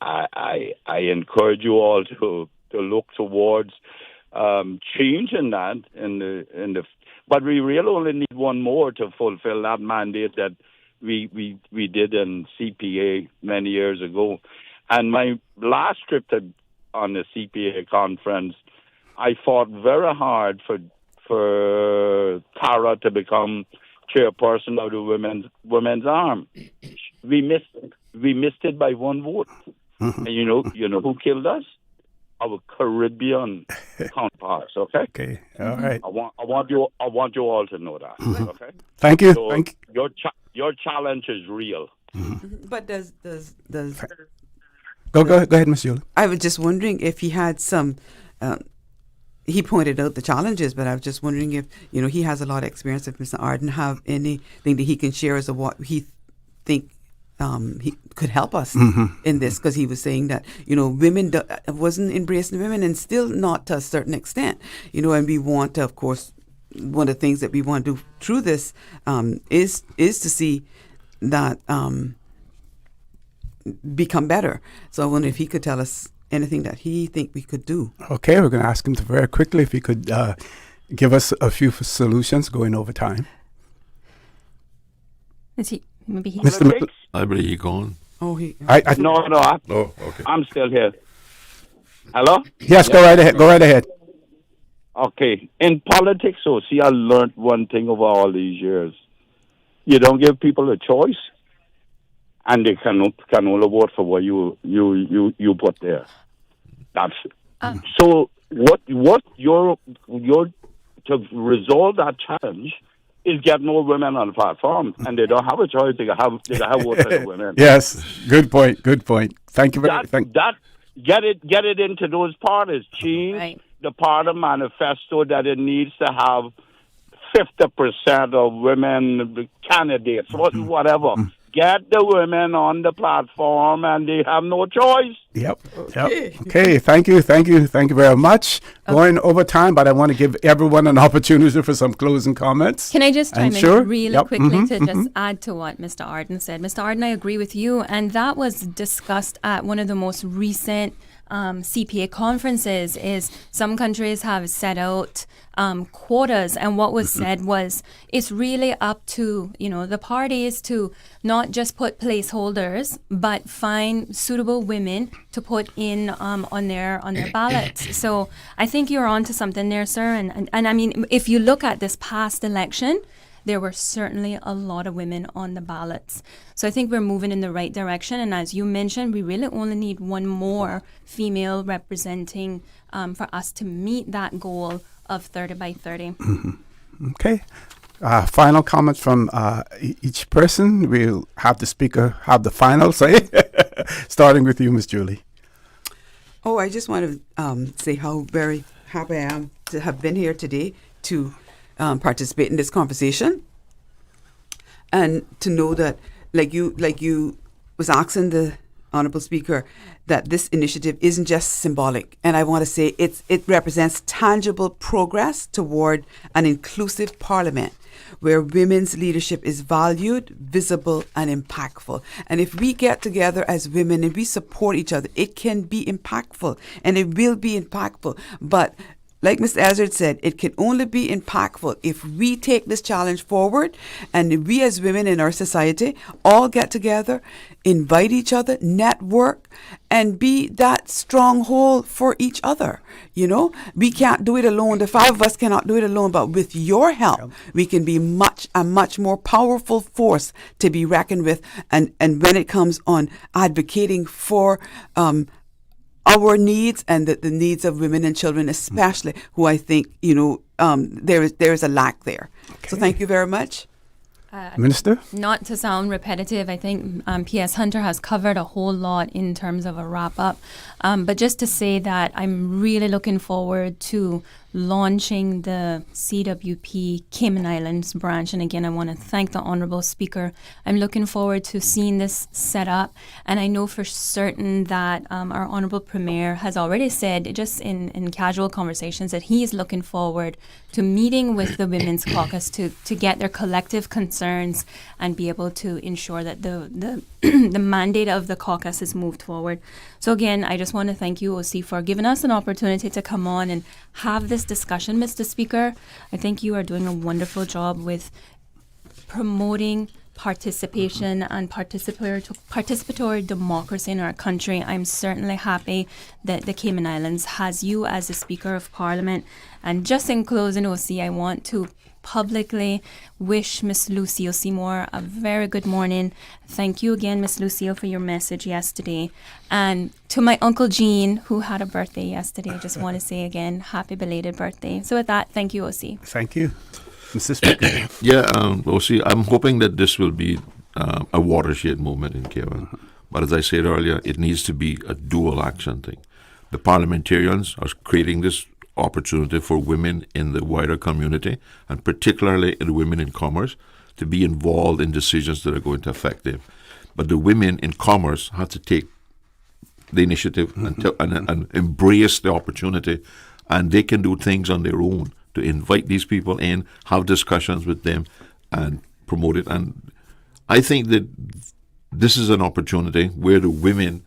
I encourage you all to look towards changing that but we really only need one more to fulfill that mandate that we did in CPA many years ago. And my last trip on the CPA conference, I fought very hard for Tara to become chairperson of the women's arm. We missed it by one vote. And you know who killed us? Our Caribbean counterparts. Okay. Okay. All right. I want you all to know that. Okay. Thank you. So your challenge is real. But does Go ahead, Ms. Julie. I was just wondering if he had some. He pointed out the challenges, but I was just wondering if he has a lot of experience. If Mr. Arden have anything that he can share as to what he think he could help us in this, because he was saying that women wasn't embracing women, and still not to a certain extent. And we want to, of course, one of the things that we want to do through this is to see that become better. So I wonder if he could tell us anything that he think we could do. Okay, we're going to ask him to very quickly if he could give us a few solutions going over time. Is he? Maybe he. Mr. I believe he's gone. Oh, he. No. Oh, okay. I'm still here. Hello? Yes, go right ahead. Go right ahead. Okay. In politics, I learned one thing over all these years. You don't give people a choice, and they can only vote for what you put there. That's so. What your to resolve that challenge is get more women on the platform, and they don't have a choice. They have votes for the women. Yes, good point. Thank you very much. Get it into those parties. Change the party manifesto that it needs to have 50% of women candidates, whatever. Get the women on the platform, and they have no choice. Yep. Okay. Thank you very much. Going over time, but I want to give everyone an opportunity for some closing comments. Can I just chime in really quickly to just add to what Mr. Arden said? Mr. Arden, I agree with you, and that was discussed at one of the most recent CPA conferences. Is some countries have set out quotas, and what was said was it's really up to the parties to not just put placeholders, but find suitable women to put in on their ballots. So I think you're onto something there, sir. And I mean, if you look at this past election, there were certainly a lot of women on the ballots. So I think we're moving in the right direction. And as you mentioned, we really only need one more female representing for us to meet that goal of 30 by 30. Okay. Final comments from each person. We'll have the speaker have the final say. Starting with you, Ms. Julie. Oh, I just want to say how very happy I am to have been here today to participate in this conversation. and to know that, like you was asking the Honourable Speaker, that this initiative isn't just symbolic. And I want to say it represents tangible progress toward an inclusive parliament where women's leadership is valued, visible, and impactful. And if we get together as women and we support each other, it can be impactful, and it will be impactful. But like Mr. Ezzard said, it can only be impactful if we take this challenge forward, and we as women in our society all get together, invite each other, network, and be that stronghold for each other. You know, we can't do it alone. The five of us cannot do it alone, but with your help, we can be a much more powerful force to be reckoned with. And when it comes on advocating for our needs and the needs of women and children, especially, who I think, there is a lack there. Okay. So thank you very much. Minister? Not to sound repetitive, I think P.S. Hunter has covered a whole lot in terms of a wrap-up. But just to say that I'm really looking forward to launching the CWP Cayman Islands branch. And again, I want to thank the Honourable Speaker. I'm looking forward to seeing this set up. And I know for certain that our Honourable Premier has already said, just in casual conversations, that he is looking forward to meeting with the Women's Caucus to get their collective concerns and be able to ensure that the the mandate of the caucus is moved forward. So again, I just want to thank you, OC, for giving us an opportunity to come on and have this discussion, Mr. Speaker. I think you are doing a wonderful job with promoting participation and participatory democracy in our country. I'm certainly happy that the Cayman Islands has you as the Speaker of Parliament. And just in closing, OC, I want to publicly wish Miss Lucille Seymour a very good morning. Thank you again, Miss Lucille, for your message yesterday. And to my Uncle Gene, who had a birthday yesterday, I just want to say again, happy belated birthday. So with that, thank you, OC. Thank you. Mr. Speaker. OC, I'm hoping that this will be a watershed moment in Cayman. But as I said earlier, it needs to be a dual action thing. The parliamentarians are creating this opportunity for women in the wider community, and particularly in women in commerce, to be involved in decisions that are going to affect them. But the women in commerce have to take the initiative and embrace the opportunity, and they can do things on their own to invite these people in, have discussions with them, and promote it. And I think that this is an opportunity where the women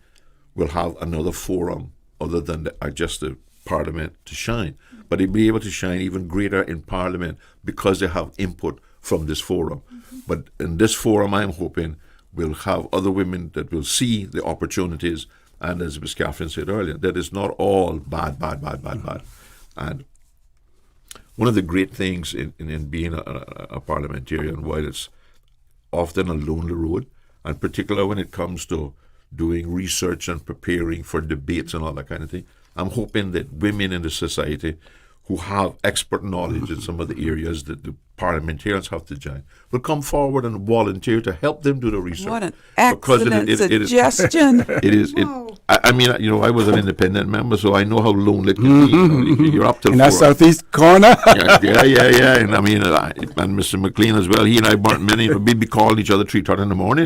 will have another forum other than just the Parliament to shine, but they'll be able to shine even greater in Parliament because they have input from this forum. But in this forum, I'm hoping we'll have other women that will see the opportunities, and as Ms. Katherine said earlier, that it's not all bad. And one of the great things in being a parliamentarian, while it's often a lonely road, and particularly when it comes to doing research and preparing for debates and all that kind of thing, I'm hoping that women in the society who have expert knowledge in some of the areas that the parliamentarians have to join will come forward and volunteer to help them do the research. What an excellent suggestion. I was an independent member, so I know how lonely it can be. You're up to in that southeast corner. yeah. And and Mr. McLean as well. He and I weren't many. We'd be calling each other 3:30 in the morning,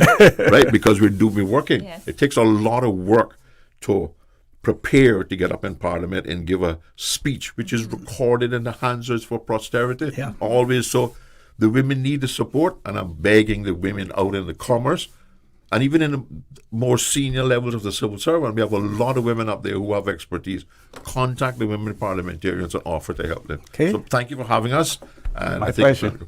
right? Because we're working. Yes. It takes a lot of work to prepare to get up in Parliament and give a speech, which is recorded in the Hansards for posterity. Yeah. Always. So the women need the support, and I'm begging the women out in the commerce, and even in the more senior levels of the civil servant, we have a lot of women up there who have expertise. Contact the women parliamentarians and offer to help them. Okay. So thank you for having us. And My pleasure.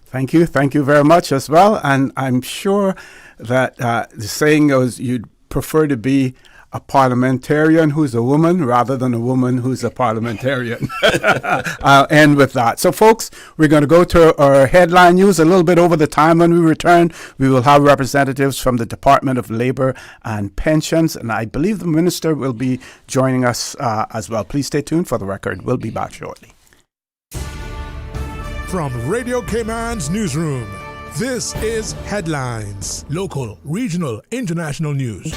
Thank you very much as well. And I'm sure that the saying goes, you'd prefer to be a parliamentarian who's a woman rather than a woman who's a parliamentarian. I'll end with that. So, folks, we're going to go to our headline news a little bit over the time. When we return, we will have representatives from the Department of Labor and Pensions, and I believe the Minister will be joining us as well. Please stay tuned for the record. We'll be back shortly. From Radio Cayman's newsroom, this is Headlines. Local, regional, international news.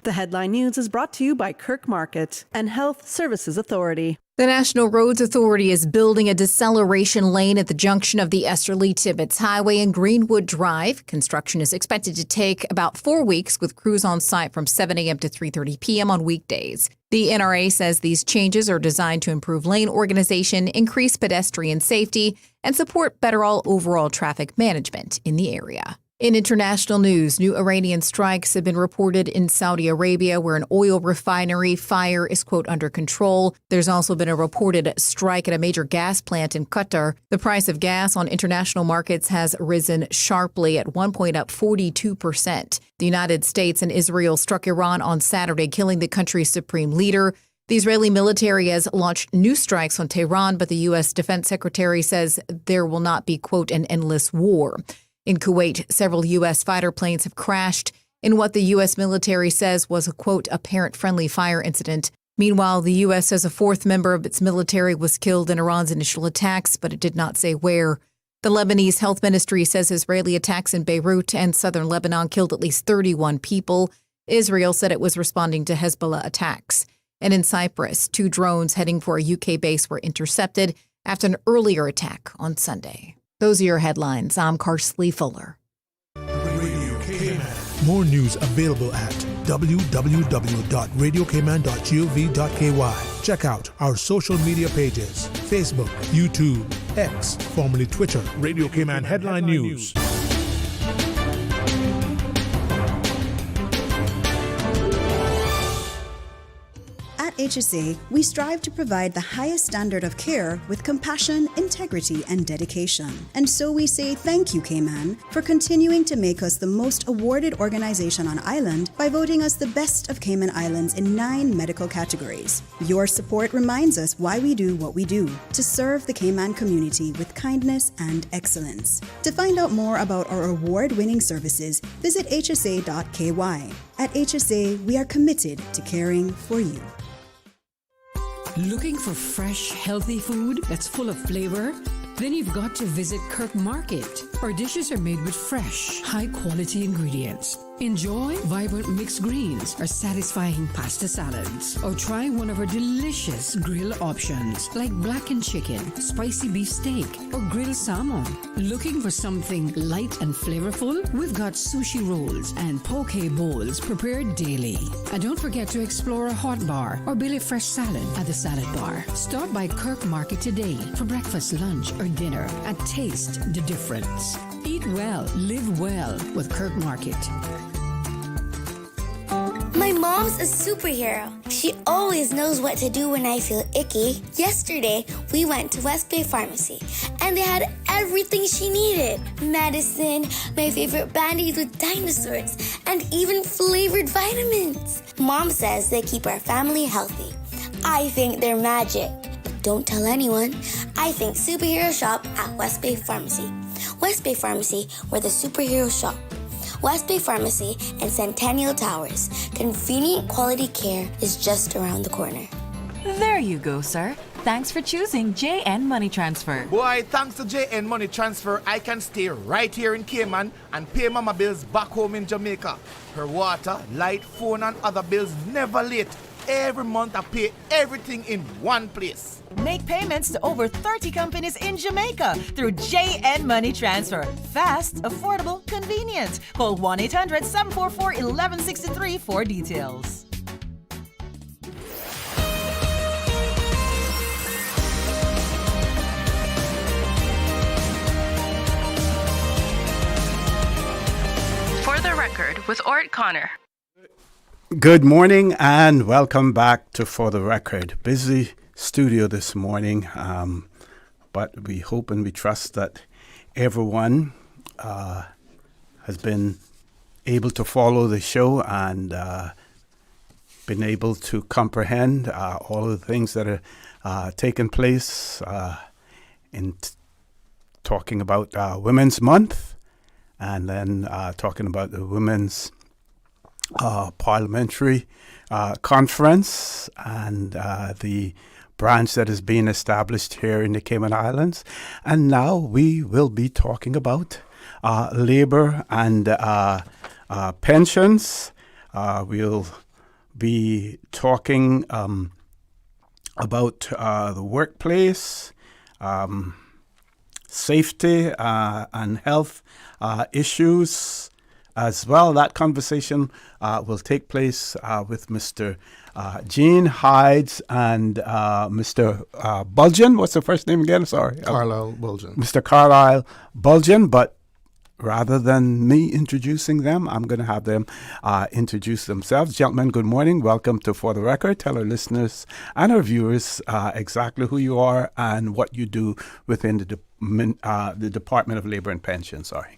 The Headline News is brought to you by Kirk Market and Health Services Authority. The National Roads Authority is building a deceleration lane at the junction of the Esterly-Tibbetts Highway and Greenwood Drive. Construction is expected to take about 4 weeks, with crews on site from 7 a.m. to 3:30 p.m. on weekdays. The NRA says these changes are designed to improve lane organization, increase pedestrian safety, and support better overall traffic management in the area. In international news, new Iranian strikes have been reported in Saudi Arabia, where an oil refinery fire is, quote, under control. There's also been a reported strike at a major gas plant in Qatar. The price of gas on international markets has risen sharply, at one point up 42%. The United States and Israel struck Iran on Saturday, killing the country's supreme leader. The Israeli military has launched new strikes on Tehran, but the U.S. Defense Secretary says there will not be, quote, an endless war. In Kuwait, several U.S. fighter planes have crashed in what the U.S. military says was a, quote, apparent friendly fire incident. Meanwhile, the U.S. says a fourth member of its military was killed in Iran's initial attacks, but it did not say where. The Lebanese health ministry says Israeli attacks in Beirut and southern Lebanon killed at least 31 people. Israel said it was responding to Hezbollah attacks. And in Cyprus, 2 drones heading for a UK base were intercepted after an earlier attack on Sunday. Those are your headlines. I'm Karsley Fuller. Radio Cayman. More news available at www.radiocayman.gov.ky. Check out our social media pages: Facebook, YouTube, X, formerly Twitter. Radio Cayman Headline News. At HSA, we strive to provide the highest standard of care with compassion, integrity, and dedication. And so we say thank you, Cayman, for continuing to make us the most awarded organization on island by voting us the best of Cayman Islands in 9 medical categories. Your support reminds us why we do what we do, to serve the Cayman community with kindness and excellence. To find out more about our award-winning services, visit hsa.ky. At HSA, we are committed to caring for you. Looking for fresh, healthy food that's full of flavor? Then you've got to visit Kirk Market. Our dishes are made with fresh, high-quality ingredients. Enjoy vibrant mixed greens or satisfying pasta salads. Or try one of our delicious grill options like blackened chicken, spicy beef steak, or grilled salmon. Looking for something light and flavorful? We've got sushi rolls and poke bowls prepared daily. And don't forget to explore a hot bar or Billy Fresh salad at the salad bar. Stop by Kirk Market today for breakfast, lunch, or dinner and taste the difference. Eat well, live well with Kirk Market. My mom's a superhero. She always knows what to do when I feel icky. Yesterday, we went to West Bay Pharmacy, and they had everything she needed. Medicine, my favorite Band-Aids with dinosaurs, and even flavored vitamins. Mom says they keep our family healthy. I think they're magic. But don't tell anyone. I think superhero shop at West Bay Pharmacy. West Bay Pharmacy, where the superheroes shop. West Bay Pharmacy and Centennial Towers. Convenient quality care is just around the corner. There you go, sir. Thanks for choosing JN Money Transfer. Boy, thanks to JN Money Transfer, I can stay right here in Cayman and pay mama bills back home in Jamaica. Her water, light, phone, and other bills never late. Every month I pay everything in one place. Make payments to over 30 companies in Jamaica through JN Money Transfer. Fast, affordable, convenient. Call 1-800-744-1163 for details. For the Record with Orrett Connor. Good morning and welcome back to For the Record. Busy studio this morning, but we hope and we trust that everyone has been able to follow the show and been able to comprehend all of the things that are taking place in talking about Women's Month, and then talking about the Women's Parliamentary Conference and the branch that is being established here in the Cayman Islands. And now we will be talking about labor and pensions. We'll be talking about the workplace, safety and health issues as well. That conversation will take place with Mr. Gene Hides and Mr. Bulgin. What's the first name again? Sorry. Carlisle Bulgin. Mr. Carlisle Bulgin, but rather than me introducing them, I'm going to have them introduce themselves. Gentlemen, good morning. Welcome to For the Record. Tell our listeners and our viewers exactly who you are and what you do within the Department of Labor and Pensions. Sorry.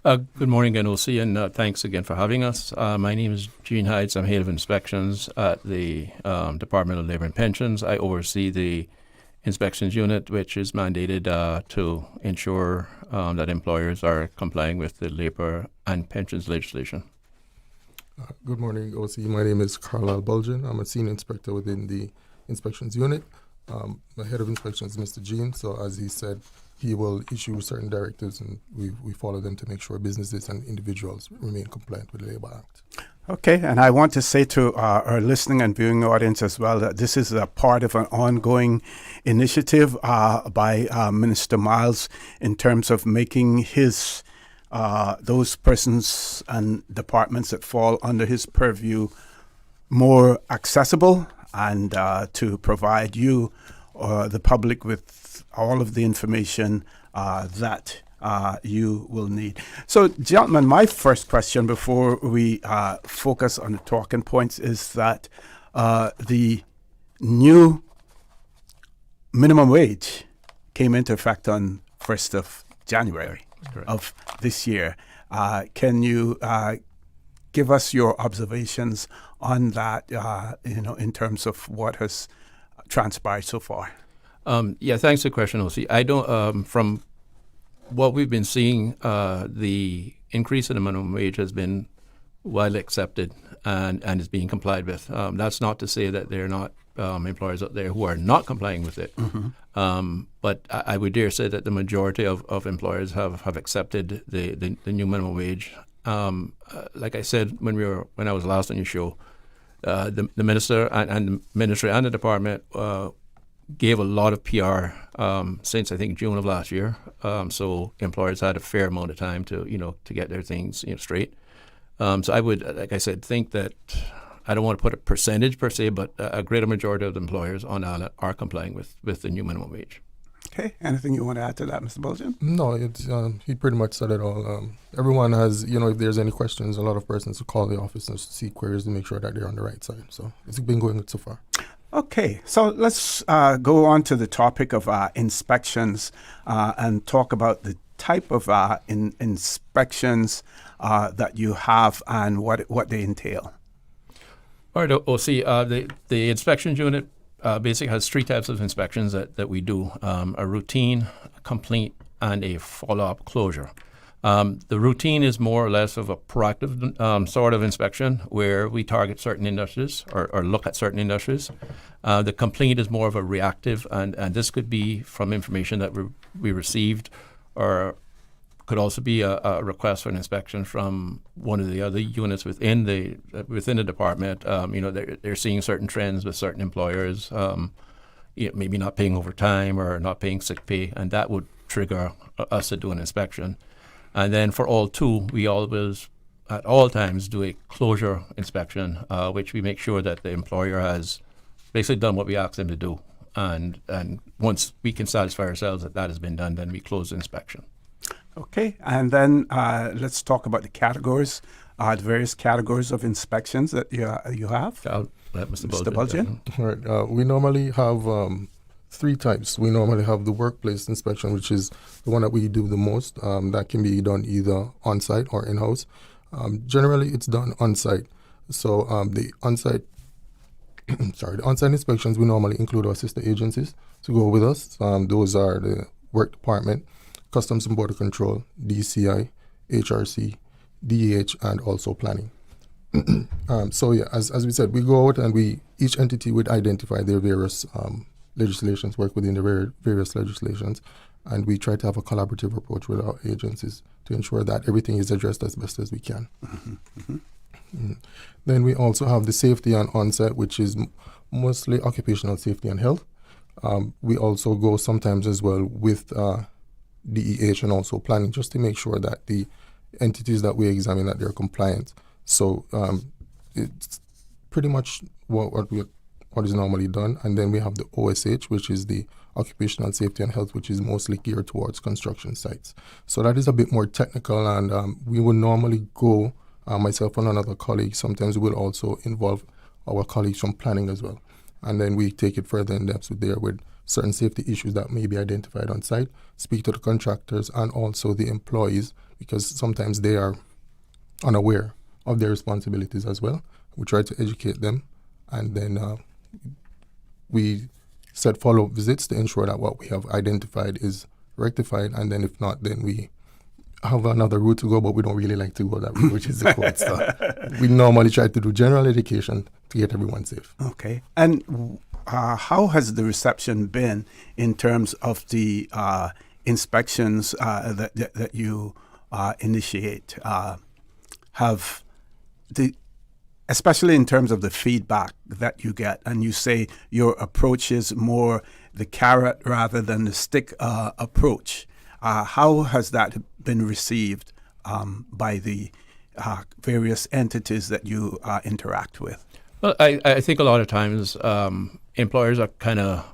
Good morning, NOC, and thanks again for having us. My name is Gene Hides. I'm head of inspections at the Department of Labor and Pensions. I oversee the inspections unit, which is mandated to ensure that employers are complying with the labor and pensions legislation. Good morning, OC. My name is Carlisle Bulgin. I'm a senior inspector within the inspections unit. The head of inspections is Mr. Gene, so as he said, he will issue certain directives, and we follow them to make sure businesses and individuals remain compliant with the Labor Act. Okay, and I want to say to our listening and viewing audience as well that this is a part of an ongoing initiative by Minister Miles in terms of making his those persons and departments that fall under his purview more accessible and to provide you, the public, with all of the information that you will need. So, gentlemen, my first question before we focus on the talking points is that the new minimum wage came into effect on 1st of January of this year. Can you give us your observations on that, in terms of what has transpired so far? Thanks for the question, OC. I don't, from what we've been seeing, the increase in the minimum wage has been widely accepted and is being complied with. That's not to say that there are not employers out there who are not complying with it. Mm-hmm. But I would dare say that the majority of employers have accepted the new minimum wage. Like I said when I was last on your show, the minister and the ministry and the department gave a lot of PR since I think June of last year. So employers had a fair amount of time to get their things straight. So I would, like I said, think that I don't want to put a percentage per se, but a greater majority of the employers on island are complying with the new minimum wage. Okay. Anything you want to add to that, Mr. Bulgin? No, he pretty much said it all. Everyone has, if there's any questions, a lot of persons to call the office and see queries to make sure that they're on the right side. So it's been going good so far. Okay, so let's go on to the topic of inspections and talk about the type of inspections that you have and what they entail. All right, OC, the inspections unit basically has three types of inspections that we do: a routine, a complete, and a follow-up closure. The routine is more or less of a proactive sort of inspection where we target certain industries or look at certain industries. The complete is more of a reactive, and this could be from information that we received, or could also be a request for an inspection from one of the other units within the department. They're seeing certain trends with certain employers, maybe not paying overtime or not paying sick pay, and that would trigger us to do an inspection. And then for all two, we always, at all times, do a closure inspection, which we make sure that the employer has basically done what we asked them to do. And once we can satisfy ourselves that has been done, then we close the inspection. Okay, and then let's talk about the categories, the various categories of inspections that you have. Mr. Bulgin. All right. We normally have three types. We normally have the workplace inspection, which is the one that we do the most. That can be done either on-site or in-house. Generally, it's done on-site. So the on-site inspections, we normally include our sister agencies to go with us. Those are the Work Department, Customs and Border Control, DCI, HRC, DEH, and also Planning. As we said, we go out and each entity would identify their various legislations, work within the various legislations, and we try to have a collaborative approach with our agencies to ensure that everything is addressed as best as we can. Mm-hmm. Mm-hmm. Then we also have the safety and onset, which is mostly occupational safety and health. We also go sometimes as well with DEH and also planning, just to make sure that the entities that we examine, that they're compliant. So it's pretty much what is normally done. And then we have the OSH, which is the occupational safety and health, which is mostly geared towards construction sites. So that is a bit more technical, and we would normally go, myself and another colleague, sometimes we'll also involve our colleagues from planning as well. And then we take it further in depth with certain safety issues that may be identified on site, speak to the contractors and also the employees, because sometimes they are unaware of their responsibilities as well. We try to educate them, and then we set follow-up visits to ensure that what we have identified is rectified, and then if not, then we have another route to go, but we don't really like to go that route, which is the court. So we normally try to do general education to get everyone safe. Okay. And how has the reception been in terms of the inspections that you initiate? Have the especially in terms of the feedback that you get, and you say your approach is more the carrot rather than the stick approach. How has that been received by the various entities that you interact with? Well, I think a lot of times employers are kind of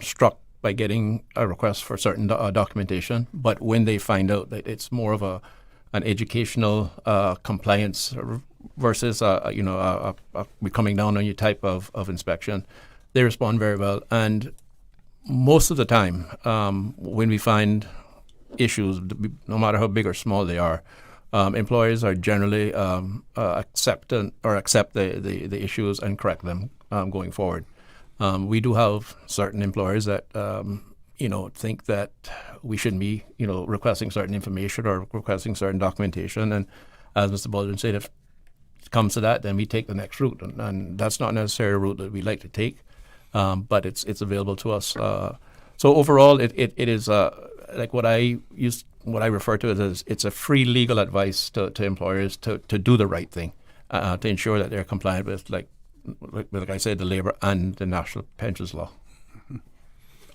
struck by getting a request for certain documentation, but when they find out that it's more of an educational compliance versus we coming down on you type of inspection, they respond very well. And most of the time, when we find issues, no matter how big or small they are, employers are generally accept the issues and correct them going forward. We do have certain employers that think that we shouldn't be requesting certain information or requesting certain documentation, and as Mr. Baldwin said, if it comes to that, then we take the next route, and that's not necessarily a route that we like to take, but it's available to us. So overall, it is like what I refer to as it's a free legal advice to employers to do the right thing, to ensure that they're compliant with, like I said, the labor and the national pensions law.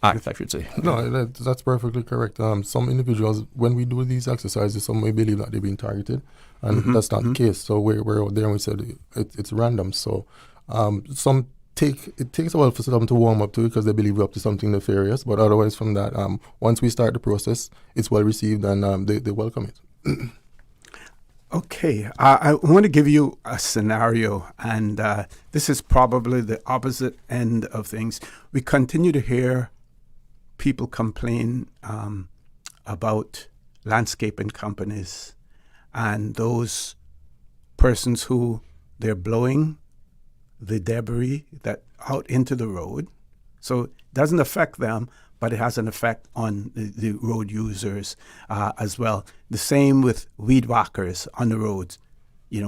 Act, I should say. No, that's perfectly correct. Some individuals, when we do these exercises, some may believe that they've been targeted, and that's not the case. So we're out there and we said it's random. So it takes a while for them to warm up to it because they believe we're up to something nefarious. But otherwise, from that, once we start the process, it's well received and they welcome it. Okay, I want to give you a scenario, and this is probably the opposite end of things. We continue to hear people complain about landscaping companies and those persons who they're blowing the debris that out into the road. So it doesn't affect them, but it has an effect on the road users as well. The same with weed whackers on the roads.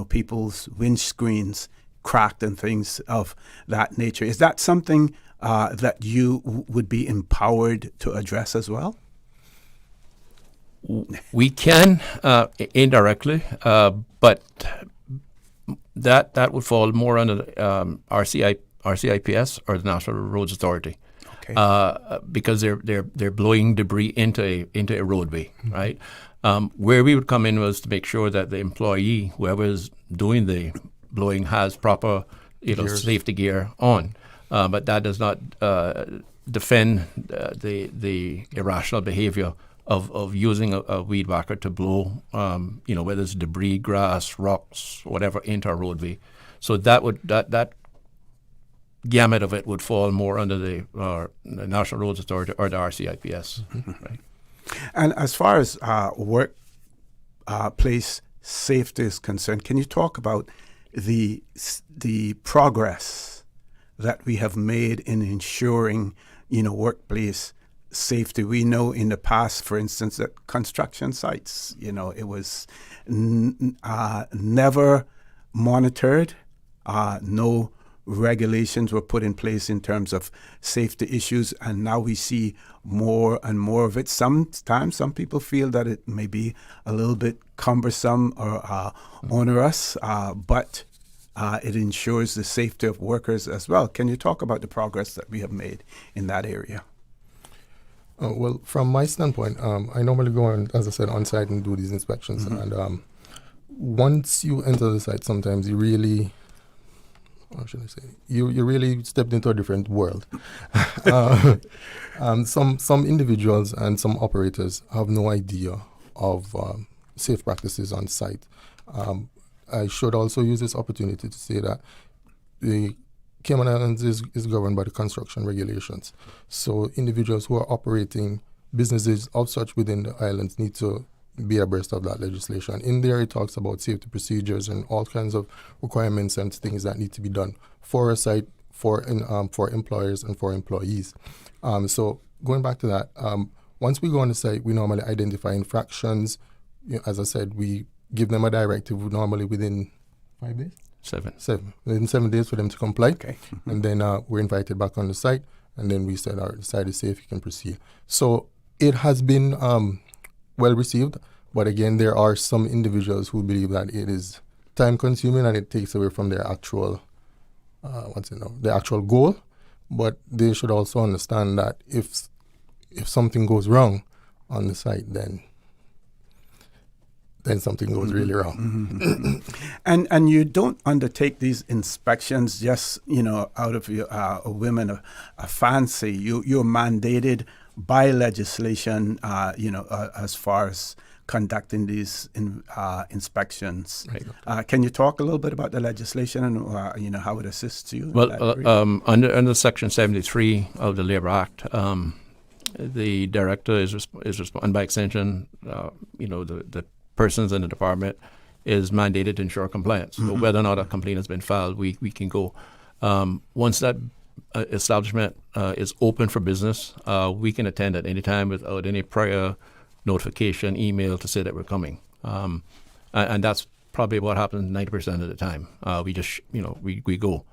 People's windscreens cracked and things of that nature. Is that something that you would be empowered to address as well? We can indirectly, but that would fall more under the RCIPS or the National Roads Authority. Because they're blowing debris into a roadway, right? Where we would come in was to make sure that the employee, whoever is doing the blowing, has proper safety gear on. But that does not defend the irrational behavior of using a weed whacker to blow, whether it's debris, grass, rocks, whatever, into a roadway. So that gamut of it would fall more under the National Roads Authority or the RCIPS. Right? And as far as workplace safety is concerned, can you talk about the progress that we have made in ensuring, workplace safety? We know in the past, for instance, that construction sites, it was never monitored, no regulations were put in place in terms of safety issues, and now we see more and more of it. Sometimes some people feel that it may be a little bit cumbersome or onerous, but it ensures the safety of workers as well. Can you talk about the progress that we have made in that area? Well, from my standpoint, I normally go on, as I said, on site and do these inspections. Mm-hmm. And once you enter the site, sometimes you really, how should I say, you really stepped into a different world. Some individuals and some operators have no idea of safe practices on site. I should also use this opportunity to say that the Cayman Islands is governed by the construction regulations. So individuals who are operating businesses of such within the islands need to be abreast of that legislation. In there, it talks about safety procedures and all kinds of requirements and things that need to be done for a site, for employers and for employees. So going back to that, once we go on the site, we normally identify infractions. As I said, we give them a directive normally within 5 days? Within 7 days for them to comply. Okay. And then we're invited back on the site, and then we said, all right, the site is safe, you can proceed. So it has been well received, but again, there are some individuals who believe that it is time consuming and it takes away from their actual, their actual goal. But they should also understand that if something goes wrong on the site, then something goes really wrong. Mm-hmm. And you don't undertake these inspections just, out of your women a fancy. You're mandated by legislation, as far as conducting these inspections. Right. Can you talk a little bit about the legislation and how it assists you? Well, under Section 73 of the Labor Act, the director is and by extension, the persons in the department is mandated to ensure compliance. So whether or not a complaint has been filed, we can go. Once that establishment is open for business, we can attend at any time without any prior notification, email to say that we're coming. And that's probably what happens 90% of the time. We just, we go.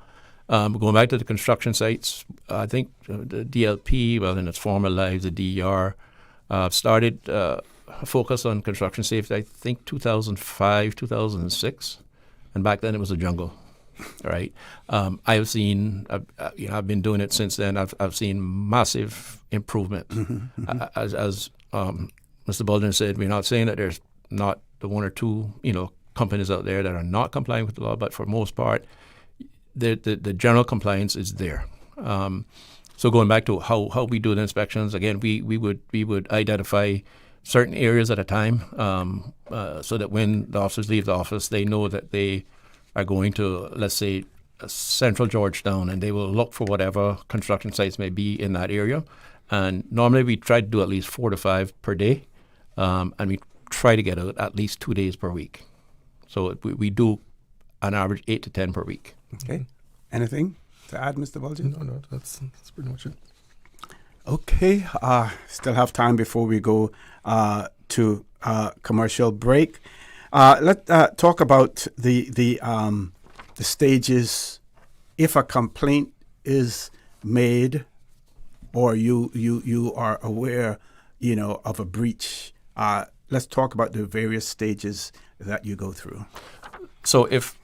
Going back to the construction sites, I think the DLP, well, in its former lives, the DER, started focus on construction safety, I think 2005, 2006, and back then it was a jungle, right? I've seen, I've been doing it since then. I've seen massive improvement. As Mr. Baldwin said, we're not saying that there's not the one or two, companies out there that are not complying with the law, but for most part, the general compliance is there. So going back to how we do the inspections, again, we would identify certain areas at a time, so that when the officers leave the office, they know that they are going to, let's say, central Georgetown, and they will look for whatever construction sites may be in that area. And normally we try to do at least 4 to 5 per day, and we try to get out at least 2 days per week. So we do an average 8 to 10 per week. Okay. Anything to add, Mr. Bulgin? No, that's pretty much it. Okay. Still have time before we go to commercial break. Let's talk about the stages. If a complaint is made, or you are aware, of a breach, let's talk about the various stages that you go through. So if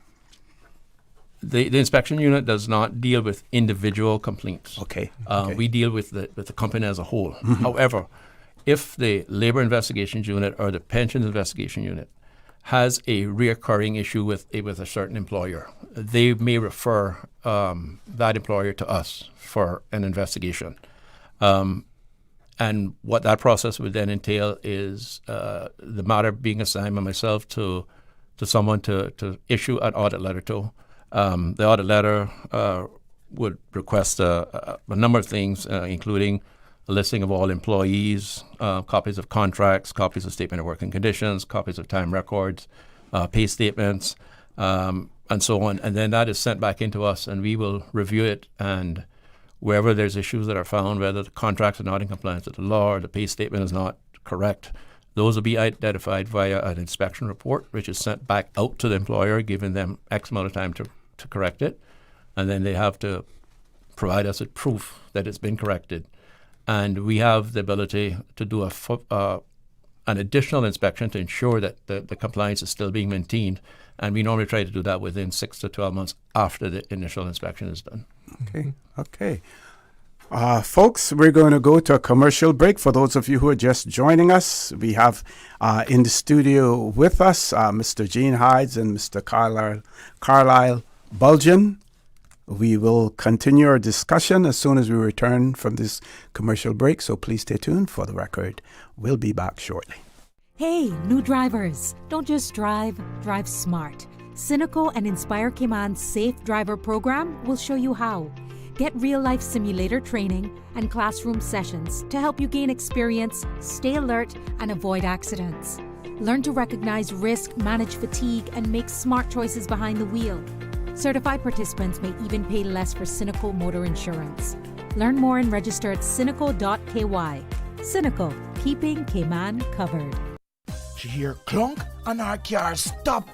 the inspection unit does not deal with individual complaints. Okay. We deal with the company as a whole. However, if the labor investigations unit or the pensions investigation unit has a reoccurring issue with a certain employer, they may refer that employer to us for an investigation. And what that process would then entail is the matter being assigned by myself to someone to issue an audit letter to. The audit letter would request a number of things, including a listing of all employees, copies of contracts, copies of statement of working conditions, copies of time records, pay statements, and so on. And then that is sent back into us, and we will review it. And wherever there's issues that are found, whether the contracts are not in compliance with the law or the pay statement is not correct, those will be identified via an inspection report, which is sent back out to the employer, giving them X amount of time to correct it. And then they have to provide us with proof that it's been corrected. And we have the ability to do an an additional inspection to ensure that the compliance is still being maintained. And we normally try to do that within 6 to 12 months after the initial inspection is done. Okay. Folks, we're going to go to a commercial break. For those of you who are just joining us, we have in the studio with us Mr. Gene Hides and Mr. Carlisle Bulgin. We will continue our discussion as soon as we return from this commercial break, so please stay tuned. For the record, we'll be back shortly. Hey, new drivers, don't just drive, drive smart. Cynical and Inspire Cayman's Safe Driver program will show you how. Get real-life simulator training and classroom sessions to help you gain experience, stay alert, and avoid accidents. Learn to recognize risk, manage fatigue, and make smart choices behind the wheel. Certified participants may even pay less for Cynical motor insurance. Learn more and register at cynical.ky. Cynical, keeping Cayman covered. She hear clunk and her car stop.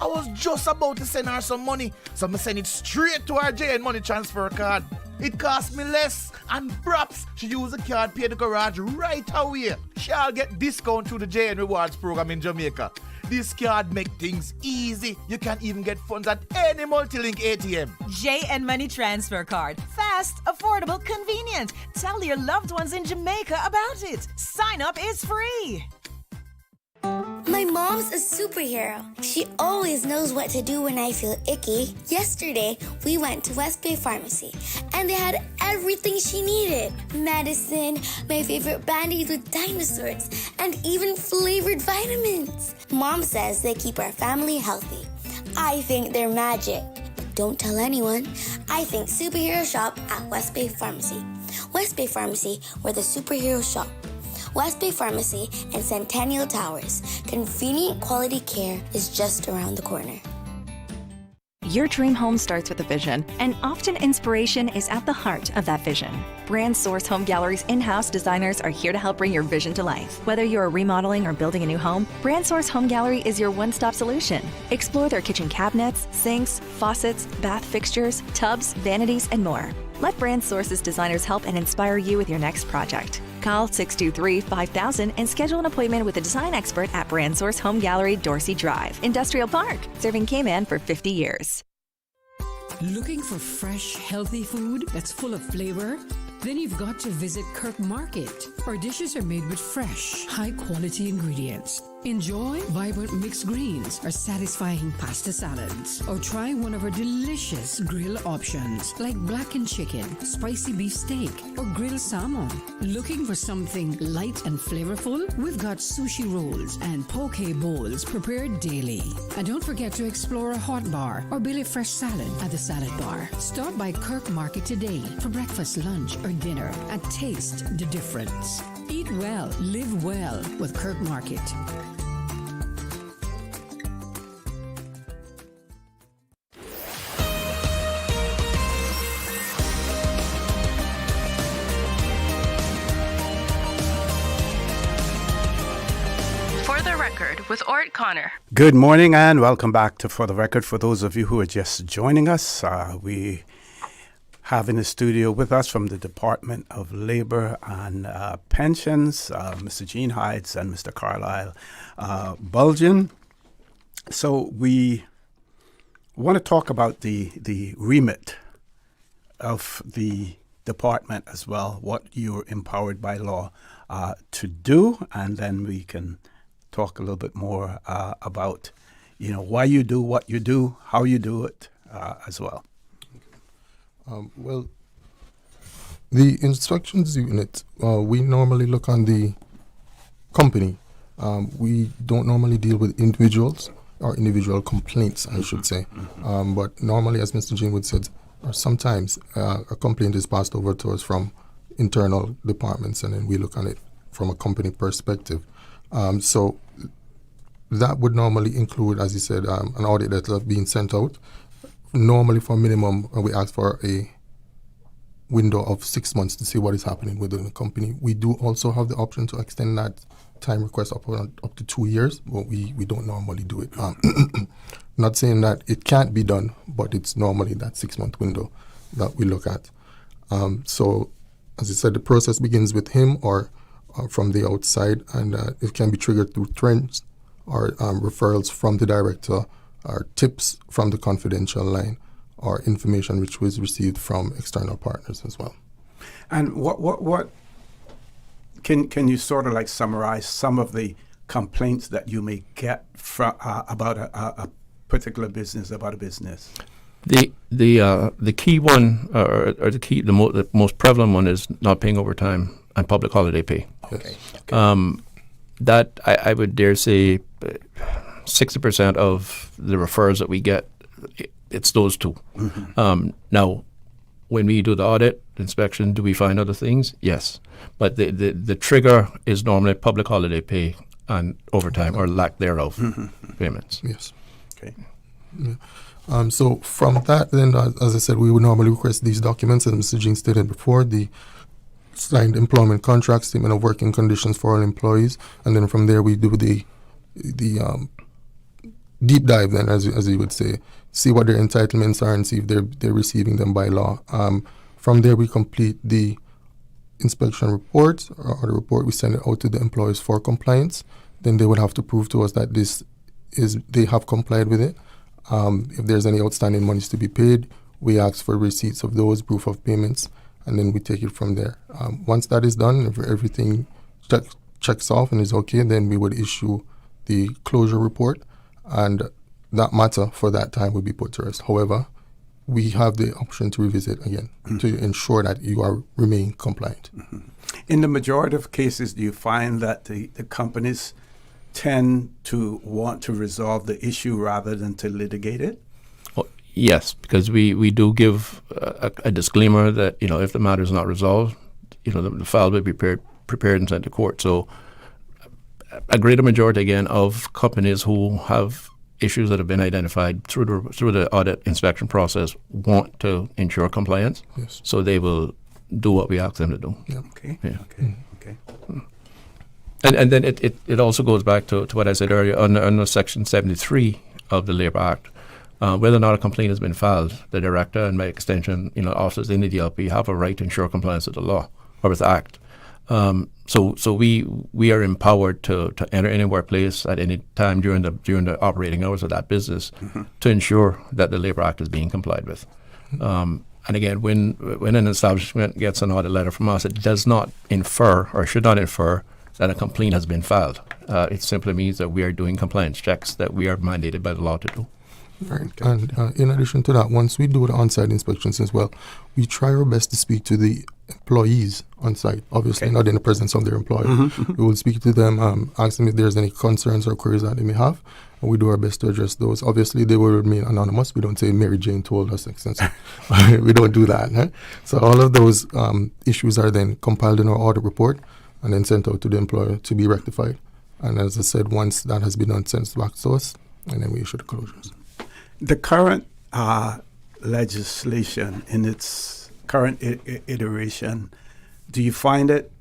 I was just about to send her some money, so I send it straight to her JN Money Transfer card. It cost me less, and perhaps she use the card, pay the garage right away. She'll get discount through the JN Rewards program in Jamaica. This card make things easy. You can even get funds at any multi-link ATM. JN Money Transfer Card. Fast, affordable, convenient. Tell your loved ones in Jamaica about it. Sign up is free. My mom's a superhero. She always knows what to do when I feel icky. Yesterday, we went to West Bay Pharmacy, and they had everything she needed. Medicine, my favorite band-aids with dinosaurs, and even flavored vitamins. Mom says they keep our family healthy. I think they're magic. Don't tell anyone. I think superhero shop at West Bay Pharmacy. West Bay Pharmacy, where the superheroes shop. West Bay Pharmacy and Centennial Towers. Convenient quality care is just around the corner. Your dream home starts with a vision, and often inspiration is at the heart of that vision. Brand Source Home Gallery's in-house designers are here to help bring your vision to life. Whether you're remodeling or building a new home, Brand Source Home Gallery is your one-stop solution. Explore their kitchen cabinets, sinks, faucets, bath fixtures, tubs, vanities, and more. Let Brand Source's designers help and inspire you with your next project. Call 623-5000 and schedule an appointment with a design expert at Brand Source Home Gallery, Dorsey Drive, Industrial Park, serving Cayman for 50 years. Looking for fresh, healthy food that's full of flavor? Then you've got to visit Kirk Market. Our dishes are made with fresh, high-quality ingredients. Enjoy vibrant mixed greens or satisfying pasta salads. Or try one of our delicious grill options like blackened chicken, spicy beef steak, or grilled salmon. Looking for something light and flavorful? We've got sushi rolls and poke bowls prepared daily. And don't forget to explore a hot bar or Billy Fresh salad at the salad bar. Stop by Kirk Market today for breakfast, lunch, or dinner and taste the difference. Eat well, live well with Kirk Market. For the Record with Orrett Connor. Good morning and welcome back to For the Record. For those of you who are just joining us, we have in the studio with us from the Department of Labor and Pensions, Mr. Gene Hides and Mr. Carlisle Bulgin. So we want to talk about the remit of the department as well, what you're empowered by law to do, and then we can talk a little bit more about, why you do what you do, how you do it as well. Well, the inspections unit, we normally look on the company. We don't normally deal with individuals or individual complaints, I should say. But normally, as Mr. Jane would said, or sometimes a complaint is passed over to us from internal departments, and then we look on it from a company perspective. So that would normally include, as you said, an audit letter being sent out. Normally, for minimum, we ask for a window of 6 months to see what is happening within the company. We do also have the option to extend that time request up to 2 years, but we don't normally do it. Not saying that it can't be done, but it's normally that 6 month window that we look at. So, as I said, the process begins with him or from the outside, and it can be triggered through trends or referrals from the director, or tips from the confidential line, or information which was received from external partners as well. And what can you sort of like summarize some of the complaints that you may get from about a particular business, about a business? The key one, or the most prevalent one, is not paying overtime and public holiday pay. Okay. That I would dare say 60% of the referrals that we get, it's those two. Mm-hmm. Now, when we do the audit inspection, do we find other things? Yes, but the trigger is normally public holiday pay and overtime or lack thereof payments. Yes. Okay. Yeah. So from that, then, as I said, we would normally request these documents, as Mr. Jean stated before, the signed employment contract, statement of working conditions for all employees, and then from there we do the deep dive, then, as you would say, see what their entitlements are and see if they're receiving them by law. From there, we complete the inspection report, or the report, we send it out to the employees for compliance. Then they would have to prove to us that they have complied with it. If there's any outstanding monies to be paid, we ask for receipts of those, proof of payments, and then we take it from there. Once that is done, if everything checks off and is okay, then we would issue the closure report, and that matter for that time would be put to rest. However, we have the option to revisit again to ensure that you remain compliant. Mm-hmm. In the majority of cases, do you find that the companies tend to want to resolve the issue rather than to litigate it? Well, yes, because we do give a disclaimer that, if the matter is not resolved, the file will be prepared and sent to court. So a greater majority, again, of companies who have issues that have been identified through the audit inspection process want to ensure compliance. Yes. So they will do what we ask them to do. Yeah. Okay. Yeah. Okay. And then it also goes back to what I said earlier under Section 73 of the Labour Act. Whether or not a complaint has been filed, the director and by extension, officers in the DLP have a right to ensure compliance with the law or with the Act. So we are empowered to enter any workplace at any time during the operating hours of that business to ensure that the Labour Act is being complied with. And again, when an establishment gets an audit letter from us, it does not infer or should not infer that a complaint has been filed. It simply means that we are doing compliance checks that we are mandated by the law to do. Right. And in addition to that, once we do the on-site inspections as well, we try our best to speak to the employees on site, obviously not in the presence of their employer. We will speak to them, ask them if there's any concerns or queries that they may have, and we do our best to address those. Obviously, they will remain anonymous. We don't say Mary Jane told us, we don't do that. Huh? So all of those issues are then compiled in our audit report and then sent out to the employer to be rectified. And as I said, once that has been done, sent back to us, and then we issue the closures. The current legislation in its current iteration, do you find it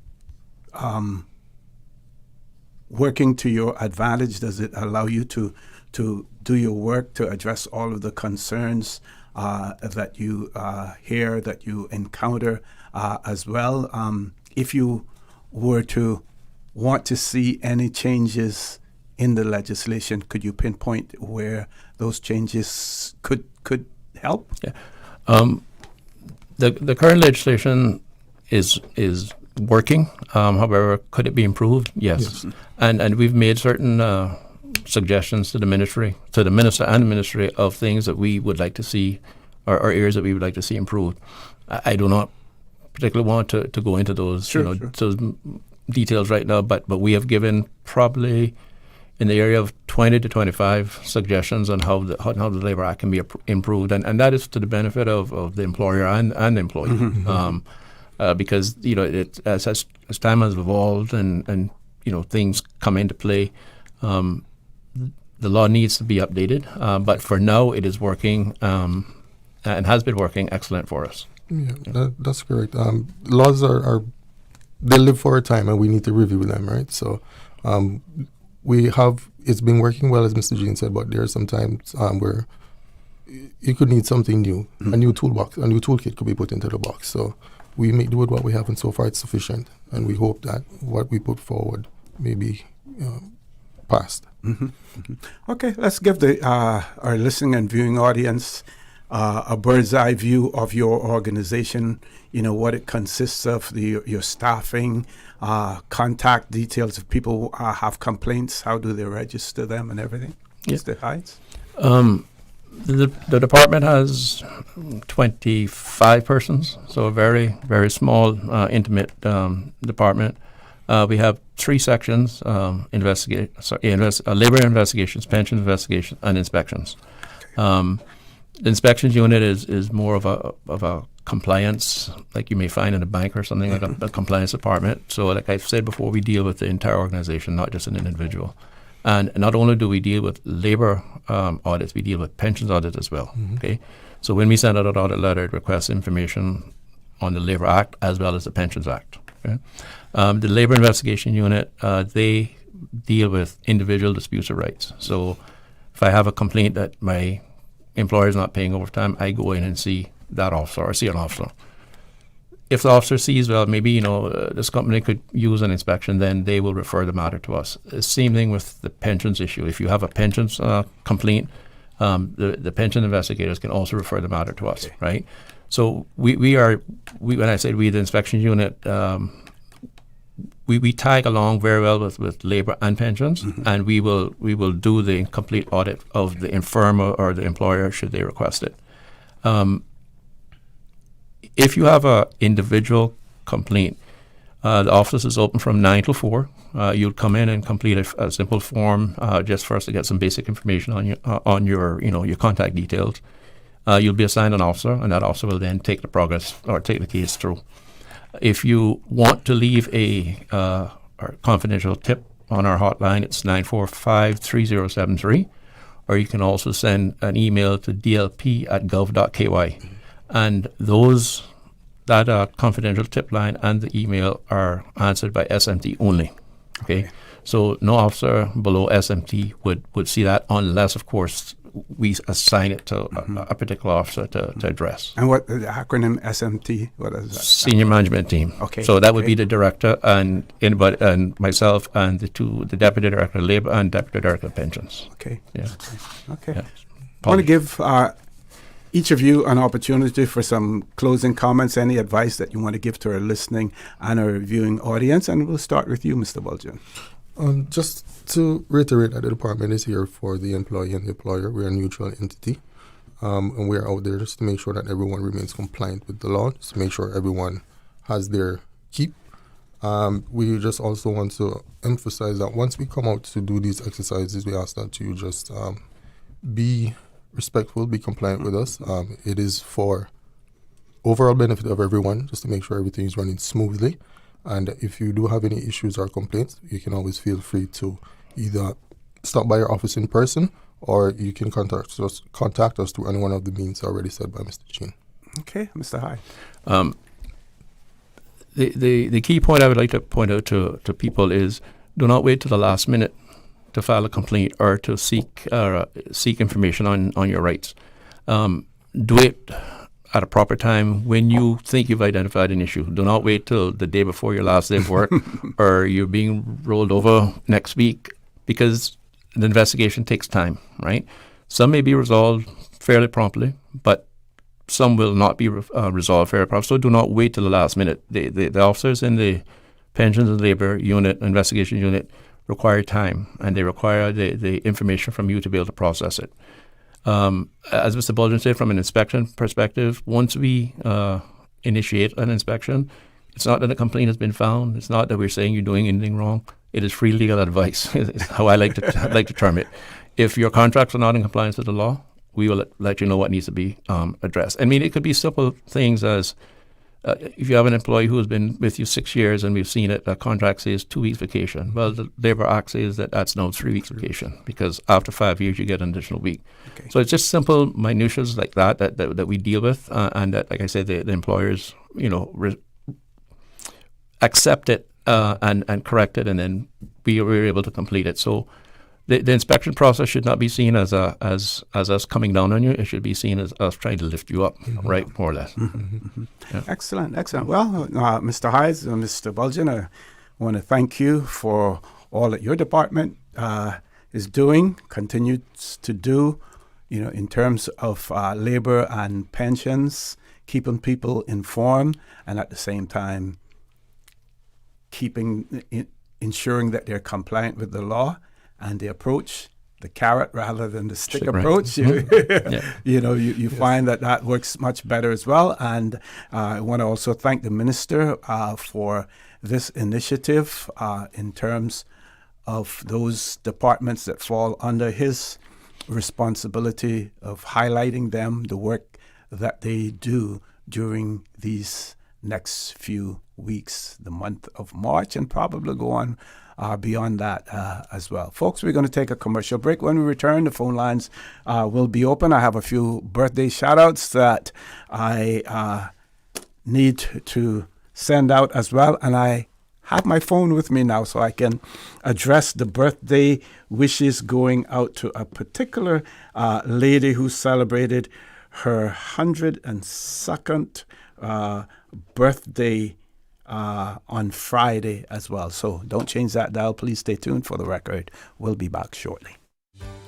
working to your advantage? Does it allow you to do your work to address all of the concerns that you hear, that you encounter as well? If you were to want to see any changes in the legislation, could you pinpoint where those changes could help? Yeah. The current legislation is working. However, could it be improved? Yes. And we've made certain suggestions to the minister and the ministry of things that we would like to see, or areas that we would like to see improved. I do not particularly want to go into those those details right now, but we have given probably in the area of 20 to 25 suggestions on how the Labour Act can be improved, and that is to the benefit of the employer and the employee, because as time has evolved and things come into play, the law needs to be updated. But for now, it is working and has been working excellent for us. Yeah, that's correct. Laws are they live for a time, and we need to review them, right? So. It's been working well, as Mr. Jean said, but there are some times where you could need something new, a new toolbox, a new toolkit could be put into the box. So we make do with what we have, and so far it's sufficient. And we hope that what we put forward may be passed. Okay, let's give our listening and viewing audience a bird's eye view of your organization. You know what it consists of, your staffing, contact details if people have complaints. How do they register them and everything? Mr. Heights? The department has 25 persons, so a very, very small, intimate department. We have 3 sections: labor investigations, pension investigations, and inspections. The inspections unit is more of a compliance, like you may find in a bank or something, like a compliance department. So, like I've said before, we deal with the entire organization, not just an individual. And not only do we deal with labor audits, we deal with pensions audits as well. Okay, so when we send out an audit letter, it requests information on the Labor Act as well as the Pensions Act. Okay? The Labor Investigation Unit, they deal with individual disputes of rights. So if I have a complaint that my employer is not paying overtime, I go in and see that officer or see an officer. If the officer sees, well, maybe, this company could use an inspection, then they will refer the matter to us. Same thing with the pensions issue. If you have a pensions complaint, the pension investigators can also refer the matter to us, right? So we when I said we, the inspection unit, we tag along very well with labor and pensions, and we will do the complete audit of the firm or the employer should they request it. If you have an individual complaint, the office is open from 9 till 4. You'll come in and complete a simple form just for us to get some basic information on your contact details. You'll be assigned an officer, and that officer will then take the progress or take the case through. If you want to leave a confidential tip on our hotline, it's 945-3073, or you can also send an email to dlp@gov.ky. And that confidential tip line and the email are answered by SMT only. Okay. So no officer below SMT would see that unless, of course, we assign it to a particular officer to address. And what the acronym SMT? What is that? Senior Management Team. Okay. So that would be the director and myself and the deputy director of labor and deputy director of pensions. Okay. Yeah. Okay. Yeah. I want to give each of you an opportunity for some closing comments, any advice that you want to give to our listening and our viewing audience, and we'll start with you, Mr. Bulgin. Just to reiterate that the department is here for the employee and the employer. We're a neutral entity, and we're out there just to make sure that everyone remains compliant with the law, just to make sure everyone has their keep. We just also want to emphasize that once we come out to do these exercises, we ask that you just be respectful, be compliant with us. It is for overall benefit of everyone, just to make sure everything is running smoothly. And if you do have any issues or complaints, you can always feel free to either stop by our office in person, or you can contact us through any one of the means already said by Mr. Jean. Okay, Mr. High. The key point I would like to point out to people is do not wait till the last minute to file a complaint or to seek information on your rights. Do it at a proper time when you think you've identified an issue. Do not wait till the day before your last day of work or you're being rolled over next week, because the investigation takes time, right? Some may be resolved fairly promptly, but some will not be resolved fairly promptly. So do not wait till the last minute. The officers in the Pensions and Labor Unit, Investigation Unit, require time, and they require the information from you to be able to process it. As Mr. Bulgin said, from an inspection perspective, once we initiate an inspection, it's not that a complaint has been found. It's not that we're saying you're doing anything wrong. It is free legal advice, is how I like to term it. If your contracts are not in compliance with the law, we will let you know what needs to be addressed. I mean, it could be simple things as if you have an employee who has been with you 6 years and we've seen it, a contract says 2 weeks vacation. Well, the Labor Act says that's now 3 weeks vacation, because after 5 years you get an additional week. Okay. So it's just simple minutiae like that we deal with, and that, like I said, the employers, accept it and correct it, and then we're able to complete it. So the inspection process should not be seen as us coming down on you. It should be seen as us trying to lift you up, right, more or less. Yeah. Excellent. Well, Mr. Hydes and Mr. Bulgin, I want to thank you for all that your department is doing, continues to do, in terms of labor and pensions, keeping people informed, and at the same time ensuring that they're compliant with the law and the approach, the carrot rather than the stick approach. You find that works much better as well. And I want to also thank the minister for this initiative in terms of those departments that fall under his responsibility of highlighting them, the work that they do during these next few weeks, the month of March, and probably go on beyond that as well. Folks, we're going to take a commercial break. When we return, the phone lines will be open. I have a few birthday shout-outs that I need to send out as well, and I have my phone with me now so I can address the birthday wishes going out to a particular lady who celebrated her 102nd birthday on Friday as well. So don't change that dial. Please stay tuned for the record. We'll be back shortly.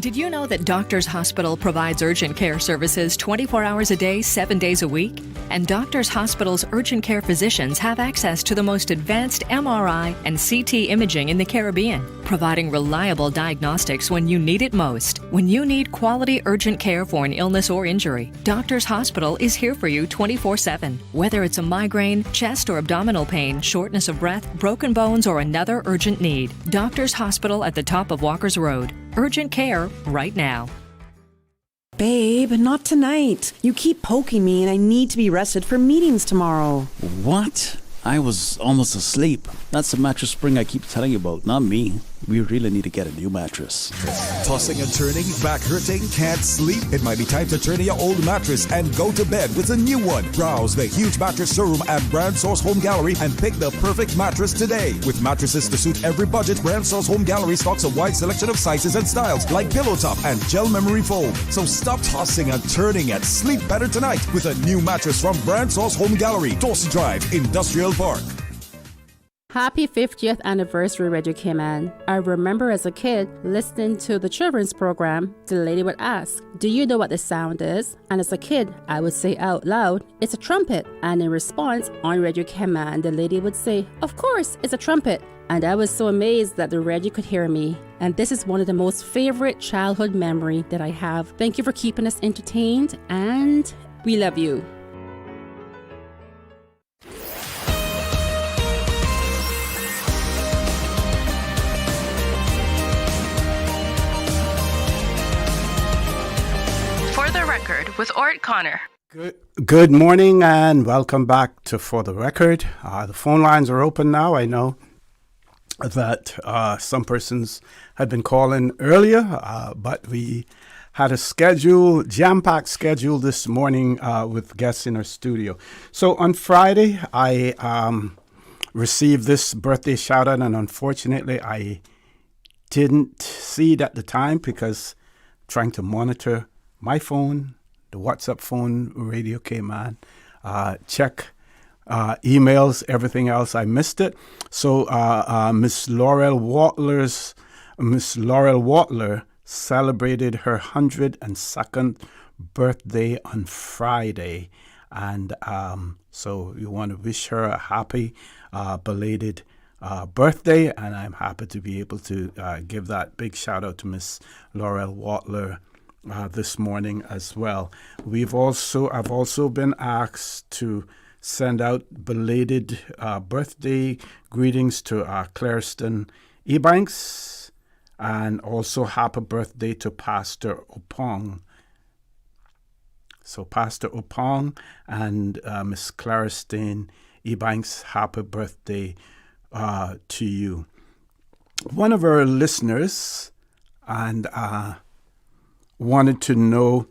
Did you know that Doctors Hospital provides urgent care services 24 hours a day, 7 days a week? And Doctors Hospital's urgent care physicians have access to the most advanced MRI and CT imaging in the Caribbean, providing reliable diagnostics when you need it most. When you need quality urgent care for an illness or injury, Doctors Hospital is here for you 24/7. Whether it's a migraine, chest or abdominal pain, shortness of breath, broken bones, or another urgent need, Doctors Hospital at the top of Walker's Road. Urgent care right now. Babe, not tonight. You keep poking me and I need to be rested for meetings tomorrow. What? I was almost asleep. That's the mattress spring I keep telling you about, not me. We really need to get a new mattress. Tossing and turning, back hurting, can't sleep? It might be time to turn in your old mattress and go to bed with a new one. Browse the huge mattress showroom at Brand Source Home Gallery and pick the perfect mattress today. With mattresses to suit every budget, Brand Source Home Gallery stocks a wide selection of sizes and styles like pillow top and gel memory foam. So stop tossing and turning and sleep better tonight with a new mattress from Brand Source Home Gallery, Dorsey Drive, Industrial Park. Happy 50th anniversary, Radio Cayman. I remember as a kid listening to the children's program, the lady would ask, "Do you know what the sound is?" And as a kid, I would say out loud, "It's a trumpet." And in response, on Radio Cayman, the lady would say, "Of course, it's a trumpet." And I was so amazed that the radio could hear me. And this is one of the most favorite childhood memory that I have. Thank you for keeping us entertained, and we love you. With Orrett Connor. Good morning and welcome back to For the Record. The phone lines are open now. I know that some persons had been calling earlier, but we had a jam-packed schedule this morning with guests in our studio. So on Friday, I received this birthday shout-out, and unfortunately, I didn't see it at the time because trying to monitor my phone, the WhatsApp phone, Radio Cayman, check emails, everything else. I missed it. So Miss Laurel Watler celebrated her 102nd birthday on Friday. And so we want to wish her a happy belated birthday. And I'm happy to be able to give that big shout out to Miss Laurel Watler this morning as well. I've also been asked to send out belated birthday greetings to Clareston Ebanks, and also happy birthday to Pastor Opong. So Pastor Opong and Miss Clareston Ebanks, happy birthday to you. One of our listeners and wanted to know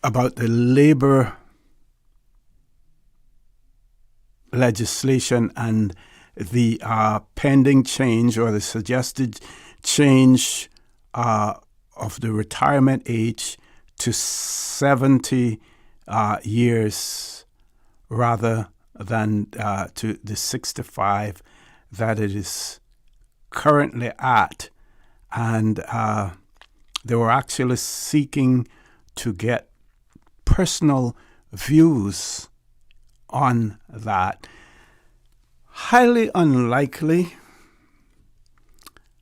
about the labor legislation and the pending change or the suggested change of the retirement age to 70 years rather than to the 65 that it is currently at. And they were actually seeking to get personal views on that. Highly unlikely.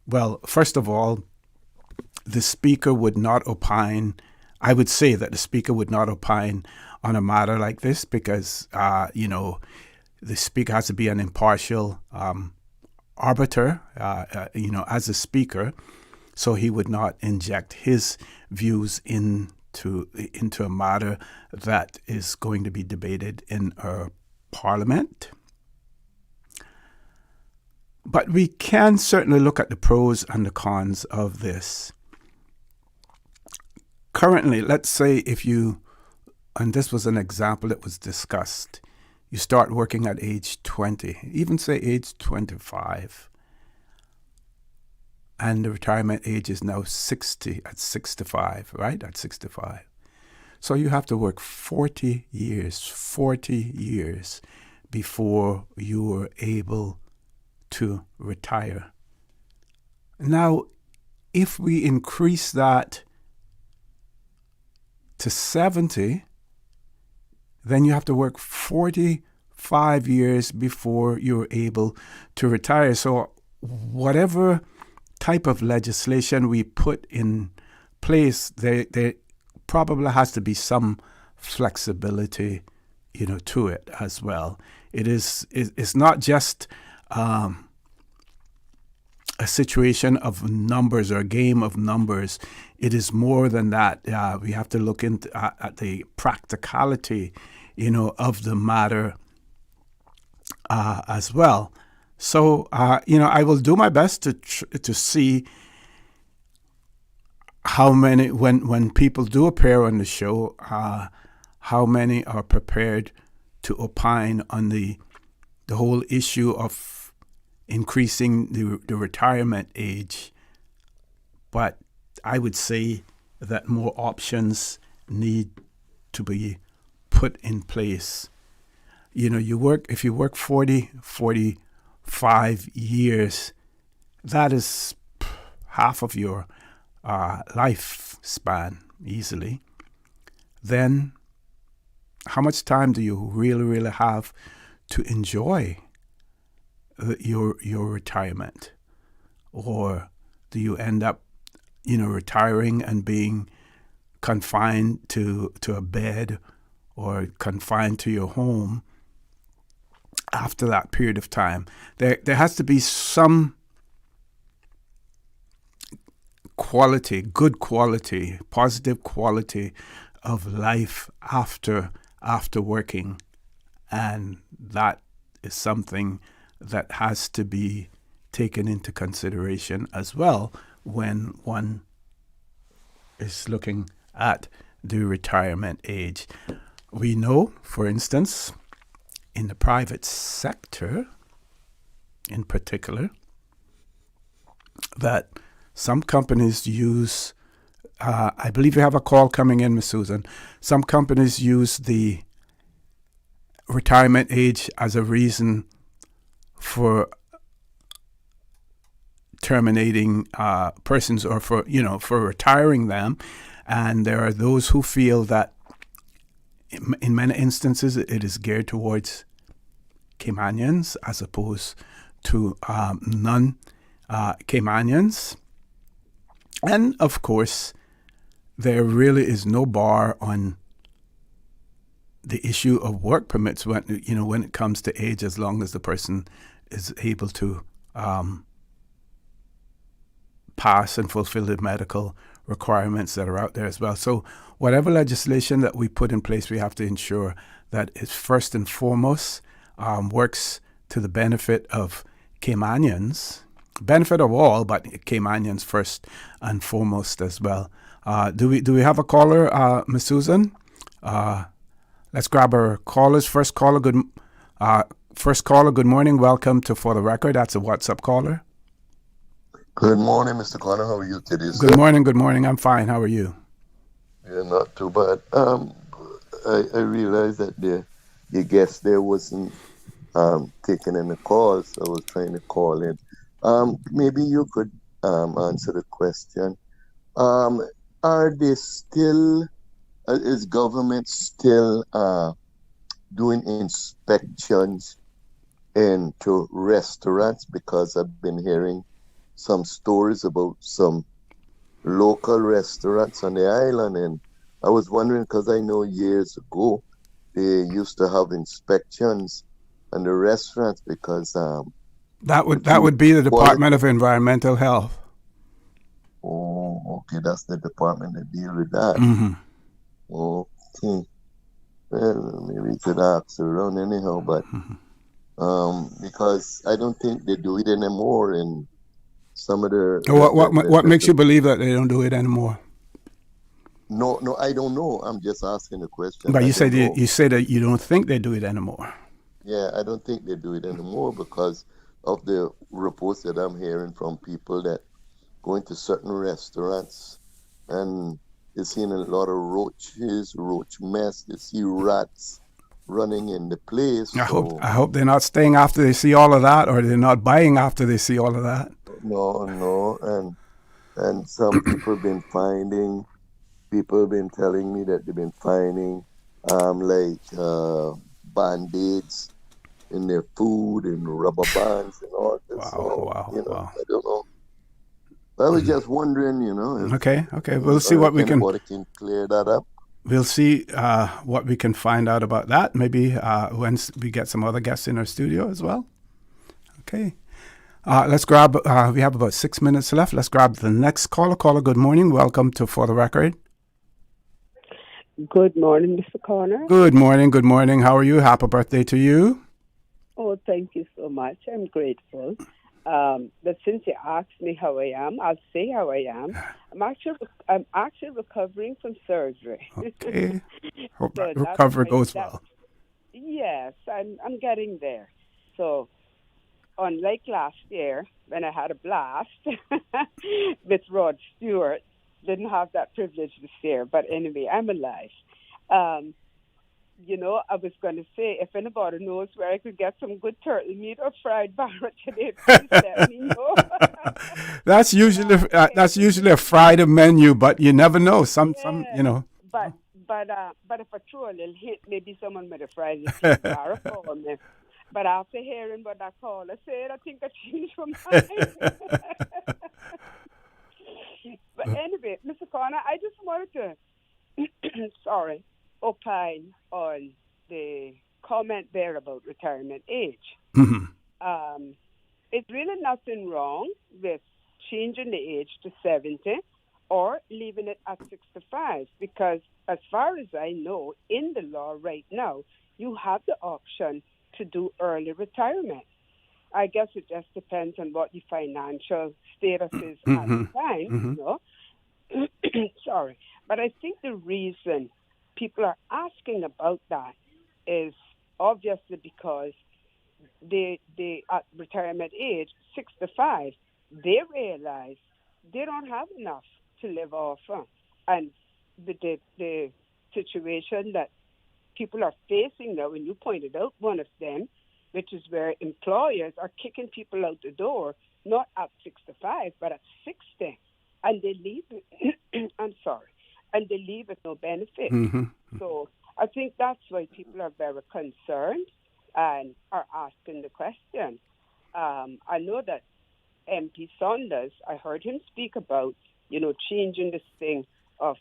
Well, first of all, the Speaker would not opine. I would say that the Speaker would not opine on a matter like this because, the Speaker has to be an impartial arbiter, as a Speaker. So he would not inject his views into a matter that is going to be debated in our Parliament. But we can certainly look at the pros and the cons of this. Currently, let's say if you, and this was an example that was discussed, you start working at age 20, even say age 25, and the retirement age is now 60 at 65, right? At 65. So you have to work 40 years before you are able to retire. Now, if we increase that to 70, then you have to work 45 years before you're able to retire. So whatever type of legislation we put in place, there probably has to be some flexibility, to it as well. It's not just a situation of numbers or a game of numbers. It is more than that. We have to look at the practicality, of the matter as well. So, I will do my best to see how many, when people do appear on the show, how many are prepared to opine on the whole issue of increasing the retirement age. But I would say that more options need to be put in place. If you work 45 years, that is half of your lifespan easily. Then how much time do you really have to enjoy your retirement? Or do you end up, retiring and being confined to a bed or confined to your home after that period of time? There has to be some quality, good quality, positive quality of life after working. And that is something that has to be taken into consideration as well when one is looking at the retirement age. We know, for instance, in the private sector in particular, that some companies use, I believe you have a call coming in, Ms. Susan. Some companies use the retirement age as a reason for terminating persons or for retiring them. And there are those who feel that in many instances it is geared towards Caymanians as opposed to non-Caymanians. And of course, there really is no bar on the issue of work permits when it comes to age, as long as the person is able to pass and fulfill the medical requirements that are out there as well. So whatever legislation that we put in place, we have to ensure that it first and foremost works to the benefit of Caymanians, benefit of all, but Caymanians first and foremost as well. Do we have a caller, Ms. Susan? Let's grab our callers. First caller, good morning. Welcome to For the Record. That's a WhatsApp caller. Good morning, Mr. Connor. How are you today, sir? Good morning. Good morning. I'm fine. How are you? Yeah, not too bad. I realized that the guest there wasn't taking any calls. I was trying to call in. Maybe you could answer the question. Are they still, is government still doing inspections into restaurants? Because I've been hearing some stories about some local restaurants on the island, and I was wondering because I know years ago they used to have inspections on the restaurants because that would be the Department of Environmental Health. Oh, okay, that's the department that deal with that. Mm-hmm. Okay, well, maybe you could ask around anyhow, but because I don't think they do it anymore in some of the. What makes you believe that they don't do it anymore? No, I don't know. I'm just asking the question. But you say that you don't think they do it anymore. Yeah, I don't think they do it anymore because of the reports that I'm hearing from people that go into certain restaurants and they're seeing a lot of roach mess. They see rats running in the place. I hope they're not staying after they see all of that, or they're not buying after they see all of that. No, and some people been finding. People have been telling me that they've been finding band-aids in their food and rubber bands and all this. Wow. I don't know. I was just wondering, if, Okay. We'll see what we can. Anybody can clear that up. We'll see what we can find out about that. Maybe when we get some other guests in our studio as well. Okay. Let's grab. We have about 6 minutes left. Let's grab the next caller. Caller, good morning. Welcome to For the Record. Good morning, Mr. Connor. Good morning. How are you? Happy birthday to you. Oh, thank you so much. I'm grateful. But since you asked me how I am, I'll say how I am. I'm actually recovering from surgery. Okay. Hope that recovery goes well. Yes, I'm getting there. So, unlike last year when I had a blast with Rod Stewart, didn't have that privilege this year. But anyway, I'm alive. I was going to say, if anybody knows where I could get some good turtle meat or fried barrett today, please let me know. That's usually a Friday menu, but you never know. But if I throw a little hint, maybe someone might have fried a barrett for me. But after hearing what that caller said, I think I changed my mind. But anyway, Mr. Connor, I just wanted to, opine on the comment there about retirement age. Mm-hmm. It's really nothing wrong with changing the age to 70 or leaving it at 65 because as far as I know, in the law right now, you have the option to do early retirement. I guess it just depends on what your financial status is at the time, But I think the reason people are asking about that is obviously because they at retirement age, 65, they realize they don't have enough to live off of. And the situation that people are facing now, and you pointed out one of them, which is where employers are kicking people out the door, not at 65, but at 60. And they leave and they leave with no benefit. Mm-hmm. So I think that's why people are very concerned and are asking the question. I know that MP Saunders, I heard him speak about, changing this thing of,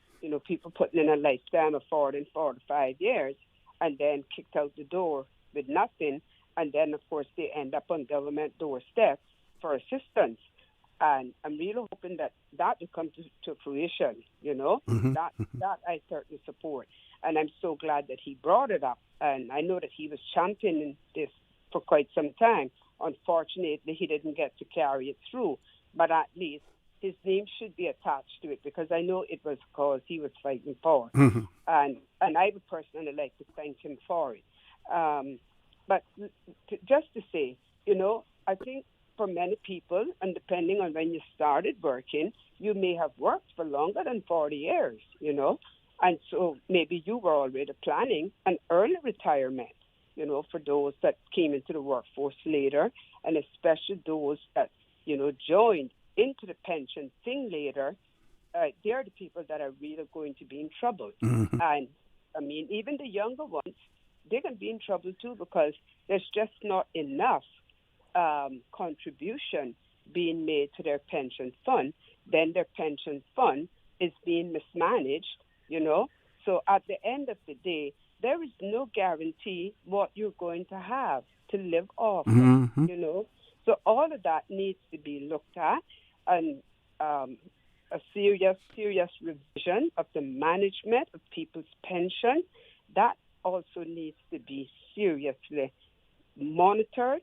people putting in a lifetime of 40 and 45 years and then kicked out the door with nothing. And then, of course, they end up on government doorstep for assistance. And I'm really hoping that will come to fruition, Mm-hmm. That I certainly support. And I'm so glad that he brought it up. And I know that he was championing this for quite some time. Unfortunately, he didn't get to carry it through. But at least his name should be attached to it because I know it was a cause he was fighting for. Mm-hmm. And I would personally like to thank him for it. But just to say, I think for many people, and depending on when you started working, you may have worked for longer than 40 years, you know. And so maybe you were already planning an early retirement, you know, for those that came into the workforce later, and especially those that, you know, joined into the pension thing later. They're the people that are really going to be in trouble. Mm-hmm. And, I mean, even the younger ones, they're going to be in trouble too, because there's just not enough contribution being made to their pension fund. Then their pension fund is being mismanaged, you know. So at the end of the day, there is no guarantee what you're going to have to live off, Mm-hmm. you know. So all of that needs to be looked at, and a serious revision of the management of people's pension. That also needs to be seriously monitored.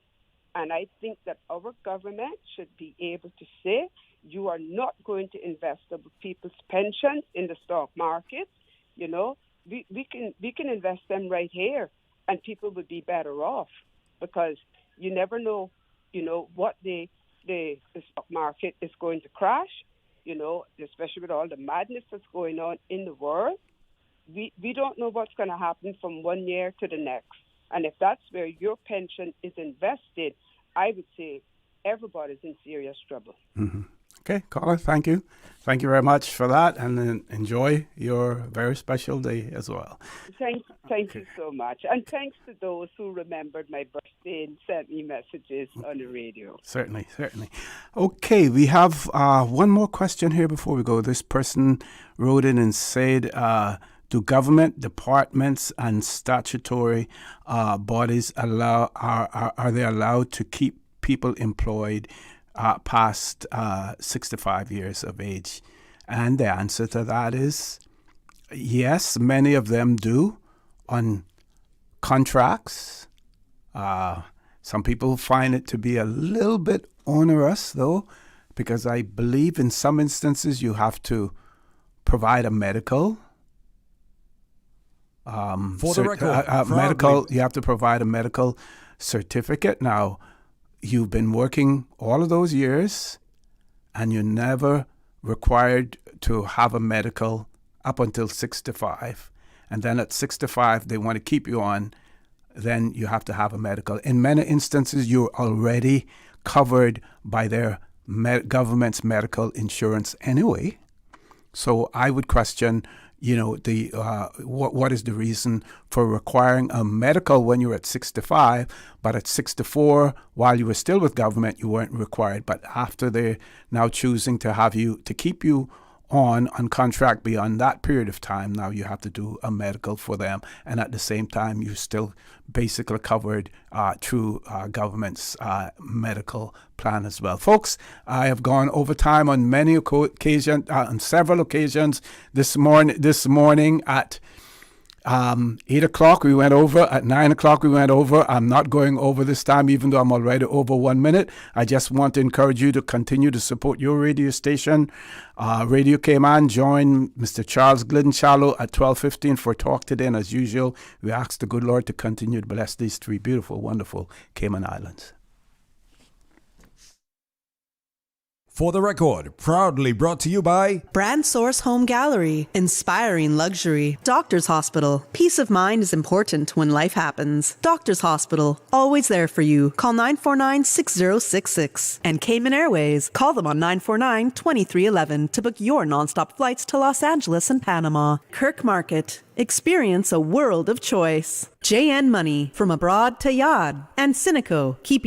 And I think that our government should be able to say, you are not going to invest of people's pensions in the stock market. You know, we can invest them right here, and people would be better off, because you never know, you know, what the stock market is going to crash, you know, especially with all the madness that's going on in the world. We don't know what's going to happen from one year to the next. And if that's where your pension is invested, I would say everybody's in serious trouble. Mm-hmm. Okay, Carla, thank you. Thank you very much for that, and enjoy your very special day as well. Thank you so much. And thanks to those who remembered my birthday and sent me messages on the radio. Certainly. Okay, we have one more question here before we go. This person wrote in and said, do government departments and statutory bodies are they allowed to keep people employed past 65 years of age? And the answer to that is yes, many of them do on contracts. Some people find it to be a little bit onerous, though, because I believe in some instances you have to provide a medical. For the record, you have to provide a medical certificate. Now, you've been working all of those years, and you're never required to have a medical up until 65. And then at 65, they want to keep you on, then you have to have a medical. In many instances, you're already covered by their government's medical insurance anyway. So I would question, you know, the what is the reason for requiring a medical when you're at 65, but at 64, while you were still with government, you weren't required. But after they're now choosing to have you, to keep you on contract beyond that period of time, now you have to do a medical for them. And at the same time, you're still basically covered through government's medical plan as well. Folks, I have gone over time on many occasions, on several occasions this morning at 8 o'clock we went over, at 9 o'clock we went over. I'm not going over this time, even though I'm already over 1 minute. I just want to encourage you to continue to support your radio station. Radio Cayman. Join Mr. Charles Glidden-Shallow at 12:15 for Talk Today. And as usual, we ask the good Lord to continue to bless these three beautiful, wonderful Cayman Islands. For the record, proudly brought to you by Brand Source Home Gallery, inspiring luxury. Doctor's Hospital, peace of mind is important when life happens. Doctor's Hospital, always there for you. Call 949-6066. And Cayman Airways, call them on 949-2311 to book your nonstop flights to Los Angeles and Panama. Kirk Market, experience a world of choice. JN Money, from abroad to Yad. And Cineco, keeping